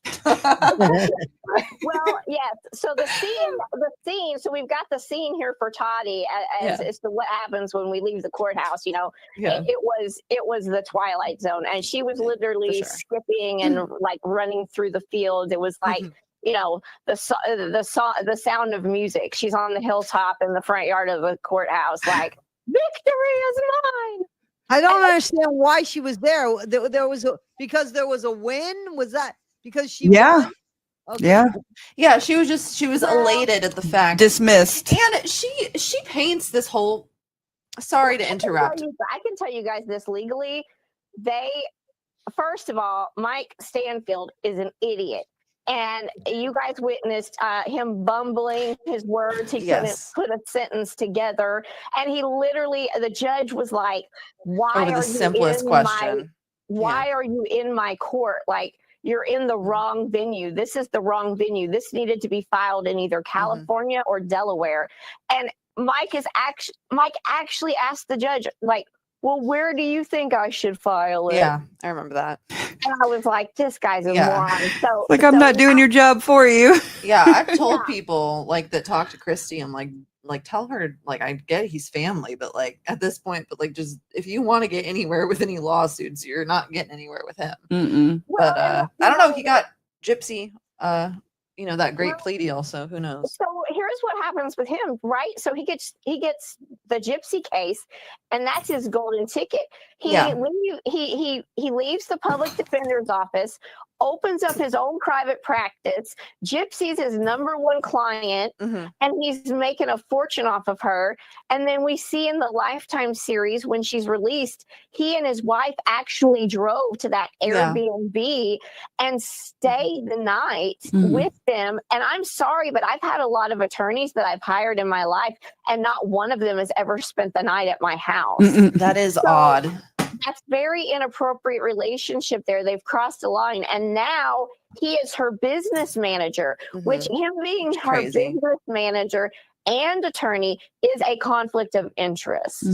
Well, yes. So the scene. So we've got the scene here for Toddy as to what happens when we leave the courthouse. It was the Twilight Zone, and she was literally skipping and like running through the fields. It was like the sound of music. She's on the hilltop in the front yard of the courthouse, like, "Victory is mine." I don't understand why she was there. There was because there was a win. Was that because she won? Okay. Yeah, she was elated at the fact. Dismissed. And she paints this whole, sorry to interrupt. I can tell you guys this legally. First of all, Mike Stanfield is an idiot. And you guys witnessed him bumbling his words. He couldn't put a sentence together. And he literally, the judge was like, why are you in my court? Like, you're in the wrong venue. This is the wrong venue. This needed to be filed in either California or Delaware. And Mike actually asked the judge, like, well, where do you think I should file it? Yeah, I remember that. And I was like, this guy's a moron. So, I'm not doing your job for you. Yeah, I've told people like that talk to Christy. I'm like tell her, like, I get he's family, but like at this point, but like just if you want to get anywhere with any lawsuits, you're not getting anywhere with him. Mm-mm. But I don't know. He got Gypsy, that great plea deal. So who knows? So here's what happens with him, right? So he gets the Gypsy case, and that's his golden ticket. He leaves the public defender's office, opens up his own private practice. Gypsy's his number one client, and he's making a fortune off of her. And then we see in the Lifetime series when she's released, he and his wife actually drove to that Airbnb and stayed the night with them. And I'm sorry, but I've had a lot of attorneys that I've hired in my life, and not one of them has ever spent the night at my house. That is odd. That's very inappropriate relationship there. They've crossed the line, and now he is her business manager, which him being her business manager and attorney is a conflict of interest.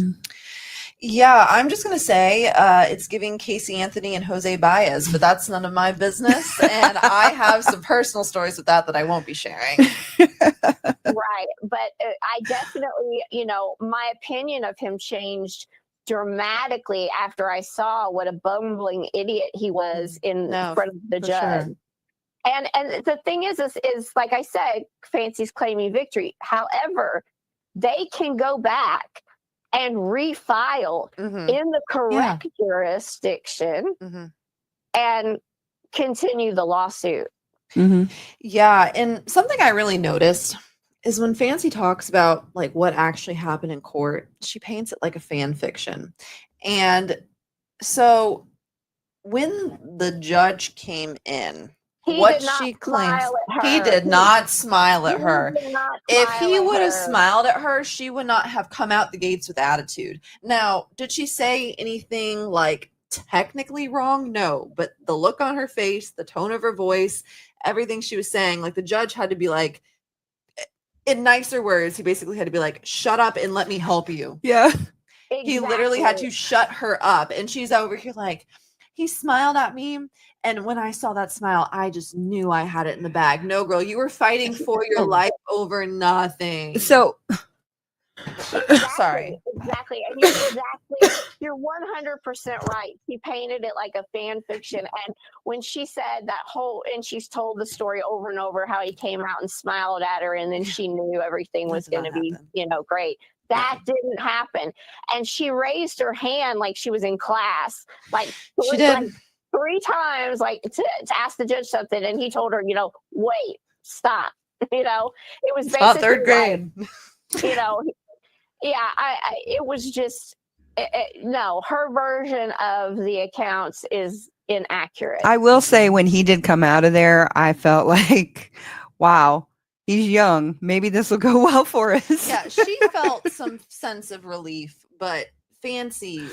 Yeah, I'm just going to say it's giving Casey Anthony and Jose Baez, but that's none of my business. And I have some personal stories with that I won't be sharing. Right. But I definitely, my opinion of him changed dramatically after I saw what a bumbling idiot he was in front of the judge. Sure. And the thing is like I said, Fancy's claiming victory. However, they can go back and refile in the correct jurisdiction and continue the lawsuit. Yeah. And something I really noticed is when Fancy talks about like what actually happened in court, she paints it like a fan fiction. And so when the judge came in, what she claims, he did not smile at her. If he would have smiled at her, she would not have come out the gates with attitude. Now, did she say anything like technically wrong? No, but the look on her face, the tone of her voice, everything she was saying, like the judge had to be like, in nicer words, he basically had to be like, shut up and let me help you. Yeah. Exactly. He literally had to shut her up. And she's over here like, he smiled at me. And when I saw that smile, I just knew I had it in the bag. No, girl, you were fighting for your life over nothing. So, sorry. Exactly. And you're 100% right. She painted it like a fan fiction. And when she said and she's told the story over and over, how he came out and smiled at her, and then she knew everything was going to be, great. That didn't happen. And she raised her hand like she was in class. Like she did. Like 3 times, like to ask the judge something, and he told her, wait, stop. It was basically not 3rd grade. It was just no. Her version of the accounts is inaccurate. I will say, when he did come out of there, I felt like, wow, he's young. Maybe this will go well for us. Yeah, she felt some sense of relief, but Fancy,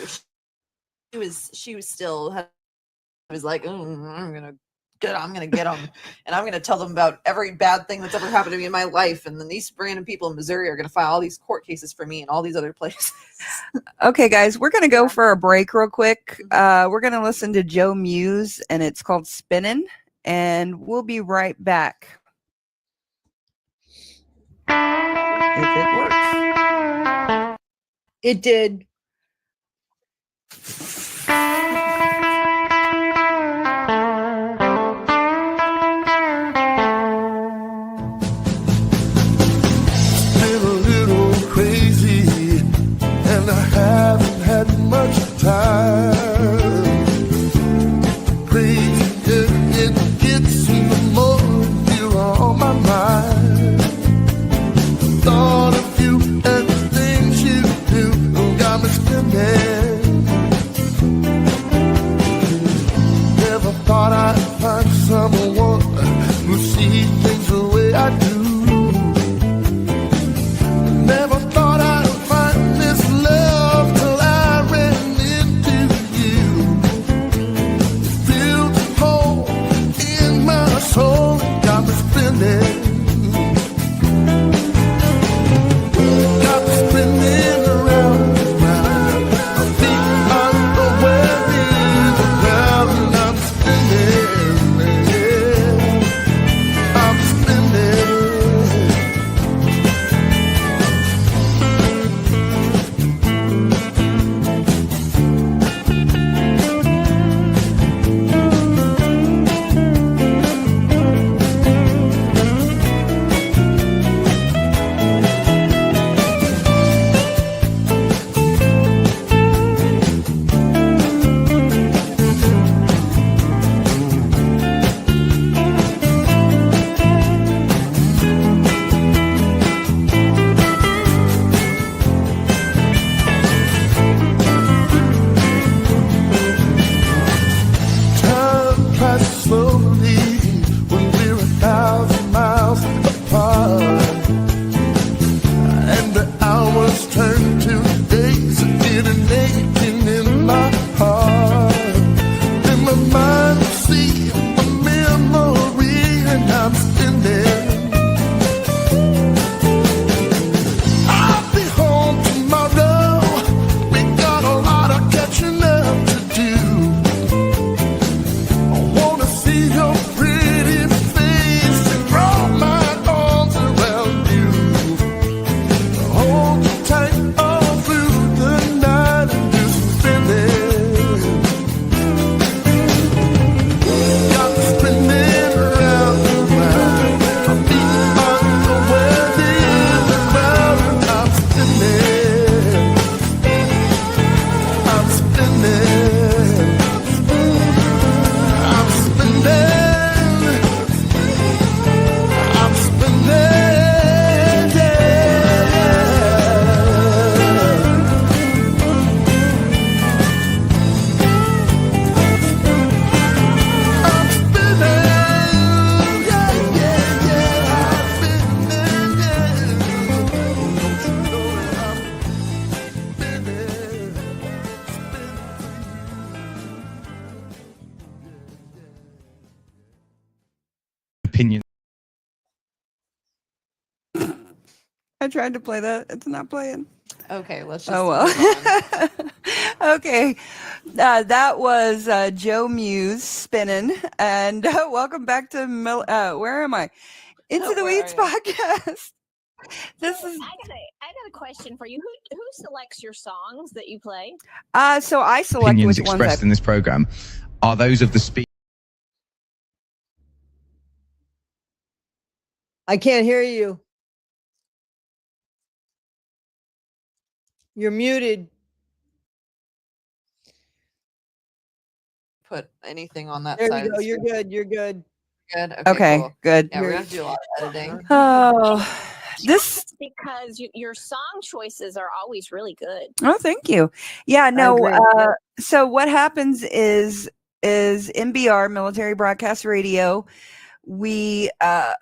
she was still. I was like, I'm gonna get them, and I'm gonna tell them about every bad thing that's ever happened to me in my life, and then these random people in Missouri are gonna file all these court cases for me and all these other places. Okay, guys, we're gonna go for a break real quick. We're gonna listen to Joe Muse, and it's called "Spinnin'," and we'll be right back. If it works. It did. I haven't had much time. got me spinning. Never thought I'd find someone who sees things the way I do. Never thought I'd find this love till I ran into you. Filled the hole in my soul, got me spinning. Got me spinning around and round. My feet under where is around, and I'm spinning. Yeah. I'm spinning. Time passes slowly when we're 1,000 miles apart, and the hours turn to days, getting aching in my heart. In my mind, I see a memory, and I'm spinning. I'll be home tomorrow. We got a lot of catching up to do. I wanna see your pretty face and draw my arms around you. Hold you tight all through the night and just spinning. Got me spinning around and round. My feet under where the is around, and I'm spinning. I'm spinning. I'm spinning. I'm spinning. Yeah. I'm spinning. Yeah, yeah, yeah. I'm spinning. Yeah. Don't you know that I'm spinning? Opinion. I tried to play that. It's not playing. Okay, let's just. Oh move on. well. Okay, that was Joe Muse spinning, and welcome back to where am I? Into the Where are Weeds you? podcast. This So is I got a question for you. Who selects your songs that you play? so I select Opinions which ones expressed in this program are those of the speaker. I can't hear you. You're muted. Put anything on that There side. you of go. the You're screen. good. You're good. Good. Okay, Cool. good. Yeah, we're gonna do a lot of editing. Oh, this. Because your song choices are always really good. Oh, thank you. Yeah, no. agree. So what happens is MBR, Military Broadcast Radio. We have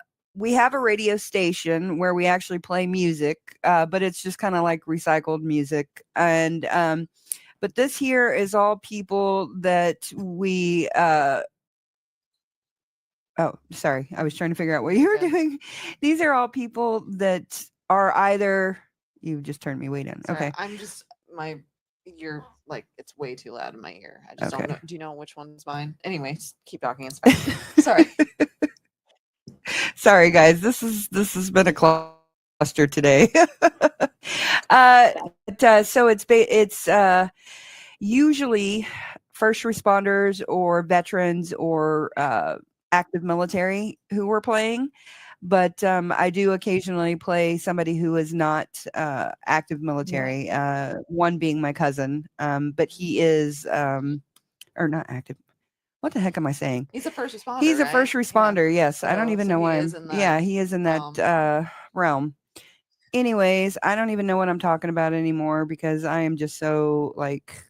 a radio station where we actually play music, but it's just kind of like recycled music. And but this here is all people that we. Oh, sorry. I was trying to figure out what you were doing. These are all people that are either. You just turned me way down. Sorry, Okay. I'm just you're like it's way too loud in my ear. I just Okay. don't know. Do you know which one's mine? Anyway, just keep talking. It's fine. Sorry. Sorry, guys. This has been a cluster today. So it's usually first responders or veterans or active military who we're playing. But I do occasionally play somebody who is not active military, one being my cousin, but he is, or not active. What the heck am I saying? He's a first responder. He's a right? first responder, yes. I don't So- even so know he why. is in that Yeah, he is in that realm. anyways, I don't even know what I'm talking about anymore because I am just so like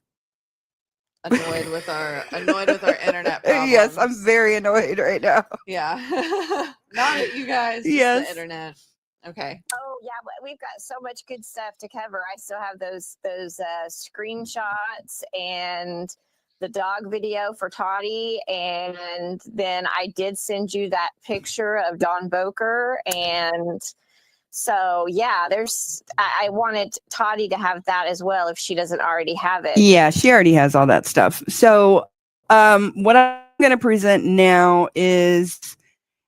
annoyed with our internet problems. Yes, I'm very annoyed right now. Yeah. Not at you guys, just Yes. the internet. Okay. Oh yeah, but we've got so much good stuff to cover. I still have those screenshots and the dog video for Toddy, and then I did send you that picture of Don Boker, and so yeah, I wanted Toddy to have that as well if she doesn't already have it. Yeah, she already has all that stuff. So what I'm going to present now is,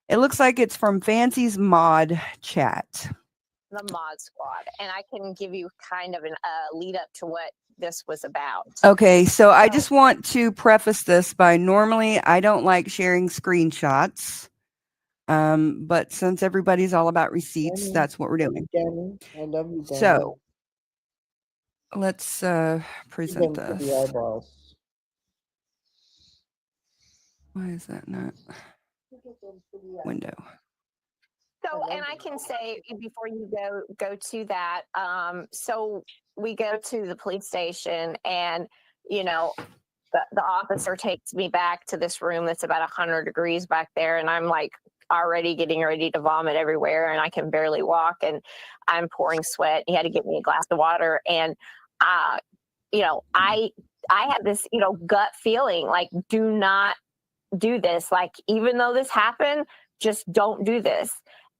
it looks like it's from Fancy's Mod Chat. The Mod Squad, and I can give you kind of an lead up to what this was about. Okay, so I just want to preface this by, normally I don't like sharing screenshots, but since everybody's all about receipts, that's what we're doing. I love you, So let's present the this. eyeballs. Why is that not window? So, and I can say before you go to that, so we go to the police station, and you know, the officer takes me back to this room that's about 100 degrees back there, and I'm like already getting ready to vomit everywhere, and I can barely walk, and I'm pouring sweat. He had to get me a glass of water, and you know, I had this, you know, gut feeling like, do not do this. Like, even though this happened, just don't do this.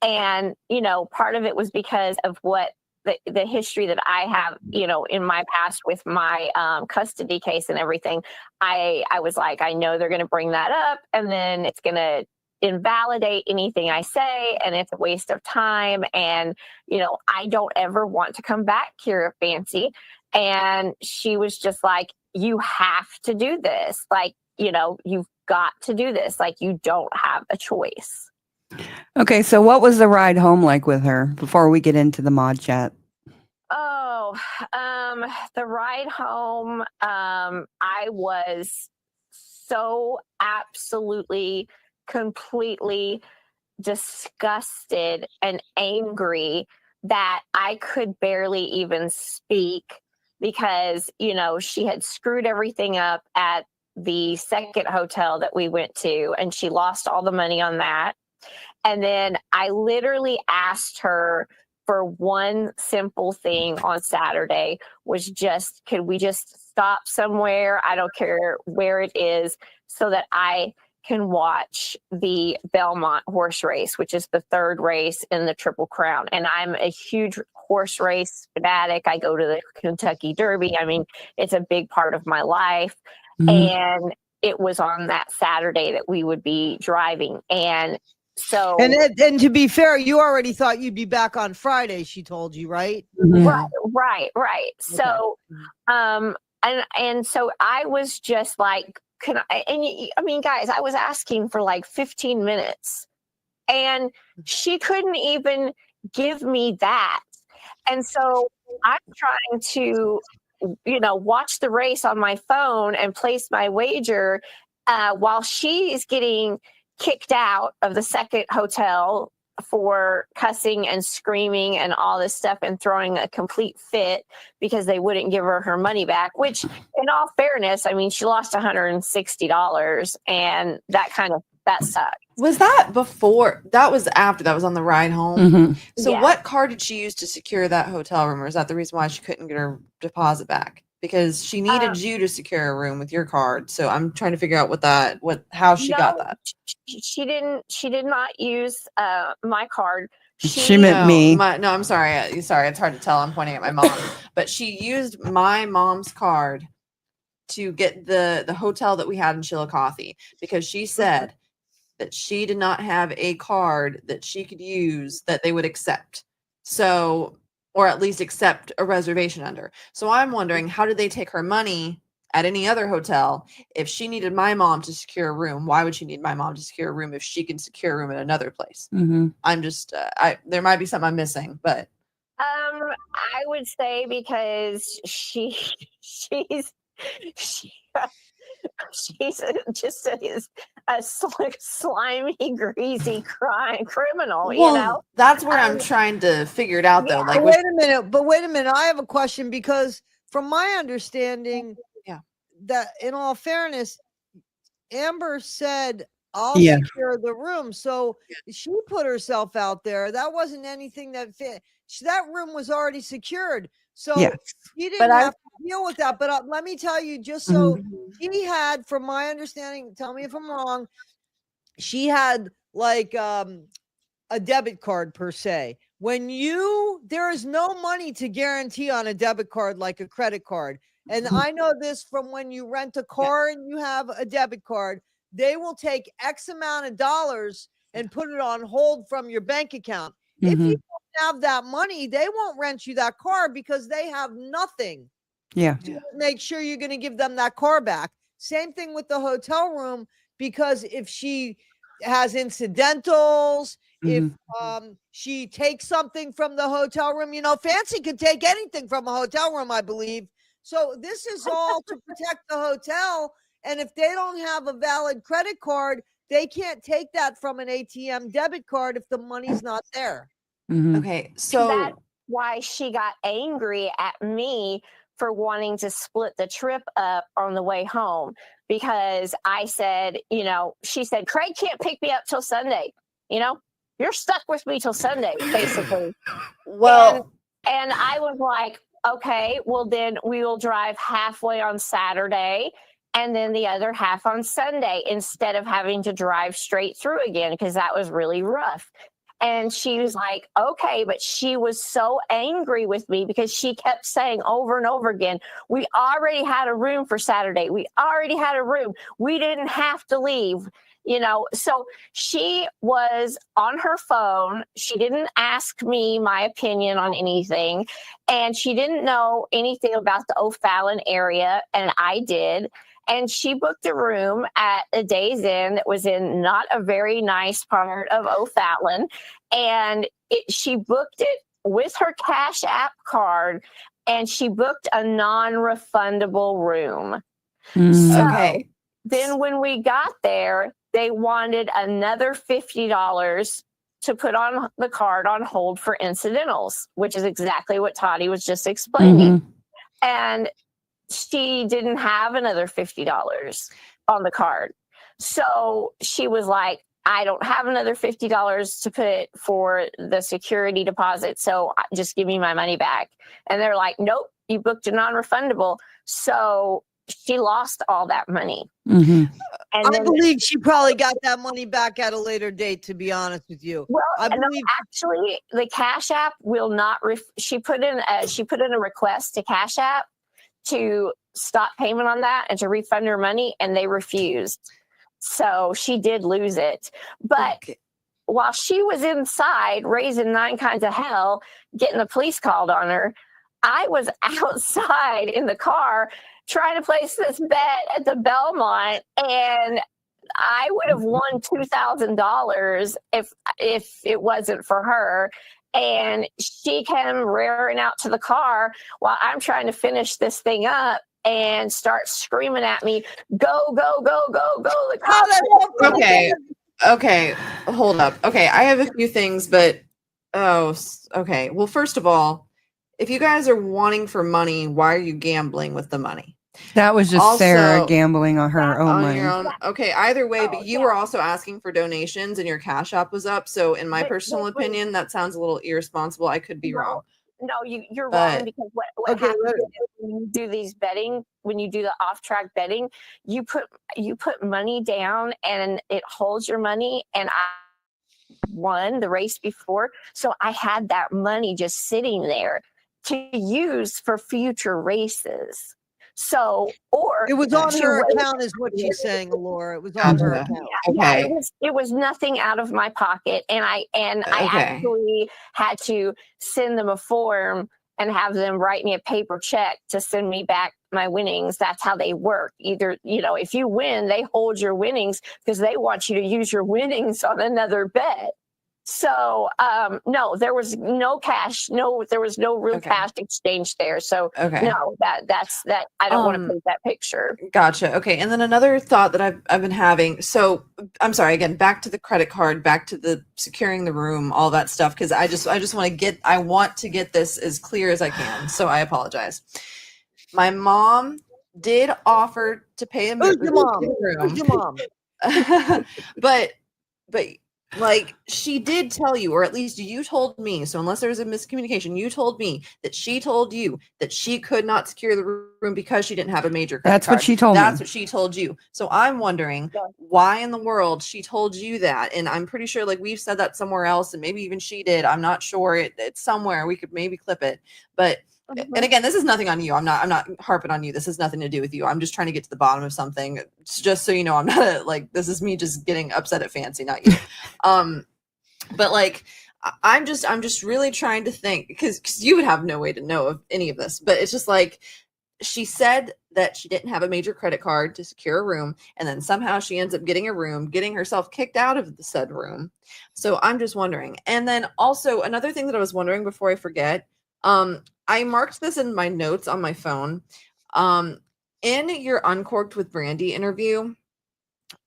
And, you know, part of it was because of what the history that I have, you know, in my past with my custody case and everything. I was like, I know they're going to bring that up, and then it's going to invalidate anything I say, and it's a waste of time. And, you know, I don't ever want to come back here, Fancy. And she was just like, you have to do this. Like, you know, you've got to do this. Like, you don't have a choice. Okay, so what was the ride home like with her before we get into the mod chat? Oh, the ride home, I was so absolutely, completely disgusted and angry that I could barely even speak, because, you know, she had screwed everything up at the second hotel that we went to, and she lost all the money on that. And then I literally asked her for one simple thing on Saturday, was just, could we just stop somewhere? I don't care where it is, so that I can watch the Belmont horse race, which is the third race in the Triple Crown. And I'm a huge horse race fanatic. I go to the Kentucky Derby. I mean, it's a big part of my life. And it was on that Saturday that we would be driving. And so, and to be fair, you already thought you'd be back on Friday, she told you, right? Right. So, and so I was just like, can I, and I mean, guys, I was asking for like 15 minutes, and she couldn't even give me that. And so I'm trying to, you know, watch the race on my phone and place my wager, while she's getting kicked out of the second hotel for cussing and screaming and all this stuff, and throwing a complete fit because they wouldn't give her money back, which, in all fairness, I mean, she lost $160, and that sucked. Was that before? That was after. That was on the ride home. So Yeah. what card did she use to secure that hotel room? Or is that the reason why she couldn't get her deposit back? Because she needed you to secure a room with your card. So I'm trying to figure out how she got that. She did not use my card. She meant me. No, I'm sorry. Sorry, it's hard to tell. I'm pointing at my mom. But she used my mom's card to get the hotel that we had in Chillicothe, because she said that she did not have a card that she could use that they would accept. So, or at least accept a reservation under. So I'm wondering, how did they take her money at any other hotel? If she needed my mom to secure a room, why would she need my mom to secure a room if she can secure a room at another place? I'm just, there might be something I'm missing, but. I would say because she's just a slimy, greasy criminal, you know? That's where I'm trying to figure it out, though. Like, wait a minute. I have a question, because from my understanding, that in all fairness, Amber said, I'll secure the room. So she put herself out there. That wasn't anything that fit. That room was already secured. So he didn't have to deal with that. But let me tell you, just so he had, from my understanding, tell me if I'm wrong, she had like a debit card per se. There is no money to guarantee on a debit card like a credit card. And I know this from when you rent a car and you have a debit card, they will take X amount of dollars and put it on hold from your bank account. If you don't have that money, they won't rent you that car because they have nothing to make sure you're going to give them that car back. Same thing with the hotel room, because if she has incidentals, if she takes something from the hotel room, Fancy could take anything from a hotel room, I believe. So this is all to protect the hotel. And if they don't have a valid credit card, they can't take that from an ATM debit card if the money's not there. Okay, so that's why she got angry at me for wanting to split the trip up on the way home, because I said, she said, Craig can't pick me up till Sunday. You're stuck with me till Sunday, basically. Well, and I was like, okay, well then we will drive halfway on Saturday and then the other half on Sunday, instead of having to drive straight through again, because that was really rough. And she was like, okay, but she was so angry with me because she kept saying over and over again, we already had a room for Saturday. We already had a room. We didn't have to leave, So she was on her phone. She didn't ask me my opinion on anything. And she didn't know anything about the O'Fallon area. And I did. And she booked a room at a Days Inn that was in not a very nice part of O'Fallon. And she booked it with her Cash App card, and she booked a non-refundable room. So then when we got there, they wanted another $50 to put on the card on hold for incidentals, which is exactly what Toddy was just explaining. And she didn't have another $50 on the card. So she was like, I don't have another $50 to put for the security deposit, so just give me my money back. And they're like, nope, you booked a non-refundable. So she lost all that money. And I believe she probably got that money back at a later date, to be honest with you. Well, I believe actually the Cash App will not, she put in a request to Cash App to stop payment on that and to refund her money, and they refused. So she did lose it. But while she was inside raising 9 kinds of hell, getting the police called on her, I was outside in the car trying to place this bet at the Belmont, and I would have won $2,000 if it wasn't for her. And she came rearing out to the car while I'm trying to finish this thing up and start screaming at me, go, go, go, go, go. The cops. Okay. Hold up. Okay. I have a few things, but, okay. Well, first of all, if you guys are wanting for money, why are you gambling with the money? That was just Sarah gambling on her own money. Your own. Okay, either way, but you were also asking for donations and your Cash App was up. So in my personal opinion, that sounds a little irresponsible. I could be wrong. No, you're wrong, because what happens is when you do these betting, when you do the off-track betting, you put money down and it holds your money. And I won the race before, so I had that money just sitting there to use for future races. So, or it was on her account, is what she's saying, Laura. It was on her account. Yeah, it was nothing out of my pocket, and I actually had to send them a form and have them write me a paper check to send me back my winnings. That's how they work. Either, if you win, they hold your winnings because they want you to use your winnings on another bet. So no, there was no cash. No, there was no real cash exchange there. So no, that's that. I don't want to put that picture. Gotcha. Okay. And then another thought that I've been having. So I'm sorry, again, back to the credit card, back to the securing the room, all that stuff. Cause I just want to get this as clear as I can. So I apologize. My mom did offer to pay a Who's your mom? Who's your mom? but like she did tell you, or at least you told me, so unless there's a miscommunication, you told me that she told you that she could not secure the room because she didn't have a major credit That's card. what she told me. That's what she told you. So I'm wondering why in the world she told you that. And I'm pretty sure like we've said that somewhere else, and maybe even she did. I'm not sure. It's somewhere. We could maybe clip it. But and again, this is nothing on you. I'm not harping on you. This has nothing to do with you. I'm just trying to get to the bottom of something. It's just so you know, I'm not this is me just getting upset at Fancy, not you. But like I'm just really trying to think because you would have no way to know of any of this. But it's just like she said that she didn't have a major credit card to secure a room, and then somehow she ends up getting a room, getting herself kicked out of the said room. So I'm just wondering. And then also another thing that I was wondering before I forget, I marked this in my notes on my phone. In your Uncorked with Brandy interview,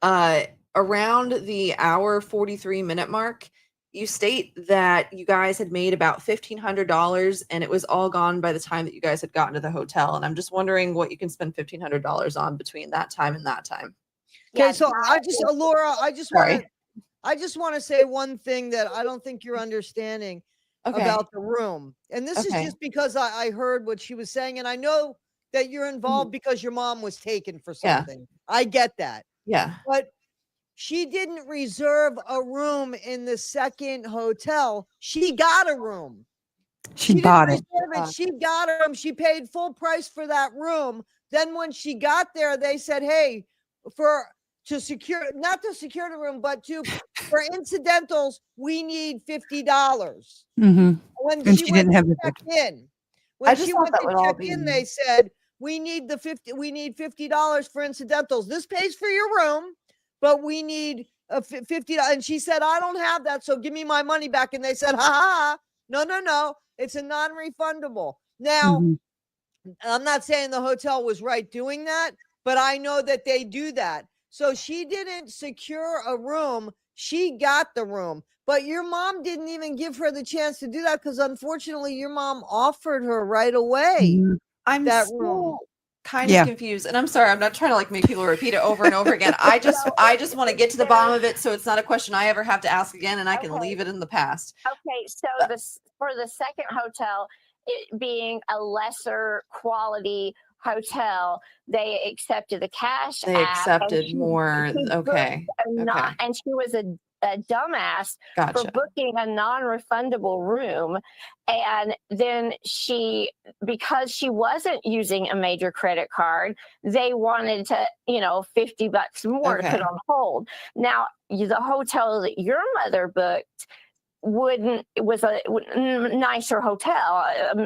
around the hour 43-minute mark, you state that you guys had made about $1,500 and it was all gone by the time that you guys had gotten to the hotel. And I'm just wondering what you can spend $1,500 on between that time and that time. Okay, so Laura, I just want to say one thing that I don't think you're understanding about the room. And this is just because I heard what she was saying, and I know that you're involved because your mom was taken for something. I get that. Yeah. But she didn't reserve a room in the second hotel. She got a room. She bought it. She got a room. She paid full price for that room. Then when she got there, they said, hey, not to secure the room, but for incidentals, we need $50. Mm-hmm. When she went to check in, they said, we need $50 for incidentals. This pays for your room, but we need $50. And she said, I don't have that, so give me my money back. And they said, no, it's a non-refundable. Now, I'm not saying the hotel was right doing that, but I know that they do that. So she didn't secure a room. She got the room, but your mom didn't even give her the chance to do that because unfortunately your mom offered her right away. I'm that so room. kind of confused, and I'm sorry, I'm not trying to make people repeat it over and over again. I just want to get to the bottom of it, so it's not a question I ever have to ask again, and I can leave it in the past. Okay, so for the second hotel, it being a lesser quality hotel, they accepted the cash. They accepted more. And she was a dumbass for booking a non-refundable room, and then because she wasn't using a major credit card, they wanted to $50 more to put on hold. Now the hotel that your mother booked was a nicer hotel,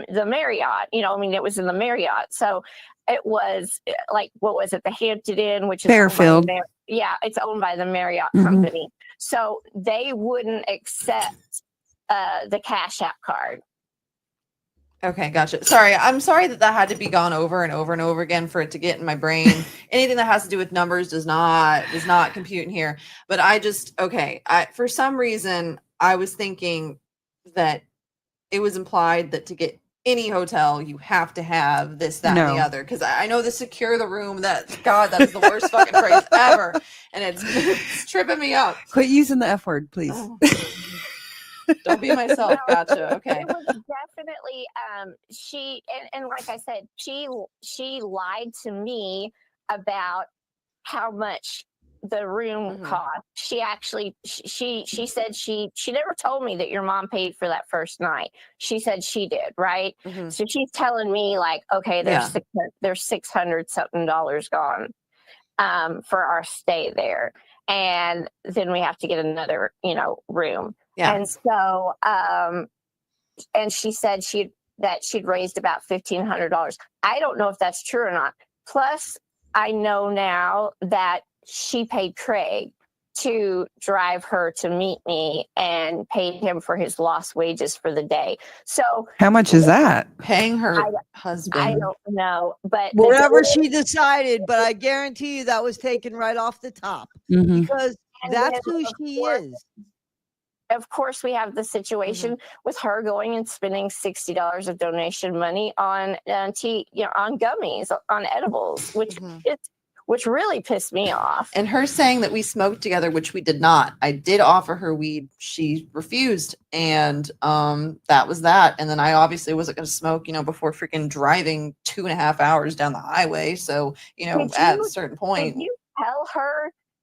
the Marriott, it was in the Marriott. So it was like, what was it? The Hampton Inn, which is Fairfield. It's owned by the Marriott company. So they wouldn't accept the Cash App card. Okay, gotcha. Sorry, I'm sorry that had to be gone over and over and over again for it to get in my brain. Anything that has to do with numbers does not compute in here. But for some reason I was thinking that it was implied that to get any hotel you have to have this, that, and the other. Because I know the secure the room. That is the worst fucking phrase ever, and it's tripping me up. Quit using the F word, please. Oh. Don't be myself. Gotcha. Okay. It was definitely she and like I said, she lied to me about how much the room cost. She actually she said she never told me that your mom paid for that first night. She said she did, right? So she's telling me like, okay, there's $600 something gone for our stay there, and then we have to get another room. And so and she said she'd raised about $1,500. I don't know if that's true or not. Plus I know now that she paid Craig to drive her to meet me and paid him for his lost wages for the day. So How much is that? Paying her I husband. don't know, but Whatever she decided, but I guarantee you that was taken right off the top Mhm. because And that's then, who of she course, is. Of course, we have the situation with her going and spending $60 of donation money on on gummies, on edibles, which really pissed me off. And her saying that we smoked together, which we did not. I did offer her weed. She refused. And that was that. And then I obviously wasn't going to smoke, before freaking driving 2.5 hours down the highway. So, at a certain point.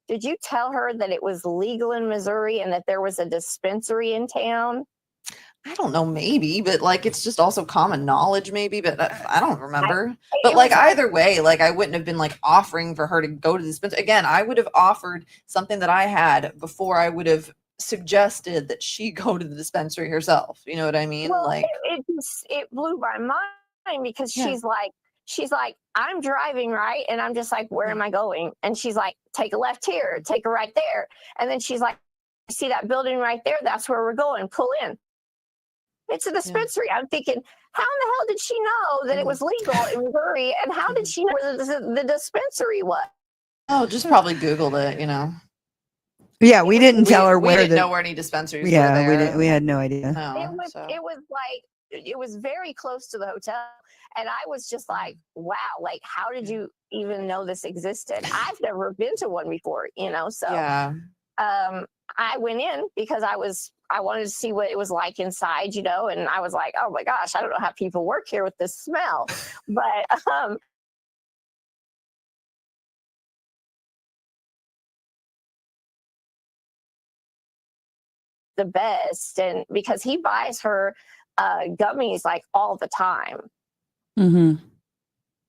Did you tell her that it was legal in Missouri and that there was a dispensary in town? I don't know, maybe, but it's just also common knowledge, maybe, but I don't remember. It But was either way, I wouldn't have been offering for her to go to the dispensary. Again, I would have offered something that I had before I would have suggested that she go to the dispensary herself. You know what I mean? Well, it blew my mind because she's like, I'm driving, right? And I'm just like, where am I going? And she's like, take a left here, take a right there. And then she's like, see that building right there? That's where we're going. Pull in. It's a dispensary. I'm thinking, how in the hell did she know that it was legal in Missouri? And how did she know where the dispensary was? Oh, just probably Googled it, Yeah, we didn't tell her we where didn't know where any dispensaries were Yeah, there. we didn't. We had no idea. No, It was very close to the hotel. And I was just like, wow, how did you even know this existed? I've never been to one before, so yeah. I went in because I wanted to see what it was like inside, and I was like, oh my gosh, I don't know how people work here with this smell. But the best, and because he buys her gummies all the time. Mm-hmm.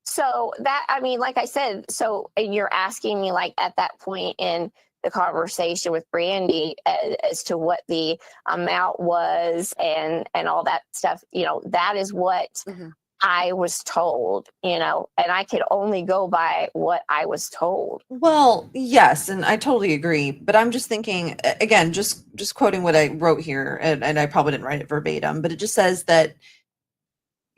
So like I said, and you're asking me at that point in the conversation with Brandy as to what the amount was and all that stuff, that is what I was told, and I could only go by what I was told. Well, yes, and I totally agree. But I'm just thinking, again, just quoting what I wrote here, and I probably didn't write it verbatim, but it just says that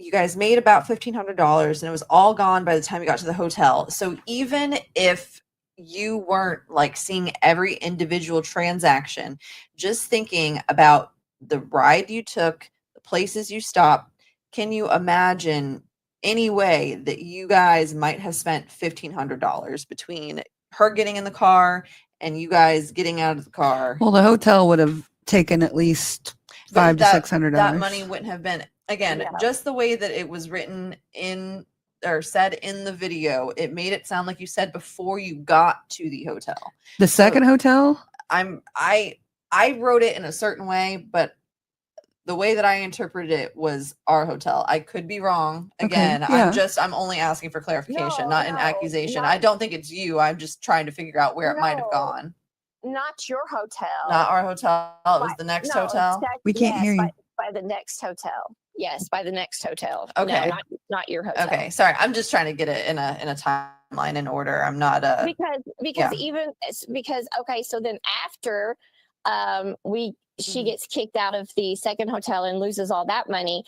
you guys made about $1,500 and it was all gone by the time you got to the hotel. So even if you weren't seeing every individual transaction, just thinking about the ride you took, the places you stopped, can you imagine any way that you guys might have spent $1,500 between her getting in the car and you guys getting out of the car? Well, the hotel would have taken at least $500 to $600. That money wouldn't have been, again, just the way that it was written in or said in the video, it made it sound like you said before you got to the hotel. The second hotel? I wrote it in a certain way, but the way that I interpreted it was our hotel. I could be wrong. Again, Okay, yeah. I'm only asking for clarification, not an accusation. I don't think it's you. I'm just trying to figure out where it might have gone. Not your hotel. Not our hotel. It was the next hotel. We can't hear you. By the next hotel. Yes, by the next hotel. Okay. No, not your hotel. Okay, sorry. I'm just trying to get it in a timeline in order. I'm not because okay, so then after she gets kicked out of the second hotel and loses all that money.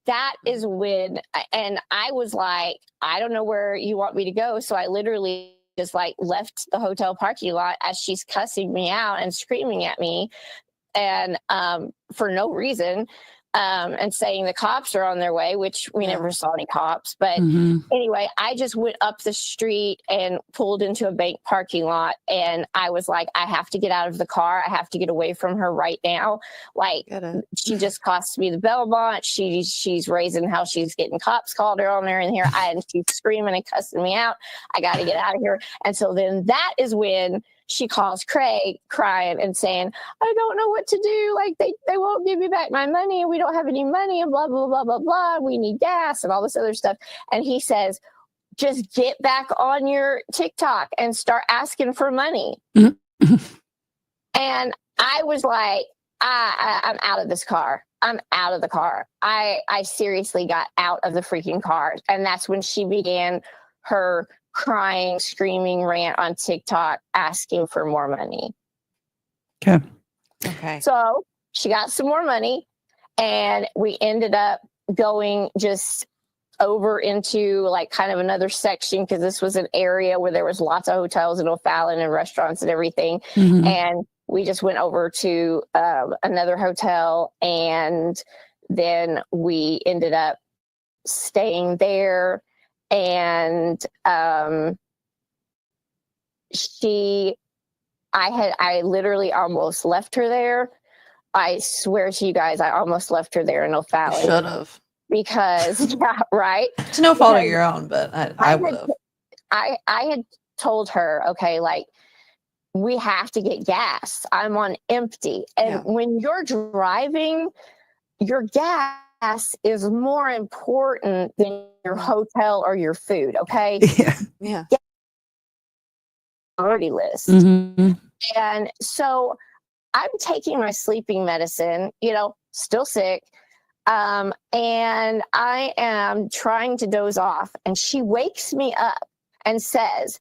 That is when, and I was like, I don't know where you want me to go. So I literally just left the hotel parking lot as she's cussing me out and screaming at me, and for no reason, and saying the cops are on their way, which we never saw any cops. But anyway, I just went up the street and pulled into a bank parking lot, and I was like, I have to get out of the car. I have to get away from her right now. She just cost me the Belmont. She's raising how she's getting cops called her on there in here, and she's screaming and cussing me out. I got to get out of here. And so then that is when she calls Craig crying and saying, I don't know what to do. They won't give me back my money, and we don't have any money, and blah, blah, blah, blah, blah. We need gas and all this other stuff. And he says, just get back on your TikTok and start asking for money. And I was like, I'm out of this car. I'm out of the car. I seriously got out of the freaking car. And that's when she began her crying, screaming rant on TikTok, asking for more money. Okay. So she got some more money, and we ended up going just over into like kind of another section, because this was an area where there was lots of hotels and O'Fallon and restaurants and everything. Mhm. And we just went over to another hotel, and then we ended up staying there. And I literally almost left her there. I swear to you guys, I almost left her there in O'Fallon. Should have. Because, yeah, right? It's no fault of your own, but I would have. I had told her, okay, like, we have to get gas. I'm on empty. And when you're driving, your gas is more important than your hotel or your food, okay? Yeah. Priority list. Mm-hmm. And so I'm taking my sleeping medicine, still sick. And I am trying to doze off. And she wakes me up and says,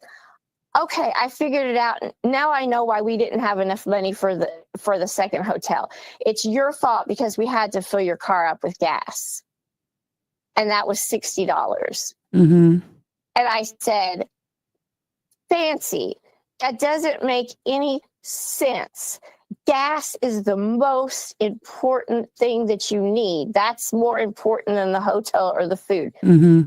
okay, I figured it out. Now I know why we didn't have enough money for the second hotel. It's your fault because we had to fill your car up with gas. And that was $60. Mm-hmm. And I said, Fancy, that doesn't make any sense. Gas is the most important thing that you need. That's more important than the hotel or the food. Mm-hmm.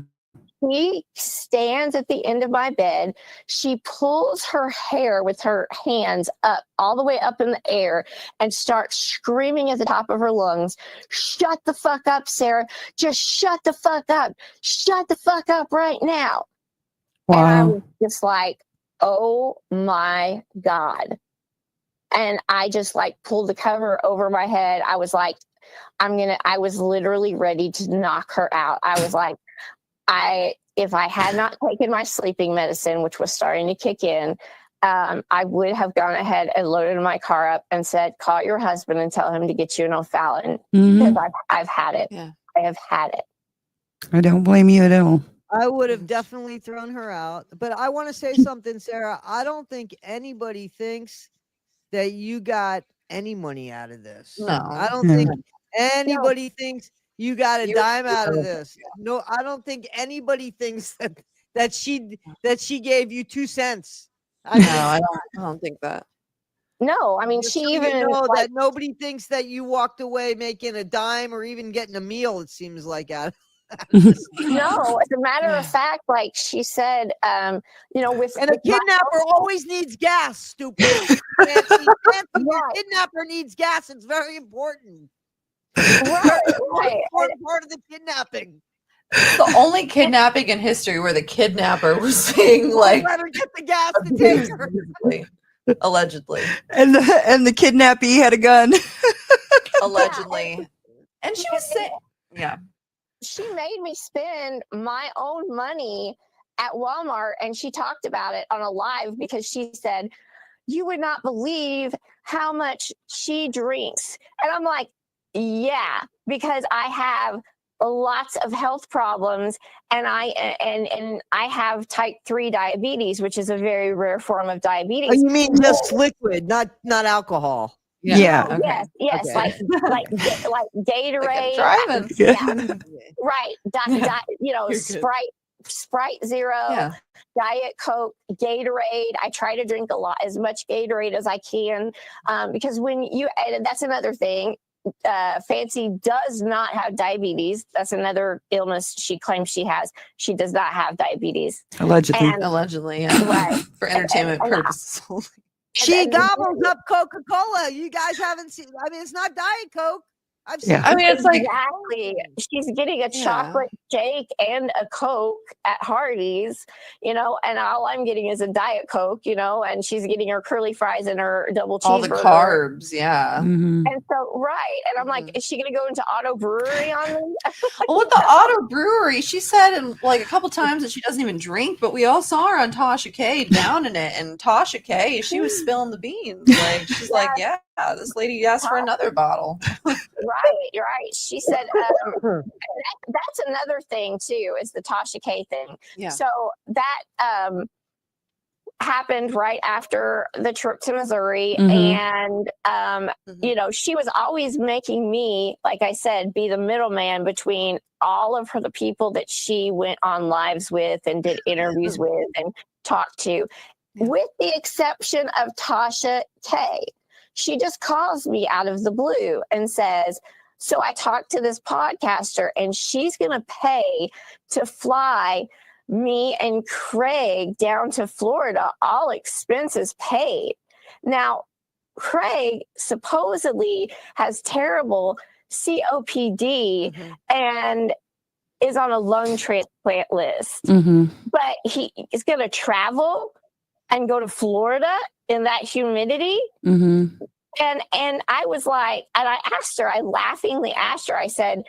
She stands at the end of my bed. She pulls her hair with her hands up, all the way up in the air, and starts screaming at the top of her lungs, shut the fuck up, Sarah. Just shut the fuck up. Shut the fuck up right now. Wow. And I was just like, oh my God. And I just like pulled the cover over my head. I was like, I was literally ready to knock her out. I was like, if I had not taken my sleeping medicine, which was starting to kick in, I would have gone ahead and loaded my car up and said, call your husband and tell him to get you an O'Fallon. Mm-hmm. Because I've had it. Yeah. I have had it. I don't blame you at all. I would have definitely thrown her out. But I want to say something, Sarah. I don't think anybody thinks that you got any money out of this. No. I don't think anybody thinks you got a You- dime out of this. No, I don't think anybody thinks that she gave you 2 cents. I don't think that. No, I mean, Just she so you even know like, that nobody thinks that you walked away making a dime or even getting a meal. It seems like out. no, as a matter of fact, like she said, with And a with my kidnapper always needs gas, stupid. Nancy, your kidnapper needs gas. It's very important. right. Important part of the kidnapping. It's the only kidnapping in history where the kidnapper was saying like Let her get the gas to take her. allegedly. And the kidnappee had a gun. Allegedly. And she was saying, yeah. She made me spend my own money at Walmart, and she talked about it on a live because she said, you would not believe how much she drinks. And I'm like, yeah, because I have lots of health problems, and I have type 3 diabetes, which is a very rare form of diabetes. Oh, you mean just liquid, not alcohol? Yeah. Okay. Yes, Okay. like Gatorade. Driving. Yeah. Right. You're good. Sprite Zero, Diet Coke, Gatorade. I try to drink as much Gatorade as I can, because that's another thing. Fancy does not have diabetes. That's another illness she claims she has. She does not have diabetes. Allegedly. Allegedly, yeah. Right. For entertainment purposes. She gobbles up Coca-Cola. You guys haven't seen. I mean, it's not Diet Coke. I've seen. Yeah. I mean, it's like exactly. She's getting a chocolate shake and a Coke at Hardee's, and all I'm getting is a Diet Coke, and she's getting her curly fries and her double cheeseburger. all the carbs, yeah. Mm-hmm. And so, right. And I'm like, is she going to go into auto brewery on me? Well, with the auto brewery, she said in like a couple times that she doesn't even drink, but we all saw her on Tasha K down in it, and Tasha K, she was spilling the beans. Like she's like, yeah, this lady asked for another bottle. Right. She said, that's another thing too, is the Tasha K thing. Yeah. So that, happened right after the trip to Missouri. Mhm. And, you know, she was always making me, like I said, be the middleman between all of the people that she went on lives with and did interviews with and talked to, with the exception of Tasha K. She just calls me out of the blue and says, so I talked to this podcaster and she's going to pay to fly me and Craig down to Florida, all expenses paid. Now, Craig supposedly has terrible COPD and is on a lung transplant list, but he is going to travel and go to Florida in that humidity. And I was like, and I asked her, I laughingly asked her, I said,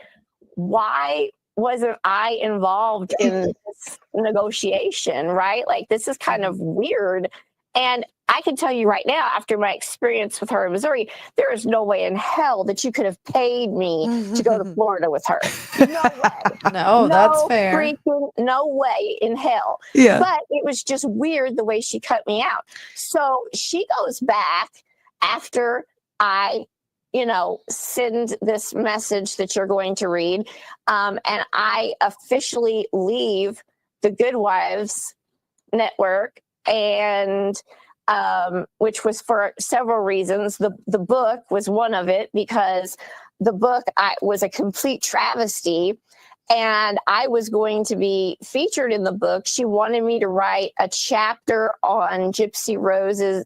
why wasn't I involved in this negotiation, right? Like, this is kind of weird. And I can tell you right now, after my experience with her in Missouri, there is no way in hell that you could have paid me to go to Florida with her. No way. No, that's fair. Freaking no way in hell. Yeah. But it was just weird the way she cut me out. So she goes back after I, you know, send this message that you're going to read. And I officially leave the Goodwives network, and which was for several reasons. The book was one of it, because the book was a complete travesty, and I was going to be featured in the book. She wanted me to write a chapter on Gypsy Rose's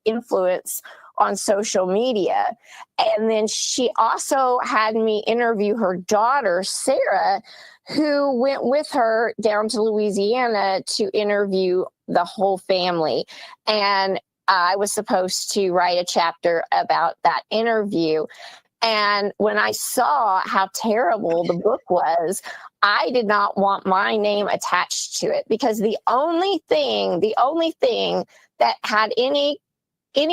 influence on social media. And then she also had me interview her daughter, Sarah, who went with her down to Louisiana to interview the whole family. And I was supposed to write a chapter about that interview. And when I saw how terrible the book was, I did not want my name attached to it, because the only thing that had any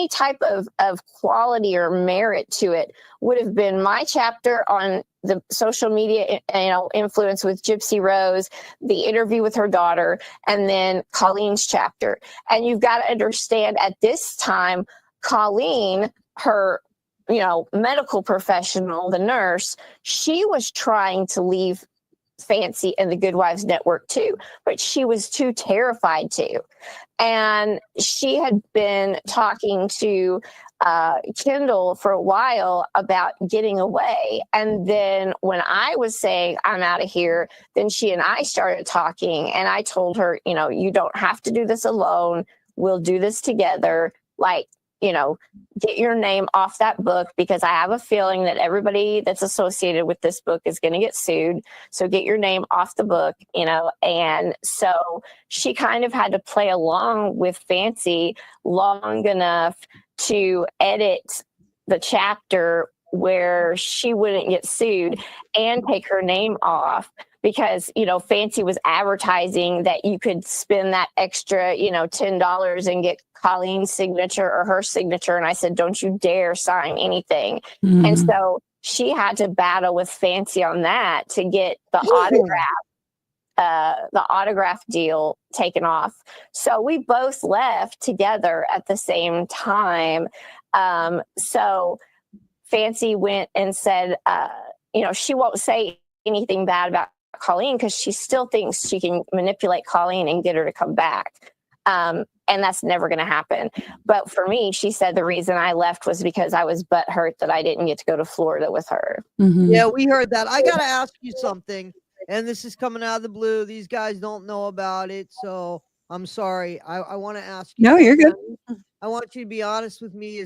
type of quality or merit to it would have been my chapter on the social media, influence with Gypsy Rose, the interview with her daughter, and then Colleen's chapter. And you've got to understand, at this time, Colleen, her, medical professional, the nurse, she was trying to leave Fancy and the Goodwives network too, but she was too terrified to. And she had been talking to Kendall for a while about getting away. And then when I was saying, I'm out of here, then she and I started talking, and I told her, you don't have to do this alone. We'll do this together. Like, get your name off that book, because I have a feeling that everybody that's associated with this book is going to get sued. So get your name off the book, And so she kind of had to play along with Fancy long enough to edit the chapter where she wouldn't get sued and take her name off, because, Fancy was advertising that you could spend that extra, $10 and get Colleen's signature or her signature. And I said, don't you dare sign anything. And so she had to battle with Fancy on that to get the autograph deal taken off. So we both left together at the same time. So Fancy went and said, she won't say anything bad about Colleen, because she still thinks she can manipulate Colleen and get her to come back. And that's never going to happen. But for me, she said the reason I left was because I was butthurt that I didn't get to go to Florida with her. Yeah, we heard that. I got to ask you something, and this is coming out of the blue. These guys don't know about it, so I'm sorry. I want to ask you. No, you're good. I want you to be honest with me,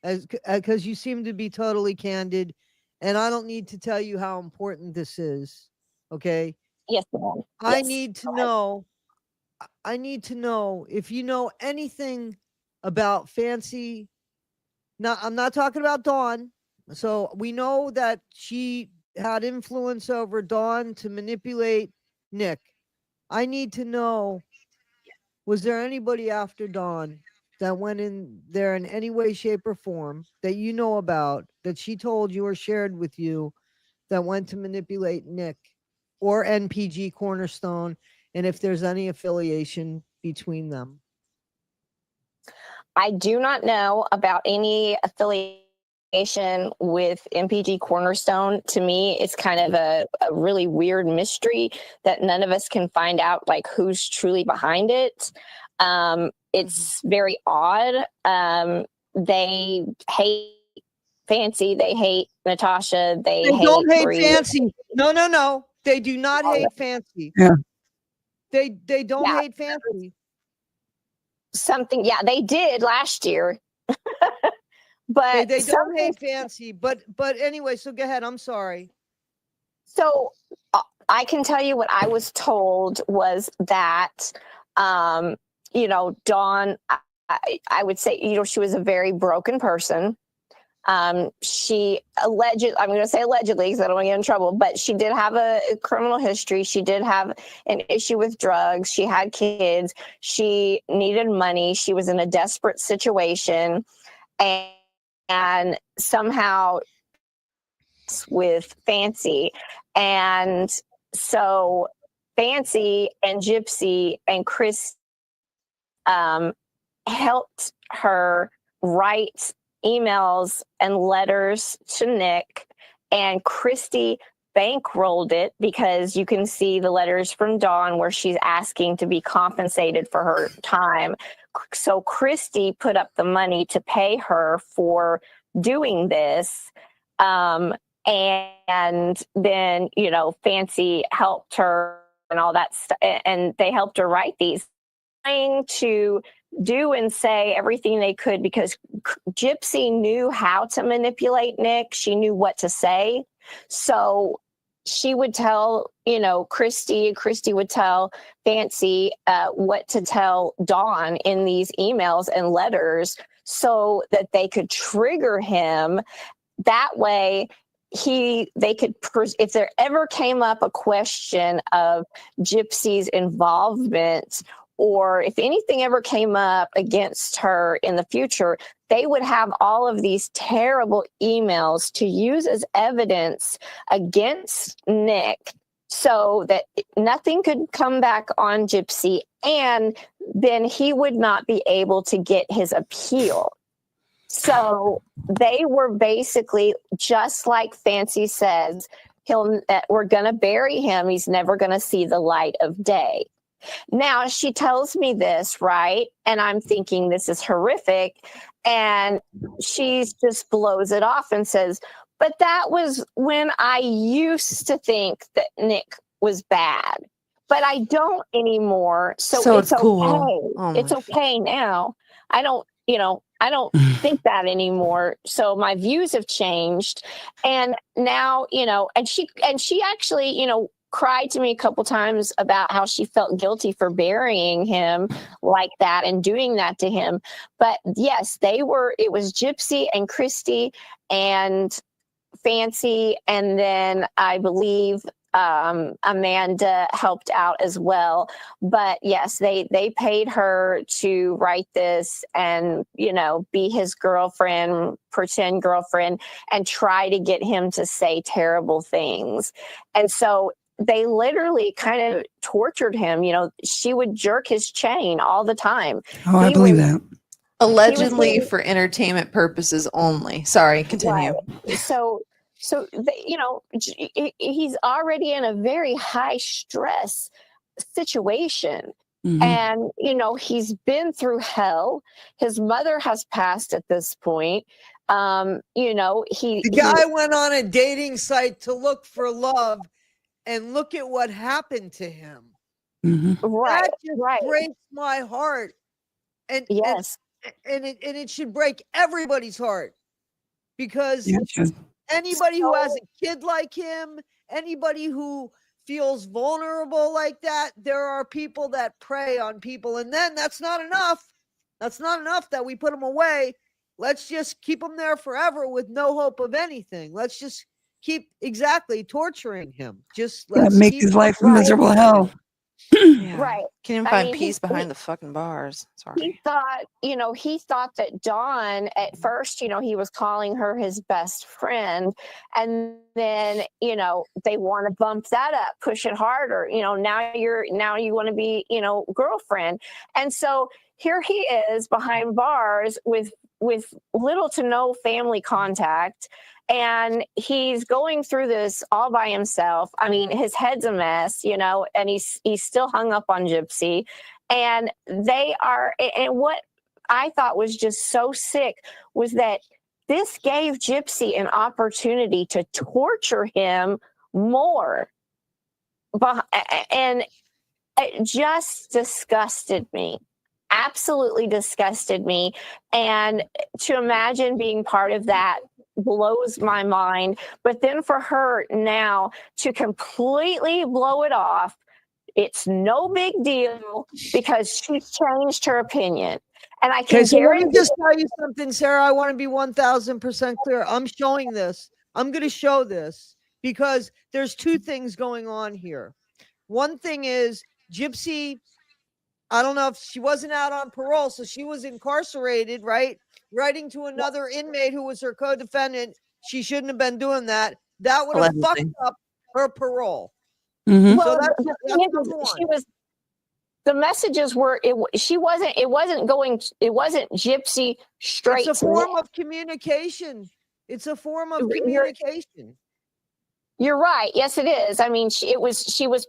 as because you seem to be totally candid, and I don't need to tell you how important this is. Okay. Yes, ma'am. I need to know if you know anything about Fancy. Now, I'm not talking about Dawn. So we know that she had influence over Dawn to manipulate Nick. I need to know, was there anybody after Dawn that went in there in any way, shape, or form that you know about, that she told you or shared with you, that went to manipulate Nick or NPG Cornerstone, and if there's any affiliation between them? I do not know about any affiliation with MPG Cornerstone. To me, it's kind of a really weird mystery that none of us can find out like who's truly behind it. It's very odd. They hate Fancy. They hate Natasha. They don't hate Bree. Fancy. No. They do not hate Fancy. Yeah. They don't hate Fancy. Something, yeah, they did last year. But they don't hate Fancy. But anyway, so go ahead. I'm sorry. So I can tell you what I was told was that, you know, Dawn, I would say, you know, she was a very broken person. She I'm going to say allegedly because I don't want to get in trouble, but she did have a criminal history. She did have an issue with drugs. She had kids. She needed money. She was in a desperate situation, and somehow with Fancy. And so Fancy and Gypsy and Chris helped her write emails and letters to Nick, and Christy bankrolled it because you can see the letters from Dawn where she's asking to be compensated for her time. So Christy put up the money to pay her for doing this. And then, you know, Fancy helped her and all that stuff, and they helped her write these, trying to do and say everything they could because Gypsy knew how to manipulate Nick. She knew what to say. So she would tell, you know, Christy would tell Fancy what to tell Dawn in these emails and letters so that they could trigger him. That way, they could, if there ever came up a question of Gypsy's involvement, or if anything ever came up against her in the future, they would have all of these terrible emails to use as evidence against Nick so that nothing could come back on Gypsy, and then he would not be able to get his appeal. So they were basically, just like Fancy says, we're going to bury him. He's never going to see the light of day. Now she tells me this, right? And I'm thinking this is horrific. And she just blows it off and says, but that was when I used to think that Nick was bad, but I don't anymore. So it's cool. Okay. Oh it's okay now. I don't think that anymore. So my views have changed. And now, you know, and she actually, you know, cried to me a couple times about how she felt guilty for burying him like that and doing that to him. But yes, it was Gypsy and Christy and Fancy. And then I believe Amanda helped out as well. But yes, they paid her to write this and, you know, be his girlfriend, pretend girlfriend, and try to get him to say terrible things. And so they literally kind of tortured him. You know, she would jerk his chain all the time. Oh, I believe that. Allegedly for entertainment purposes only. Sorry, continue. Right. So you know, he's already in a very high stress situation. Mm-hmm. And, you know, he's been through hell. His mother has passed at this point. You know, the guy went on a dating site to look for love, and look at what happened to him. Mm-hmm. Right. That just breaks my heart. And yes. And it should break everybody's heart, because anybody who has a kid like him, anybody who feels vulnerable like that, there are people that prey on people. And then that's not enough. That's not enough that we put them away. Let's just keep them there forever with no hope of anything. Let's just keep torturing him. Just make his life a miserable hell. Yeah. Right. Can't even find peace behind the fucking bars. Sorry. He thought that Dawn, at first, you know, he was calling her his best friend. And then, you know, they want to bump that up, push it harder. You know, now you want to be, you know, girlfriend. And so here he is behind bars with little to no family contact, and he's going through this all by himself. I mean, his head's a mess, you know, and he's still hung up on Gypsy. And what I thought was just so sick was that this gave Gypsy an opportunity to torture him more. And it just disgusted me. Absolutely disgusted me. And to imagine being part of that blows my mind. But then for her now to completely blow it off, it's no big deal because she changed her opinion. And I can so let me guarantee just tell you something, Sarah. I want to be 1000% clear. I'm showing this. I'm going to show this because there's two things going on here. One thing is Gypsy, I don't know if she wasn't out on parole, so she was incarcerated, right? Writing to another inmate who was her co-defendant. She shouldn't have been doing that. That would have fucked up her parole. Mm-hmm. Well, So that's number one. The messages were it wasn't Gypsy straight. It's a form of communication. It's a form of communication. You're right. Yes, it is. I mean, she was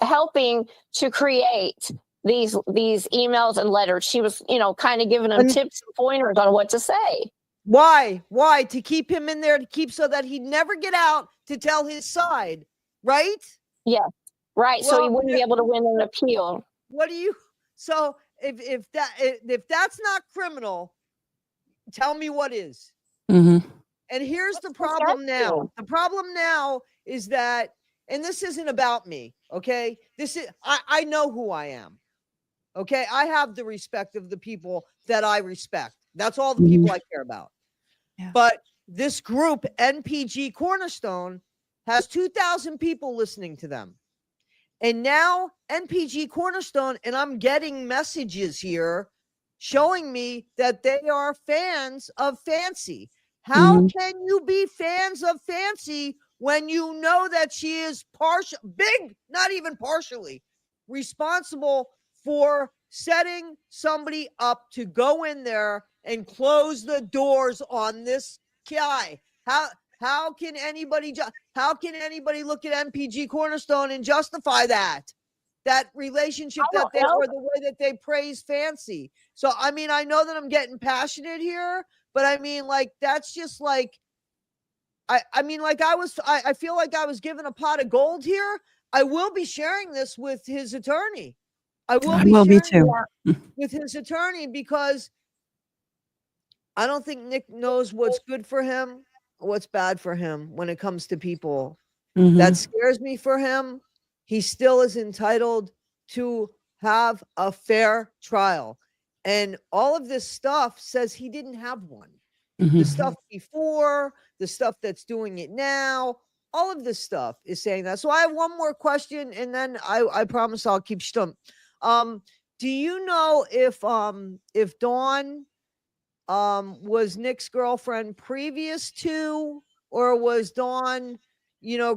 helping to create these emails and letters. She was, you know, kind of giving them tips and pointers on what to say. Why? To keep him in there, so that he'd never get out to tell his side, right? Yeah, right. Well, so he wouldn't be able to win an appeal. So if that's not criminal, tell me what is. Mm-hmm. And here's the problem now. The problem now is that, and this isn't about me, okay? I know who I am. Okay, I have the respect of the people that I respect. That's all the people I care about. Yeah. But this group, NPG Cornerstone, has 2,000 people listening to them. And now NPG Cornerstone, and I'm getting messages here showing me that they are fans of Fancy. How can you be fans of Fancy when you know that she is not even partially responsible for setting somebody up to go in there and close the doors on this guy? How can anybody look at NPG Cornerstone and justify that relationship or the way that they praise Fancy? So I mean, I know that I'm getting passionate here, but I mean, like, that's just like, I feel like I was given a pot of gold here. I will be sharing this with his attorney. I will be too with his attorney, because I don't think Nick knows what's good for him, what's bad for him when it comes to people. That scares me for him. He still is entitled to have a fair trial. And all of this stuff says he didn't have one. The stuff before, the stuff that's doing it now, all of this stuff is saying that. So I have one more question, and then I promise I'll keep stum. Do you know if Dawn was Nick's girlfriend previous to, or was Dawn,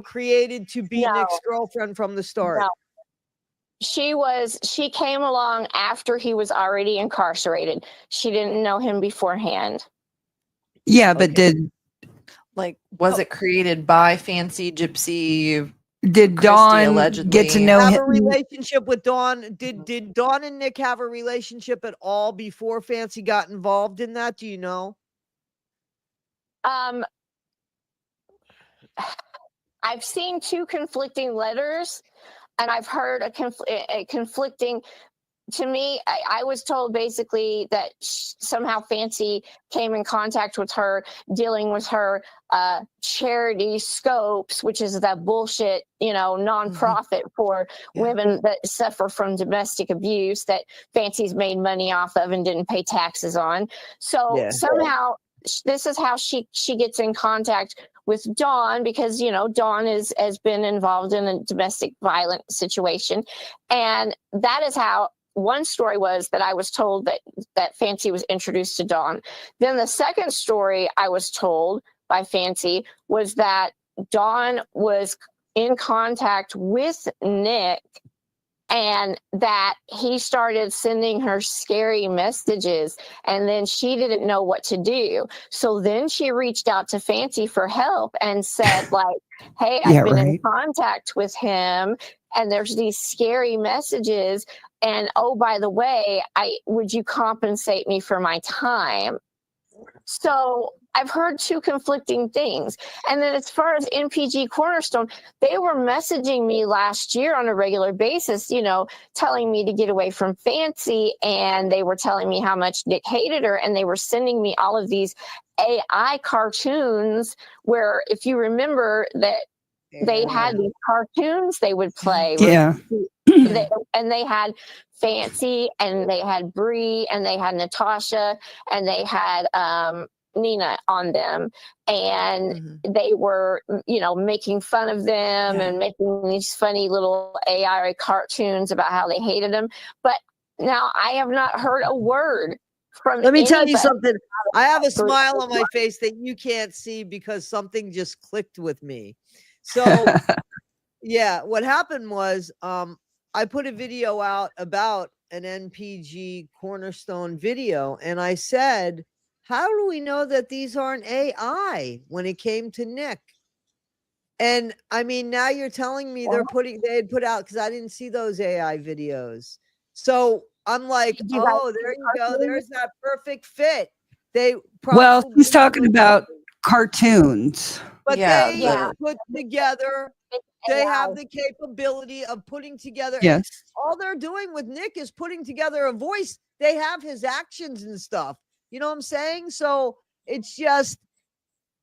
created to be Nick's girlfriend from the start? No. She came along after he was already incarcerated. She didn't know him beforehand. Yeah, but was it created by Fancy Gypsy? Did Dawn get to know have him? a relationship with Dawn? Did Dawn and Nick have a relationship at all before Fancy got involved in that? Do you know? I've seen two conflicting letters, and I've heard a conflicting. To me, I was told basically that somehow Fancy came in contact with her, dealing with her charity Scopes, which is that bullshit, nonprofit for women that suffer from domestic abuse that Fancy's made money off of and didn't pay taxes on. So somehow this is how she gets in contact with Dawn, because Dawn has been involved in a domestic violent situation, and that is how. One story was that I was told that Fancy was introduced to Dawn. Then the second story I was told by Fancy was that Dawn was in contact with Nick and that he started sending her scary messages, and then she didn't know what to do. So then she reached out to Fancy for help and said, like, hey, I've been in contact with him, and there's these scary messages, and oh, by the way, would you compensate me for my time? So I've heard two conflicting things. And then as far as NPG Cornerstone, they were messaging me last year on a regular basis, you know, telling me to get away from Fancy, and they were telling me how much Nick hated her, and they were sending me all of these AI cartoons where, if you remember, that they had these cartoons they would play. Yeah. And they had Fancy, and they had Bree, and they had Natasha, and they had Nina on them, and they were, you know, making fun of them and making these funny little AI cartoons about how they hated them. But now I have not heard a word from Let me tell you anybody. something. I have a smile on my face that you can't see because something just clicked with me. So yeah, what happened was I put a video out about an NPG Cornerstone video, and I said, how do we know that these aren't AI when it came to Nick? And I mean, now you're telling me they had put out, because I didn't see those AI videos. So I'm like, oh, there you go. There's that perfect fit. They Well, she's talking about cartoons. But they put together, they have the capability of putting together. Yes. All they're doing with Nick is putting together a voice. They have his actions and stuff. You know what I'm saying? So it's just,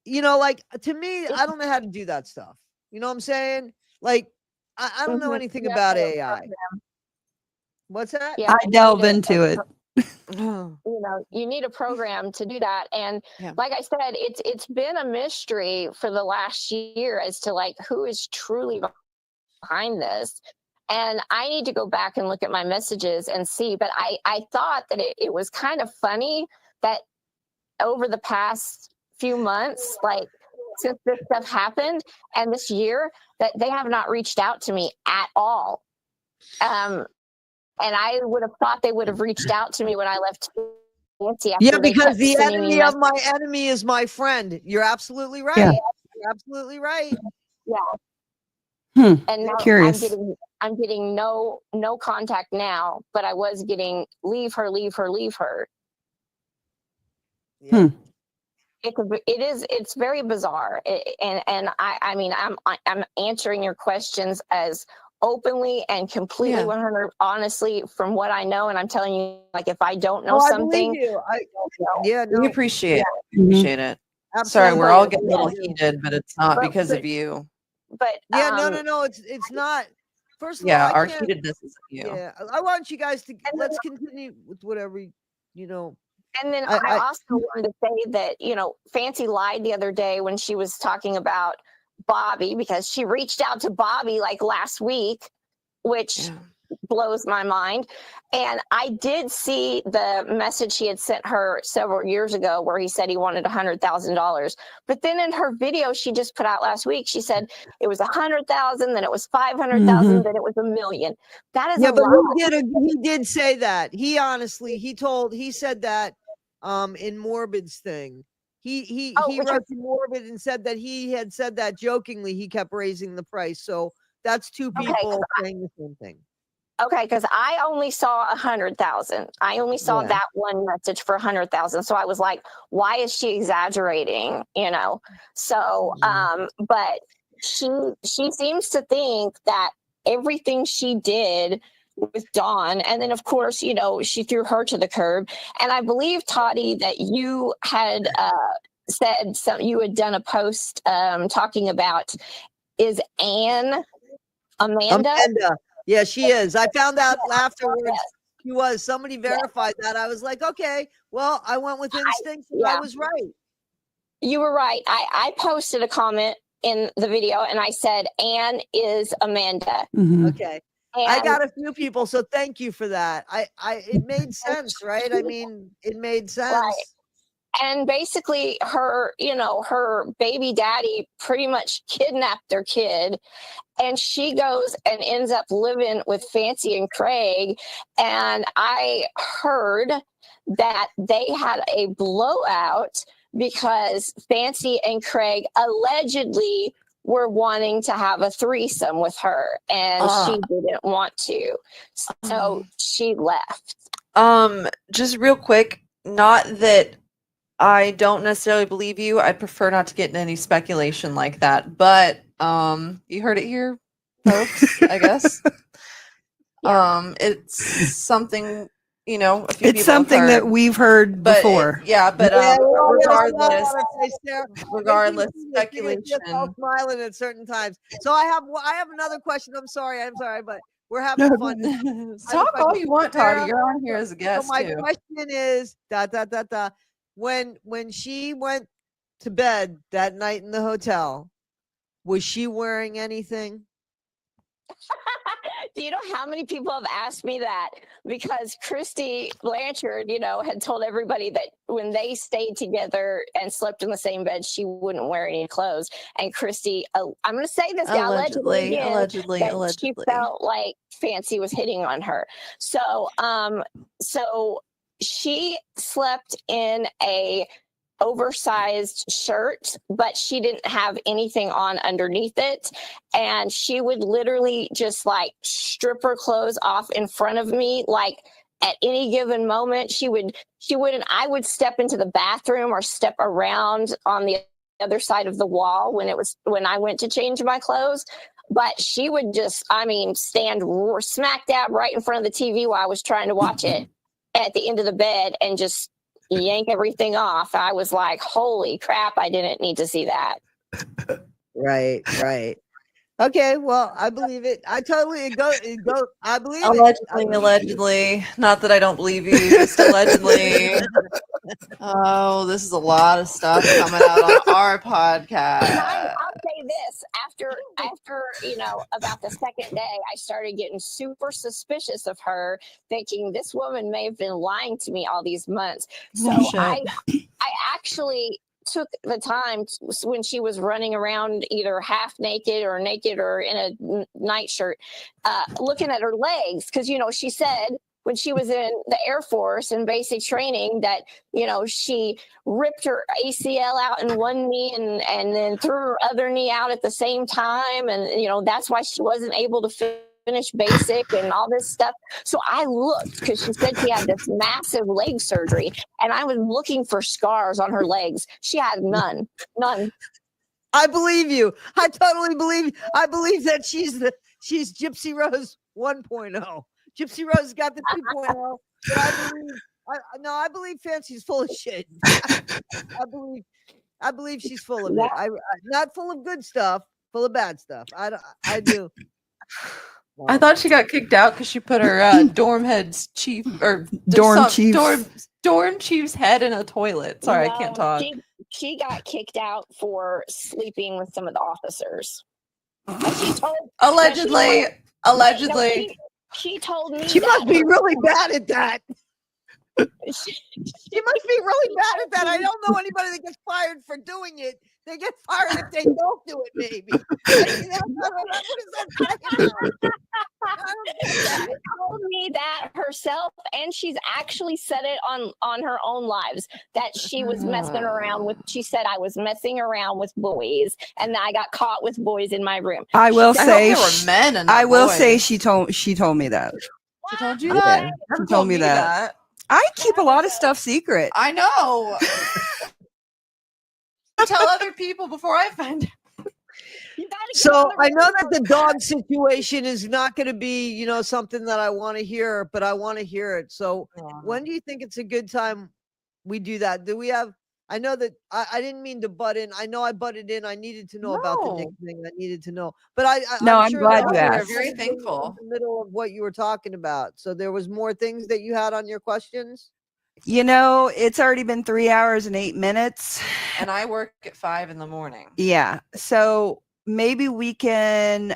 you know, like, to me, I don't know how to do that stuff. You know what I'm saying? Like, I don't know anything about AI. What's that? Yeah, I delve into it. You know, you need a program to do that. And like I said, it's been a mystery for the last year as to, like, who is truly behind this. And I need to go back and look at my messages and see. But I thought that it was kind of funny that over the past few months, like since this stuff happened and this year, that they have not reached out to me at all. And I would have thought they would have reached out to me when I left Fancy. Yeah, because the enemy of my enemy is my friend. You're absolutely right. Yeah. You're absolutely right. Yeah. And now Curious. I'm getting no contact now, but I was getting leave her. Yeah. It's very bizarre. And I mean, I'm answering your questions as openly and completely 100 honestly from what I know, and I'm telling you, like, if I don't know something, We appreciate it. Appreciate it. Absolutely. Sorry, we're all getting a little heated, but it's not because of you. But no, it's not. First of all, Our heatedness is you. Yeah, I want you guys to let's continue with whatever you know. And then I also wanted to say that, you know, Fancy lied the other day when she was talking about Bobby, because she reached out to Bobby like last week, which blows my mind. And I did see the message he had sent her several years ago where he said he wanted $100,000. But then in her video she just put out last week, she said it was 100,000, then it was 500,000, then it was $1 million. That is a but lot. he did say that. He honestly, he said that in Morbid's thing. He wrote to Morbid and said that he had said that jokingly. He kept raising the price. So that's two people saying the same thing. Okay, because I only saw 100,000. I only saw that one message for 100,000. So I was like, why is she exaggerating? You know? So, but she seems to think that everything she did with Dawn, and then of course, you know, she threw her to the curb. And I believe, Toddy, that you had said you had done a post talking about, is Anne Amanda? Yeah, she is. I found out afterwards she was. Somebody verified that. I was like, okay, well, I went with instinct. I was right. You were right. I posted a comment in the video and I said, Anne is Amanda. Okay. And I got a few people, so thank you for that. It made sense, right? I mean, it made sense. Right. And basically her, her baby daddy pretty much kidnapped their kid. And she goes and ends up living with Fancy and Craig. And I heard that they had a blowout because Fancy and Craig allegedly were wanting to have a threesome with her, and she didn't want to. So she left. Just real quick, not that I don't necessarily believe you. I prefer not to get into any speculation like that, but you heard it here, folks, I guess. It's something, a few It's something that we've heard before. Regardless, speculation. Smiling at certain times. So I have another question. I'm sorry, but we're having fun. Talk all you want, Toddy. You're on here as a guest. So my question is, when she went to bed that night in the hotel, was she wearing anything? Do you know how many people have asked me that? Because Christy Blanchard, had told everybody that when they stayed together and slept in the same bed, she wouldn't wear any clothes. And Christy, I'm going to say this now, allegedly, she felt like Fancy was hitting on her. So she slept in a oversized shirt, but she didn't have anything on underneath it, and she would literally just like strip her clothes off in front of me, like at any given moment. I would step into the bathroom or step around on the other side of the wall when I went to change my clothes, but she would just stand smack dab right in front of the TV while I was trying to watch it at the end of the bed and just yank everything off. I was like, holy crap, I didn't need to see that. Right. Okay, well, I believe it. I totally I believe allegedly. Not that I don't believe you, just allegedly. Oh, this is a lot of stuff coming out on our podcast. I'll say this: after about the second day, I started getting super suspicious of her, thinking this woman may have been lying to me all these months. So I actually took the time when she was running around either half naked or in a nightshirt, looking at her legs, because she said when she was in the Air Force in basic training that she ripped her ACL out in one knee and then threw her other knee out at the same time, and that's why she wasn't able to finish basic and all this stuff. So I looked, because she said she had this massive leg surgery, and I was looking for scars on her legs. She had none. I believe you. I totally believe. I believe that she's Gypsy Rose 1.0. Gypsy Rose got the 2.0. But I believe Fancy's full of shit. I believe she's full of it. Not full of good stuff, full of bad stuff. I do. Wow. I thought she got kicked out because she put her dorm chief's head in a toilet. Sorry, I can't talk. She got kicked out for sleeping with some of the officers. Allegedly. She told me she must be really bad at that. She must be really bad at that. I don't know anybody that gets fired for doing it. They get fired if they don't do it, maybe. She told me that herself, and she's actually said it on her own lives that she was messing around with. She said I was messing around with boys, and I got caught with boys in my room. I will say there were men and I will say she told me that. She told you that? She told me that. I keep a lot of stuff secret. I know. Tell other people before I find out. So I know that the dog situation is not going to be, something that I want to hear, but I want to hear it. So when do you think it's a good time we do that? Do we have? I know that I didn't mean to butt in. I know I butted in. I needed to know about the Nick thing. I needed to know, but I'm sure glad you asked. Very thankful. In the middle of what you were talking about, so there was more things that you had on your questions. It's already been 3 hours and 8 minutes. And I work at 5 a.m. Yeah. So maybe we can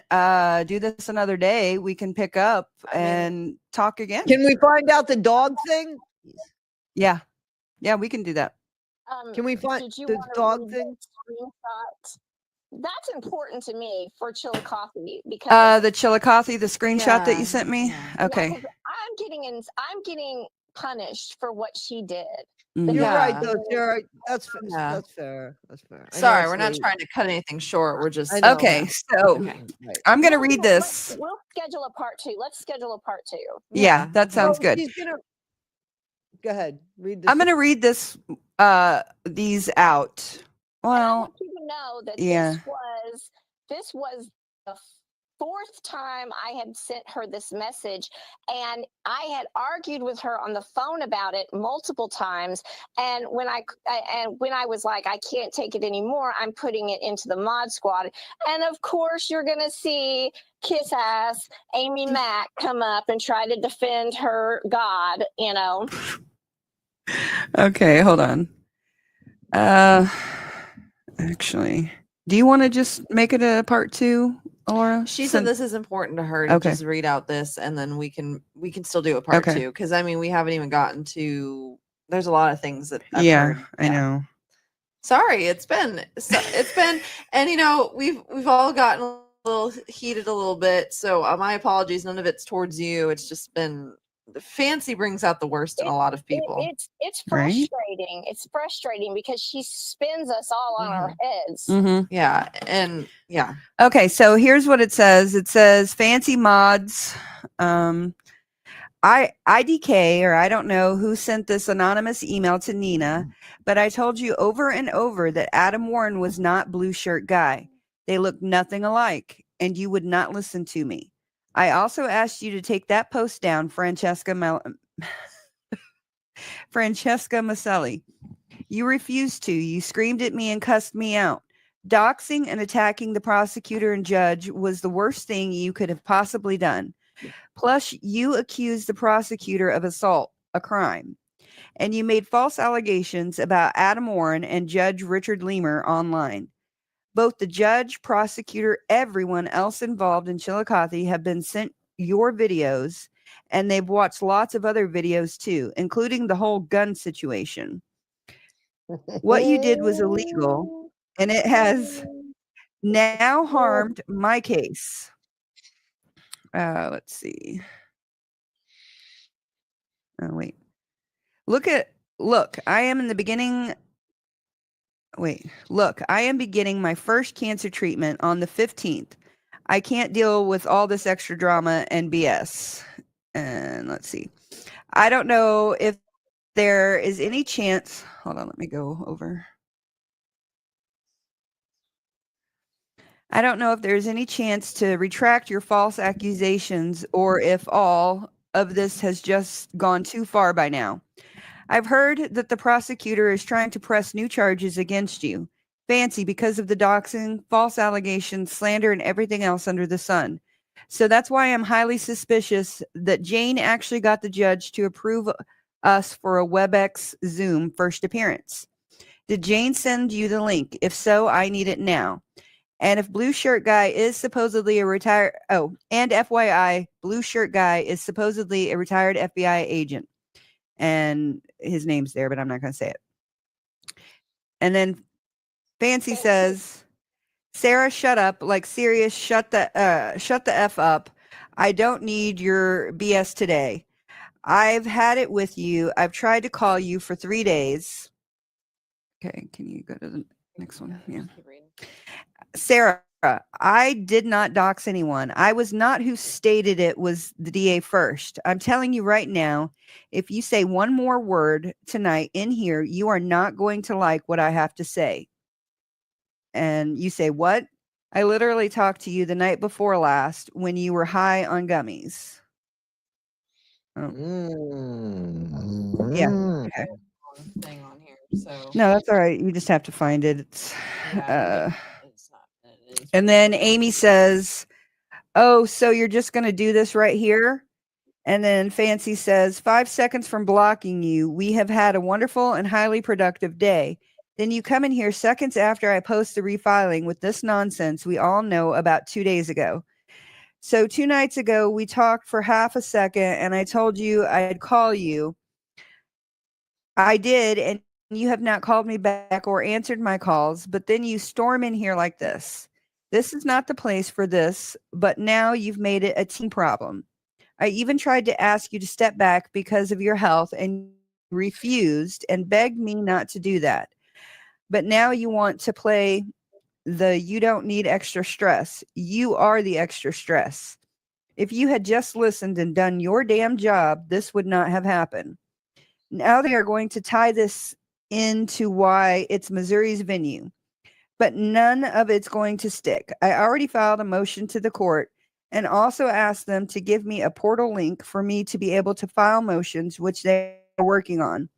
do this another day. We can pick up and talk again. Can we find out the dog thing? Yeah. Yeah, we can do that. Can we find Did you the want to dog read thing? the screenshot? That's important to me for Chillicothe because The Chillicothe, the screenshot that you sent me. Yeah. Okay. Yeah, 'cause I'm getting punished for what she did. Mhm. You're right, Yeah. though. You're right. That's Yeah. that's fair. That's fair. I know Sorry, it's we're not late. trying to cut anything short. We're just I know. Okay, so Okay. Right. I'm gonna read this. We'll schedule a part 2. Let's schedule a part 2. Yeah, that sounds Well, good. she's gonna go ahead. Read this. I'm gonna read this these out. And I Well, want you to know that yeah. this was the 4th time I had sent her this message, and I had argued with her on the phone about it multiple times. And when I was like, I can't take it anymore, I'm putting it into the mod squad. And of course, you're gonna see kiss ass Amy Mack come up and try to defend her God. Okay, hold on. Actually, do you want to just make it a part 2, Laura? She said this is important to her to Okay. just read out this, and then we can still do a part Okay. 2 because I mean we haven't even gotten to. There's a lot of things that I've Yeah, heard. I know. Sorry, it's been, and we've all gotten a little heated a little bit. So my apologies. None of it's towards you. It's just been Fancy brings out the worst in a lot of people. It's Right? frustrating. It's frustrating because she spins us all on our heads. Mm-hmm. Yeah, and yeah. Okay, so here's what it says. It says fancy mods. IDK, or I don't know who sent this anonymous email to Nina, but I told you over and over that Adam Warren was not Blue Shirt Guy. They look nothing alike, and you would not listen to me. I also asked you to take that post down, Francesca Maselli. You refused to. You screamed at me and cussed me out. Doxing and attacking the prosecutor and judge was the worst thing you could have possibly done. Plus, you accused the prosecutor of assault, a crime. And you made false allegations about Adam Warren and Judge Richard Leamer online. Both the judge, prosecutor, everyone else involved in Chillicothe have been sent your videos, and they've watched lots of other videos too, including the whole gun situation. What you did was illegal, and it has now harmed my case. Let's see. Oh, wait. Look, I am beginning my first cancer treatment on the 15th. I can't deal with all this extra drama and BS. And let's see. I don't know if there is any chance. Hold on, let me go over. I don't know if there's any chance to retract your false accusations or if all of this has just gone too far by now. I've heard that the prosecutor is trying to press new charges against you. Fancy because of the doxing, false allegations, slander, and everything else under the sun. So that's why I'm highly suspicious that Jane actually got the judge to approve us for a WebEx Zoom first appearance. Did Jane send you the link? If so, I need it now. And if Blue Shirt Guy is supposedly a retired... Oh, and FYI, Blue Shirt Guy is supposedly a retired FBI agent. And his name's there, but I'm not going to say it. And then Fancy says, Sarah, shut up. Like, serious, shut the F up. I don't need your BS today. I've had it with you. I've tried to call you for 3 days. Okay, can you go to the next one? Yeah. Sarah, I did not dox anyone. I was not who stated it was the DA first. I'm telling you right now, if you say one more word tonight in here, you are not going to like what I have to say. And you say, what? I literally talked to you the night before last when you were high on gummies. Oh. Yeah. Okay. Thing on here, so. No, that's all right. You just have to find it. It's and then Amy says, oh, so you're just going to do this right here? And then Fancy says, 5 seconds from blocking you, we have had a wonderful and highly productive day. Then you come in here seconds after I post the refiling with this nonsense we all know about 2 days ago. So 2 nights ago, we talked for half a second and I told you I'd call you. I did, and you have not called me back or answered my calls, but then you storm in here like this. This is not the place for this, but now you've made it a team problem. I even tried to ask you to step back because of your health and refused and begged me not to do that. But now you want to play the you don't need extra stress. You are the extra stress. If you had just listened and done your damn job, this would not have happened. Now they are going to tie this into why it's Missouri's venue, but none of it's going to stick. I already filed a motion to the court and also asked them to give me a portal link for me to be able to file motions, which they are working on.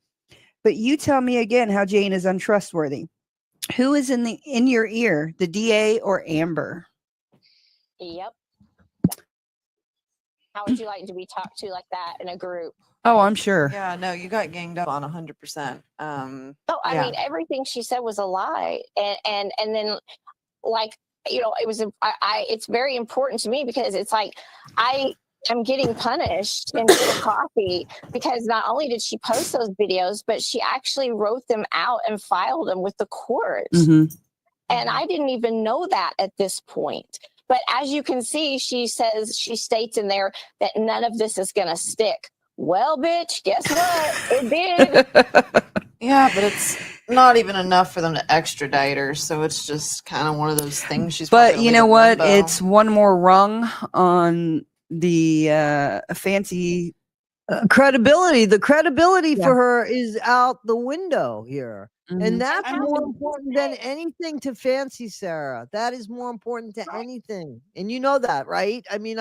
But you tell me again how Jane is untrustworthy. Who is in your ear, the DA or Amber? Yep. How would you like to be talked to like that in a group? Oh, I'm sure. Yeah, no, you got ganged up on 100%. Oh, I mean, everything she said was a lie, and then, like, you know, it was. It's very important to me because it's like I am getting punished in Chillicothe because not only did she post those videos, but she actually wrote them out and filed them with the court, and I didn't even know that at this point. But as you can see, she states in there that none of this is going to stick. Well, bitch, guess what? It did. Yeah, but it's not even enough for them to extradite her, so it's just kind of one of those things. But you know what? It's one more rung on the fancy credibility. The credibility for her is out the window here. And that's more important than anything to Fancy, Sarah. That is more important to anything. And you know that, right? I mean,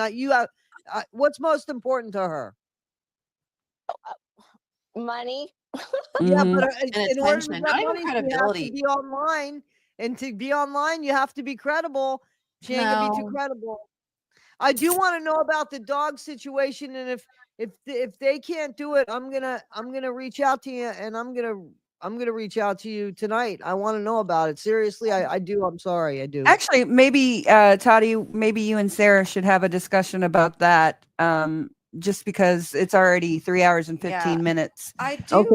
what's most important to her? Money. Yeah, but and in order to attention, get not even money, you have credibility. to be online. And to be online, you have to be credible. She ain't gonna be too credible. I do want to know about the dog situation, and if they can't do it, I'm gonna reach out to you, and I'm gonna reach out to you tonight. I want to know about it. Seriously, I do. I'm sorry, I do. Actually, maybe Toddy, maybe you and Sarah should have a discussion about that. Just because it's already 3 hours and 15 minutes. I do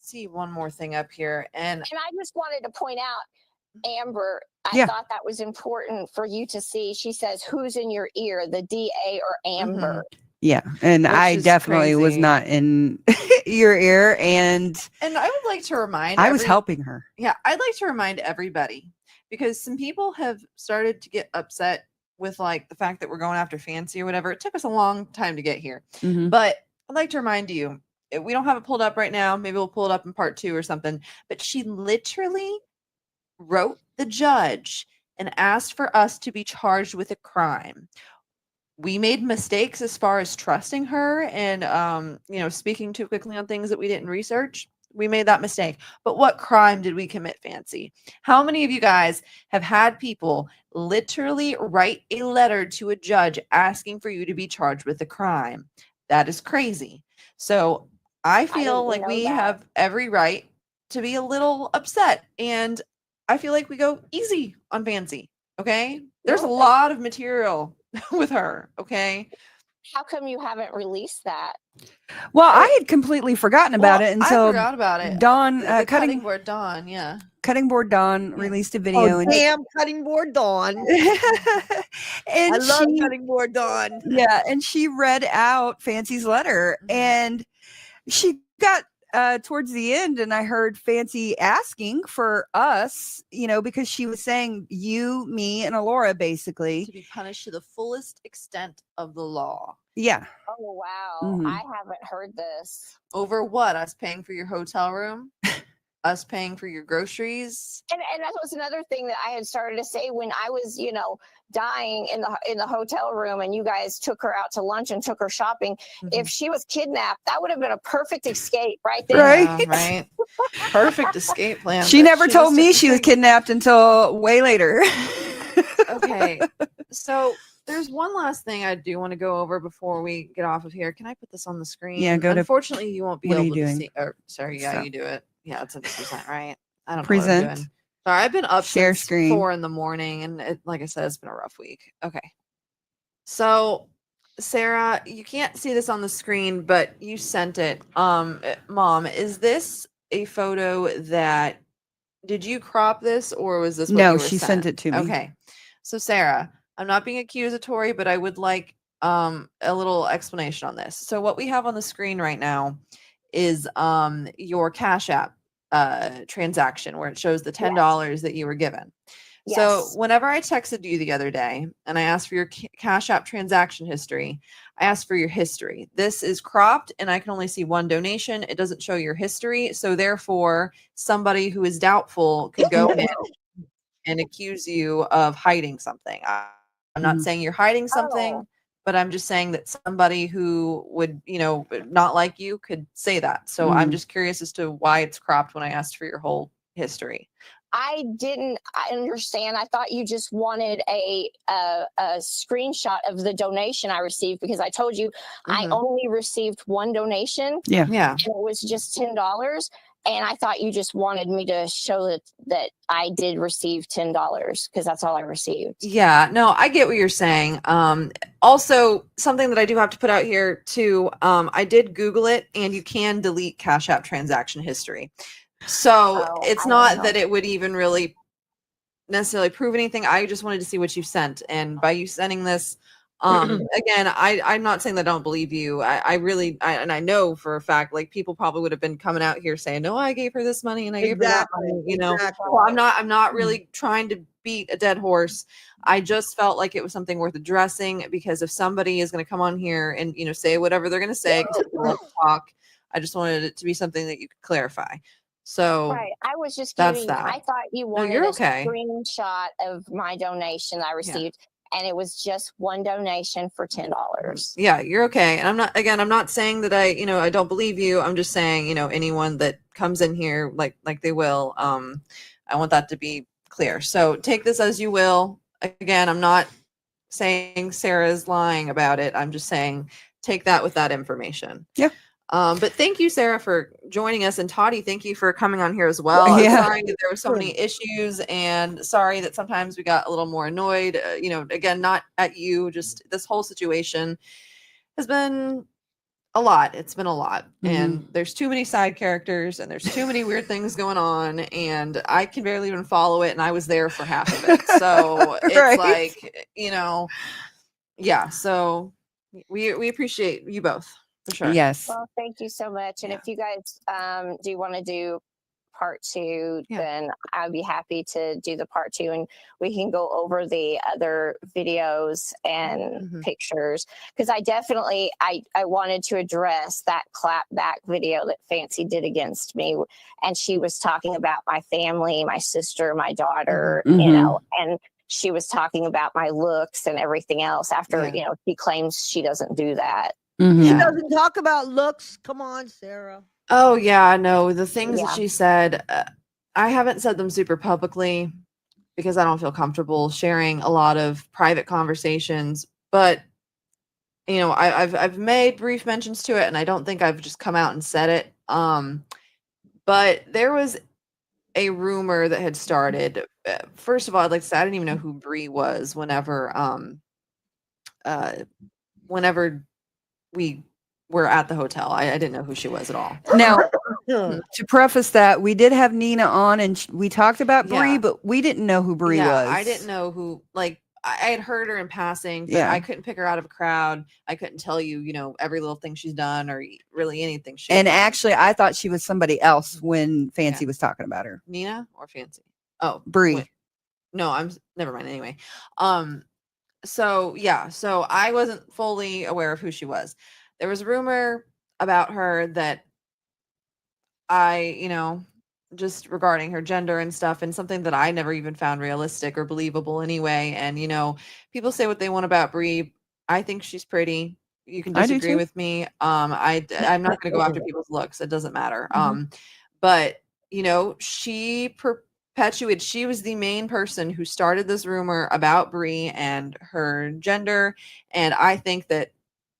see one more thing up here, and I just wanted to point out, Amber, I thought that was important for you to see. She says, "Who's in your ear, the DA or Amber?" Yeah, and Which I is definitely was crazy. not in your ear, and I would like to remind. I was helping her. Yeah, I'd like to remind everybody because some people have started to get upset with like the fact that we're going after Fancy or whatever. It took us a long time to get here, but I'd like to remind you. We don't have it pulled up right now. Maybe we'll pull it up in part 2 or something. But she literally wrote the judge and asked for us to be charged with a crime. We made mistakes as far as trusting her and, speaking too quickly on things that we didn't research. We made that mistake. But what crime did we commit, Fancy? How many of you guys have had people literally write a letter to a judge asking for you to be charged with a crime? That is crazy. So I feel like we have every right to be a little upset. And I feel like we go easy on Fancy. Okay. There's a lot of material with her. Okay. How come you haven't released that? Well, I had completely forgotten about it until I forgot about it. Dawn, the cutting board Dawn, yeah. Cutting board Dawn released a video. Oh, damn, cutting board Dawn. And I love cutting board Dawn. Yeah, and she read out Fancy's letter, and she got towards the end, and I heard Fancy asking for us, because she was saying you, me, and Alora basically to be punished to the fullest extent of the law. Yeah. Oh wow, I haven't heard this. Over what? Us paying for your hotel room? Us paying for your groceries? And that was another thing that I had started to say when I was, dying in the hotel room, and you guys took her out to lunch and took her shopping. If she was kidnapped, that would have been a perfect escape right there. Right. Yeah, right. Perfect escape plan. She never told me she was kidnapped until way later. Okay. So there's one last thing I do want to go over before we get off of here. Can I put this on the screen? Yeah, go to. Unfortunately, you won't be what are able you to doing? see. Sorry, yeah, you do it. Yeah, it's 100%, right? I don't know Present. what I'm doing. Sorry, I've been up Share since screen. 4 in the morning, and like I said, it's been a rough week. Okay. So, Sarah, you can't see this on the screen, but you sent it. Mom, is this a photo that, did you crop this or was this what No, you were she sent? sent it to me. Okay. So Sarah, I'm not being accusatory, but I would like a little explanation on this. So what we have on the screen right now is your Cash App transaction where it shows the $10 that you were given. So Yes. whenever I texted you the other day and I asked for your Cash App transaction history, I asked for your history. This is cropped and I can only see one donation. It doesn't show your history. So therefore, somebody who is doubtful could go in and accuse you of hiding something. I'm not saying you're hiding something, but I'm just saying that somebody who would, not like you could say that. So I'm just curious as to why it's cropped when I asked for your whole history. I didn't understand. I thought you just wanted a screenshot of the donation I received, because I told you I only received one donation. Yeah. And it was just $10. And I thought you just wanted me to show that I did receive $10 because that's all I received. Yeah, no, I get what you're saying. Also, something that I do have to put out here too, I did Google it and you can delete Cash App transaction history. So it's not that it would even really necessarily prove anything. I just wanted to see what you sent. And by you sending this, again, I'm not saying that I don't believe you. I really, and I know for a fact, like people probably would have been coming out here saying, no, I gave her this money and I gave her that money, Well, I'm not really trying to beat a dead horse. I just felt like it was something worth addressing, because if somebody is going to come on here and, say whatever they're going to say, because people love to talk, I just wanted it to be something that you could clarify. So right, I was just that's giving. that. I thought you wanted you're a okay. screenshot of my donation I received, and it was just one donation for $10. Yeah, you're okay. And I'm not saying that I don't believe you. I'm just saying, anyone that comes in here like they will, I want that to be clear. So take this as you will. Again, I'm not saying Sarah's lying about it. I'm just saying take that with that information. Yeah. But thank you, Sarah, for joining us, and Toddy, thank you for coming on here as well. Yeah. I'm sorry that there were so many issues, and sorry that sometimes we got a little more annoyed. Again, not at you, just this whole situation has been a lot. It's been a lot, and there's too many side characters, and there's too many weird things going on, and I can barely even follow it, and I was there for half of it. So it's like, yeah. So we appreciate you both. For sure. Yes. Well, thank you so much. And if you guys do want to do part 2, then I'd be happy to do the part 2, and we can go over the other videos and pictures, because I definitely I wanted to address that clapback video that Fancy did against me, and she was talking about my family, my sister, my daughter, and she was talking about my looks and everything else after she claims she doesn't do that. She doesn't talk about looks. Come on, Sarah. Oh, yeah, no, the things that she said, I haven't said them super publicly because I don't feel comfortable sharing a lot of private conversations. But, I've made brief mentions to it, and I don't think I've just come out and said it. But there was a rumor that had started. First of all, I'd like to say I didn't even know who Bree was whenever we were at the hotel. I didn't know who she was at all. Now, to preface that, we did have Nina on, and we talked about Bree, but we didn't know who Bree was. I didn't know who. Like, I had heard her in passing, but I couldn't pick her out of a crowd. I couldn't tell you, every little thing she's done or really anything she's done. Actually, I thought she was somebody else when Fancy was talking about her. Nina or Fancy? Oh, Bree. No, never mind. Anyway, so I wasn't fully aware of who she was. There was a rumor about her that just regarding her gender and stuff, and something that I never even found realistic or believable anyway. And, people say what they want about Bree. I think she's pretty. You can disagree with me. I'm not going to go after people's looks. It doesn't matter. But, she perpetuated, she was the main person who started this rumor about Bree and her gender. And I think that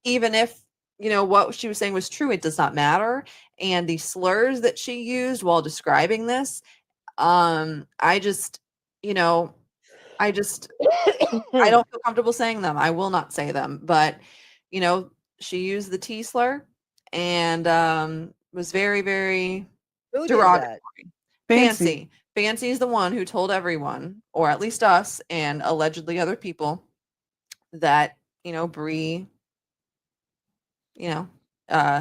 even if, what she was saying was true, it does not matter. And the slurs that she used while describing this, I don't feel comfortable saying them. I will not say them, but she used the T slur and was very, very Who did derogatory. that? Fancy. Fancy is the one who told everyone, or at least us and allegedly other people, that, you know, Bree, you know,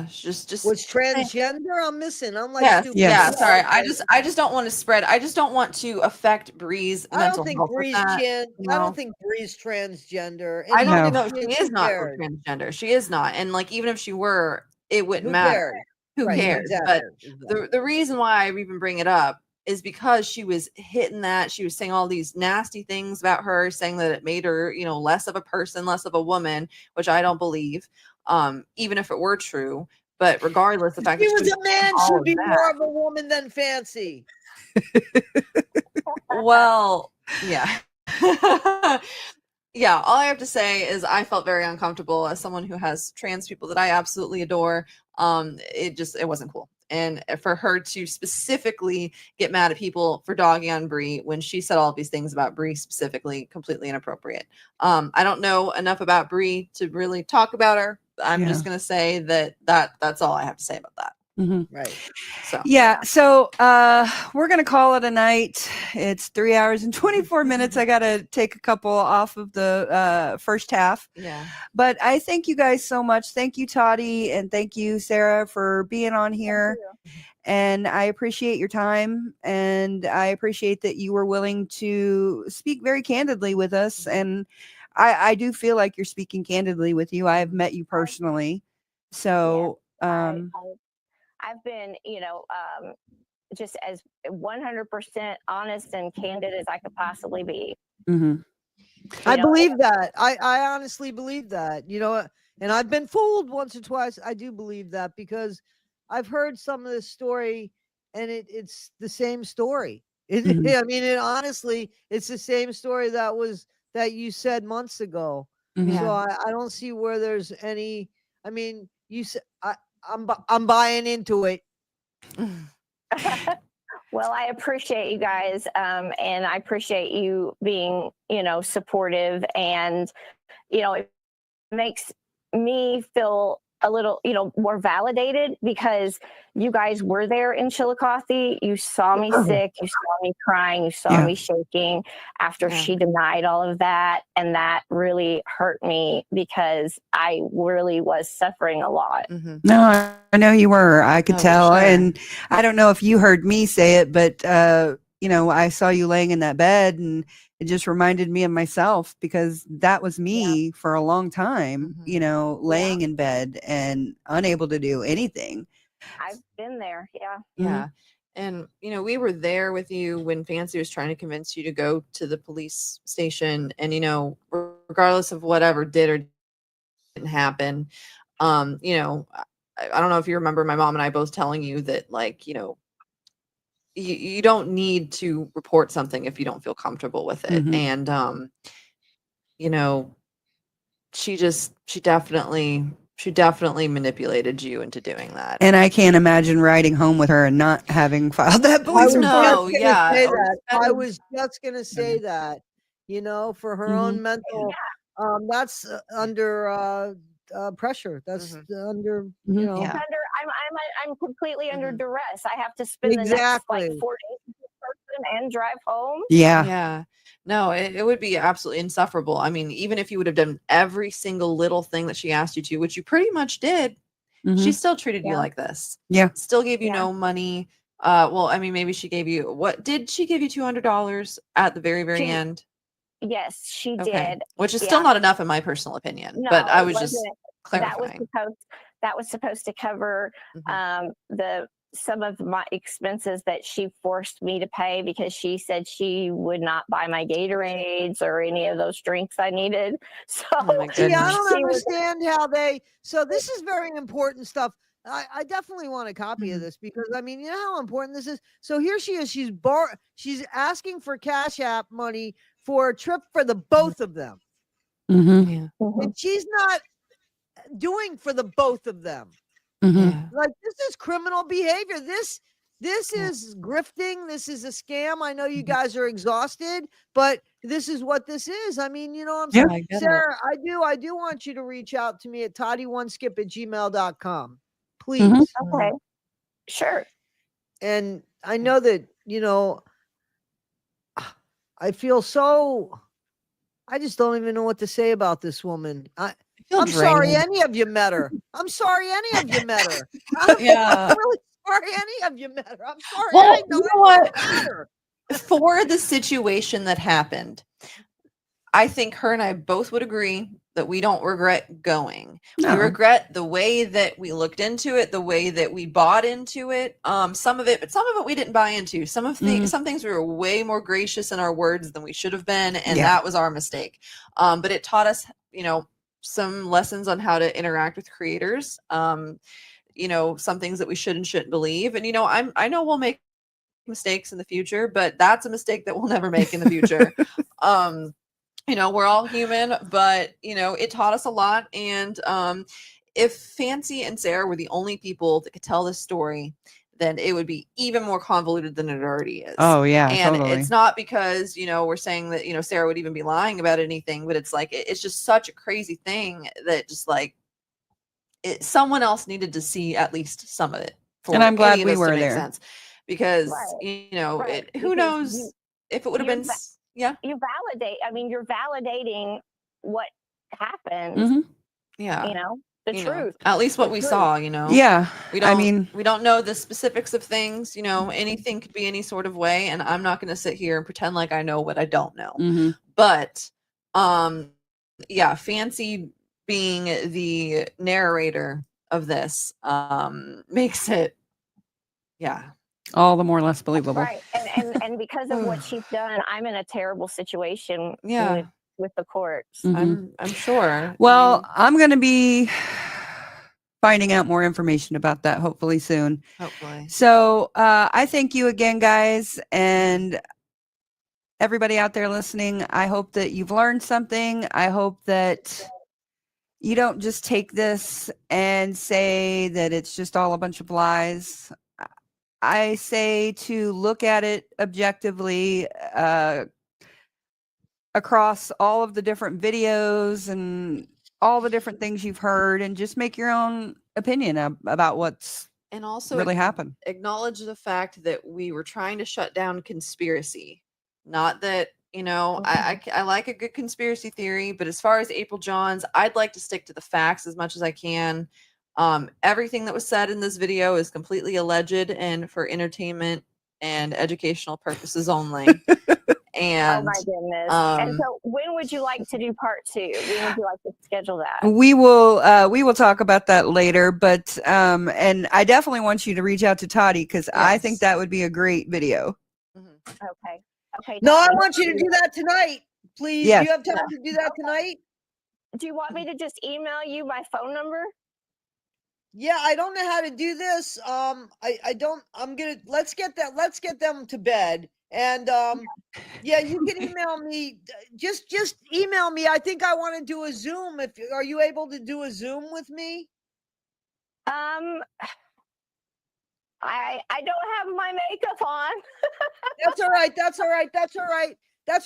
just Was transgender? I'm missing. I'm like yes, stupid. yeah. Sorry, I just don't want to spread. I just don't want to affect Bree's I mental don't think health with Bree's that, I you know? don't think Bree's transgender. I And don't even know. if She who is not cares? transgender. She is not. And like, even if she were, it wouldn't Who matter. cares? Who Right, cares? exactly, But the reason why I even bring it up is because she was hitting that. She was saying all these nasty things about her, saying that it made her, you know, less of a person, less of a woman, which I don't believe, even if it were true. But regardless, the fact She that was a man all should of be that- more of a woman than Fancy. Well, yeah. Yeah, all I have to say is I felt very uncomfortable as someone who has trans people that I absolutely adore. It wasn't cool. And for her to specifically get mad at people for dogging on Bree when she said all of these things about Bree specifically, completely inappropriate. I don't know enough about Bree to really talk about her. I'm just gonna say that's all I have to say about that. Right. So So we're gonna call it a night. It's 3 hours and 24 minutes. I gotta take a couple off of the first half. Yeah. But I thank you guys so much. Thank you, Toddy, and thank you, Sarah, for being on here. And I appreciate your time, and I appreciate that you were willing to speak very candidly with us. And I do feel like you're speaking candidly with you. I have met you personally. So I've been, you know, just as 100% honest and candid as I could possibly be. I believe that. I honestly believe that, you know, and I've been fooled once or twice. I do believe that because I've heard some of this story and it's the same story. I mean, honestly, it's the same story that you said months ago. So I don't see where there's any, I mean, you said, I'm buying into it. Well, I appreciate you guys, and I appreciate you being, you know, supportive, and, you know, it makes me feel a little, you know, more validated because you guys were there in Chillicothe. You saw me sick. You saw me crying. You saw me shaking after she denied all of that. And that really hurt me because I really was suffering a lot. No, I know you were. I could tell. sure. And I don't know if you heard me say it, but, you know, I saw you laying in that bed and it just reminded me of myself because that was me for a long time, you know, laying in bed and unable to do anything. I've been there. Yeah. Yeah. And, you know, we were there with you when Fancy was trying to convince you to go to the police station. And, you know, regardless of whatever did or didn't happen, you know, I don't know if you remember my mom and I both telling you that, like, you know, you don't need to report something if you don't feel comfortable with it. And, you know, she definitely manipulated you into doing that. And I can't imagine riding home with her and not having filed that police report. I was just going to say that, you know, for her own mental, that's under pressure. That's under, you know. I'm completely under duress. I have to spend the next like 4 days with this person and drive home. Yeah. No, it would be absolutely insufferable. I mean, even if you would have done every single little thing that she asked you to, which you pretty much did, she still treated you like this. Still gave you no money. Well, I mean, maybe she gave you, what did she give you $200 at the very end? Yes, she did. Which is still not enough in my personal opinion. No, but I was it just wasn't. clarifying. That was supposed to cover some of my expenses that she forced me to pay because she said she would not buy my Gatorades or any of those drinks I needed. So see, I don't understand how so this is very important stuff. I definitely want a copy of this because I mean, you know how important this is. So here she is. She's asking for Cash App money for a trip for the both of them. And she's not doing for the both of them. Like, this is criminal behavior. This is grifting. This is a scam. I know you guys are exhausted, but this is what this is. I mean, you know what I'm saying? Sarah, I do want you to reach out to me at toddy1skip@gmail.com. Please. Okay. Sure. And I know that, I feel so, I just don't even know what to say about this woman. I'm sorry any of you met her. I'm sorry any of you met her. I'm really sorry any of you met her. I'm sorry. Well, I know you know what? met her. For the situation that happened, I think her and I both would agree that we don't regret going. No. We regret the way that we looked into it, the way that we bought into it. Some of it, but some of it we didn't buy into. Some things we were way more gracious in our words than we should have been, and that was our mistake. But it taught us, some lessons on how to interact with creators. Some things that we should and shouldn't believe. And I know we'll make mistakes in the future, but that's a mistake that we'll never make in the future. We're all human, but it taught us a lot. And if Fancy and Sarah were the only people that could tell this story, then it would be even more convoluted than it already is. Oh yeah, and totally. It's not because we're saying that Sarah would even be lying about anything, but it's like it's just such a crazy thing that just like someone else needed to see at least some of it. And I'm glad we were there. Sense. Because who knows if it would have been. You validate. I mean, you're validating what happened. Mm-hmm. Yeah. The truth. At least what we saw, Yeah. We don't know the specifics of things, anything could be any sort of way. And I'm not going to sit here and pretend like I know what I don't know. Mm-hmm. But, Fancy being the narrator of this, makes it, all the more less believable. Right. And because of what she's done, I'm in a terrible situation with the courts. Mm-hmm. I'm sure. Well, I'm going to be finding out more information about that hopefully soon. Hopefully. So I thank you again, guys, and everybody out there listening. I hope that you've learned something. I hope that you don't just take this and say that it's just all a bunch of lies. I say to look at it objectively across all of the different videos and all the different things you've heard, and just make your own opinion about what's and also really happened. Acknowledge the fact that we were trying to shut down conspiracy. Not that, I like a good conspiracy theory, but as far as April Johns, I'd like to stick to the facts as much as I can. Everything that was said in this video is completely alleged and for entertainment and educational purposes only. And oh my goodness. And so when would you like to do part 2? When would you like to schedule that? We will talk about that later, but and I definitely want you to reach out to Toddy, because I think that would be a great video. Mm-hmm. Okay. No, I want you to do that tonight, please. Yes. Do you have time to do that tonight? Do you want me to just email you my phone number? Yeah, I don't know how to do this. Let's get them to bed. And you can email me. Just email me. I think I want to do a Zoom. Are you able to do a Zoom with me? I don't have my makeup on. That's all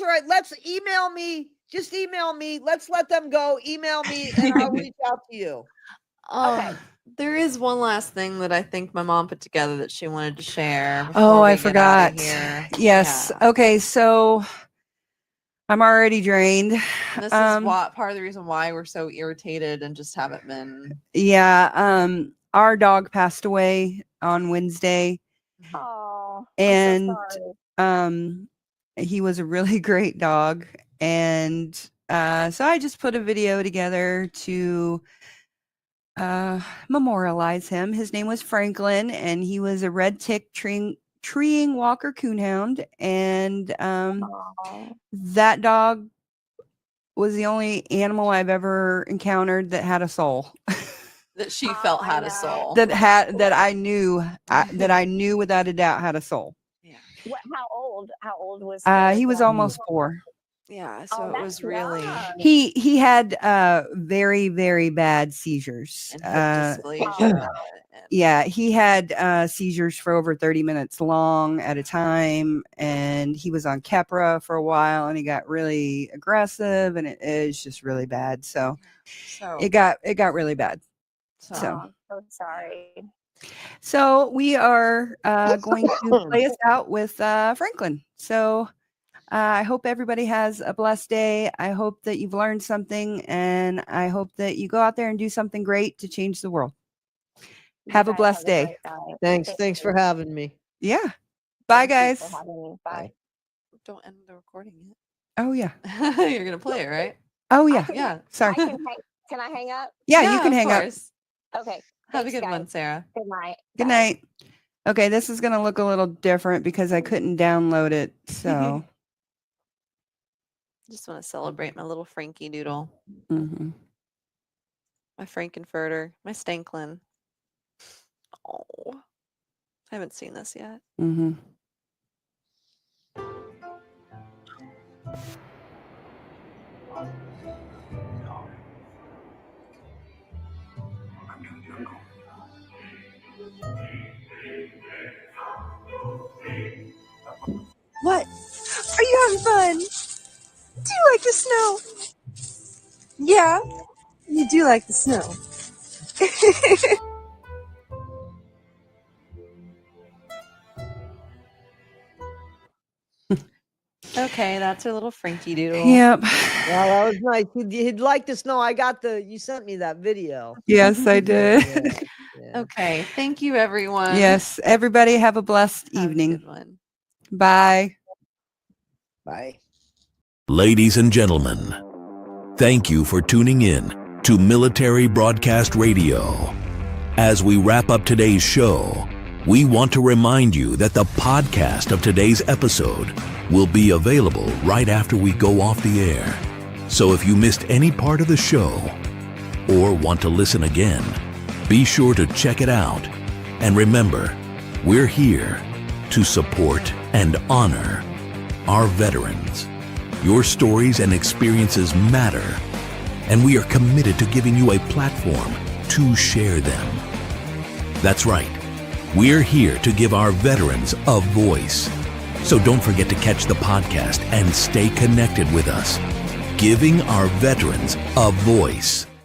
right. Let's email me. Just email me. Let's let them go. Email me and I'll reach out to you. Okay. There is one last thing that I think my mom put together that she wanted to share. Oh, I forgot. Yes. Yeah. Okay. So I'm already drained. This is part of the reason why we're so irritated and just haven't been. Yeah. Our dog passed away on Wednesday. Oh. And he was a really great dog. And so I just put a video together to memorialize him. His name was Franklin, and he was a red tick treeing Walker Coonhound, and that dog was the only animal I've ever encountered that had a soul. That she felt had a soul. that I knew without a doubt had a soul. Yeah. How old was he was almost 4. Yeah, so it was really he had very, very bad seizures. Yeah, he had seizures for over 30 minutes long at a time, and he was on Keppra for a while, and he got really aggressive, and it is just really bad. So it got really bad. So I'm so sorry. So we are going to play us out with Franklin. So I hope everybody has a blessed day. I hope that you've learned something, and I hope that you go out there and do something great to change the world. Have a blessed day. Thanks for having me. Yeah. Bye, guys. Bye. Don't end the recording yet. Oh, yeah. You're going to play it, right? Oh, yeah. Yeah. Sorry. Can I hang up? Yeah, you can hang up. Okay. Have a Thanks, good guys. one, Sarah. Good night. Good night. Okay, this is going to look a little different because I couldn't download it. So. Just want to celebrate my little Frankie doodle. Mm-hmm. My Frankenfurter. My Stanklin. Oh. I haven't seen this yet. Mm-hmm. What? Are you having fun? Do you like the snow? Yeah, you do like the snow. Okay, that's her little Frankie doodle. Yep. Yeah, that was nice. He'd like to know. You sent me that video. Yes, I did. Yeah. Okay, thank you, everyone. Yes, everybody have a blessed evening. Bye. Bye. Ladies and gentlemen, thank you for tuning in to Military Broadcast Radio. As we wrap up today's show, we want to remind you that the podcast of today's episode will be available right after we go off the air. So if you missed any part of the show or want to listen again, be sure to check it out. And remember, we're here to support and honor our veterans. Your stories and experiences matter, and we are committed to giving you a platform to share them. That's right. We're here to give our veterans a voice. So don't forget to catch the podcast and stay connected with us. Giving our veterans a voice.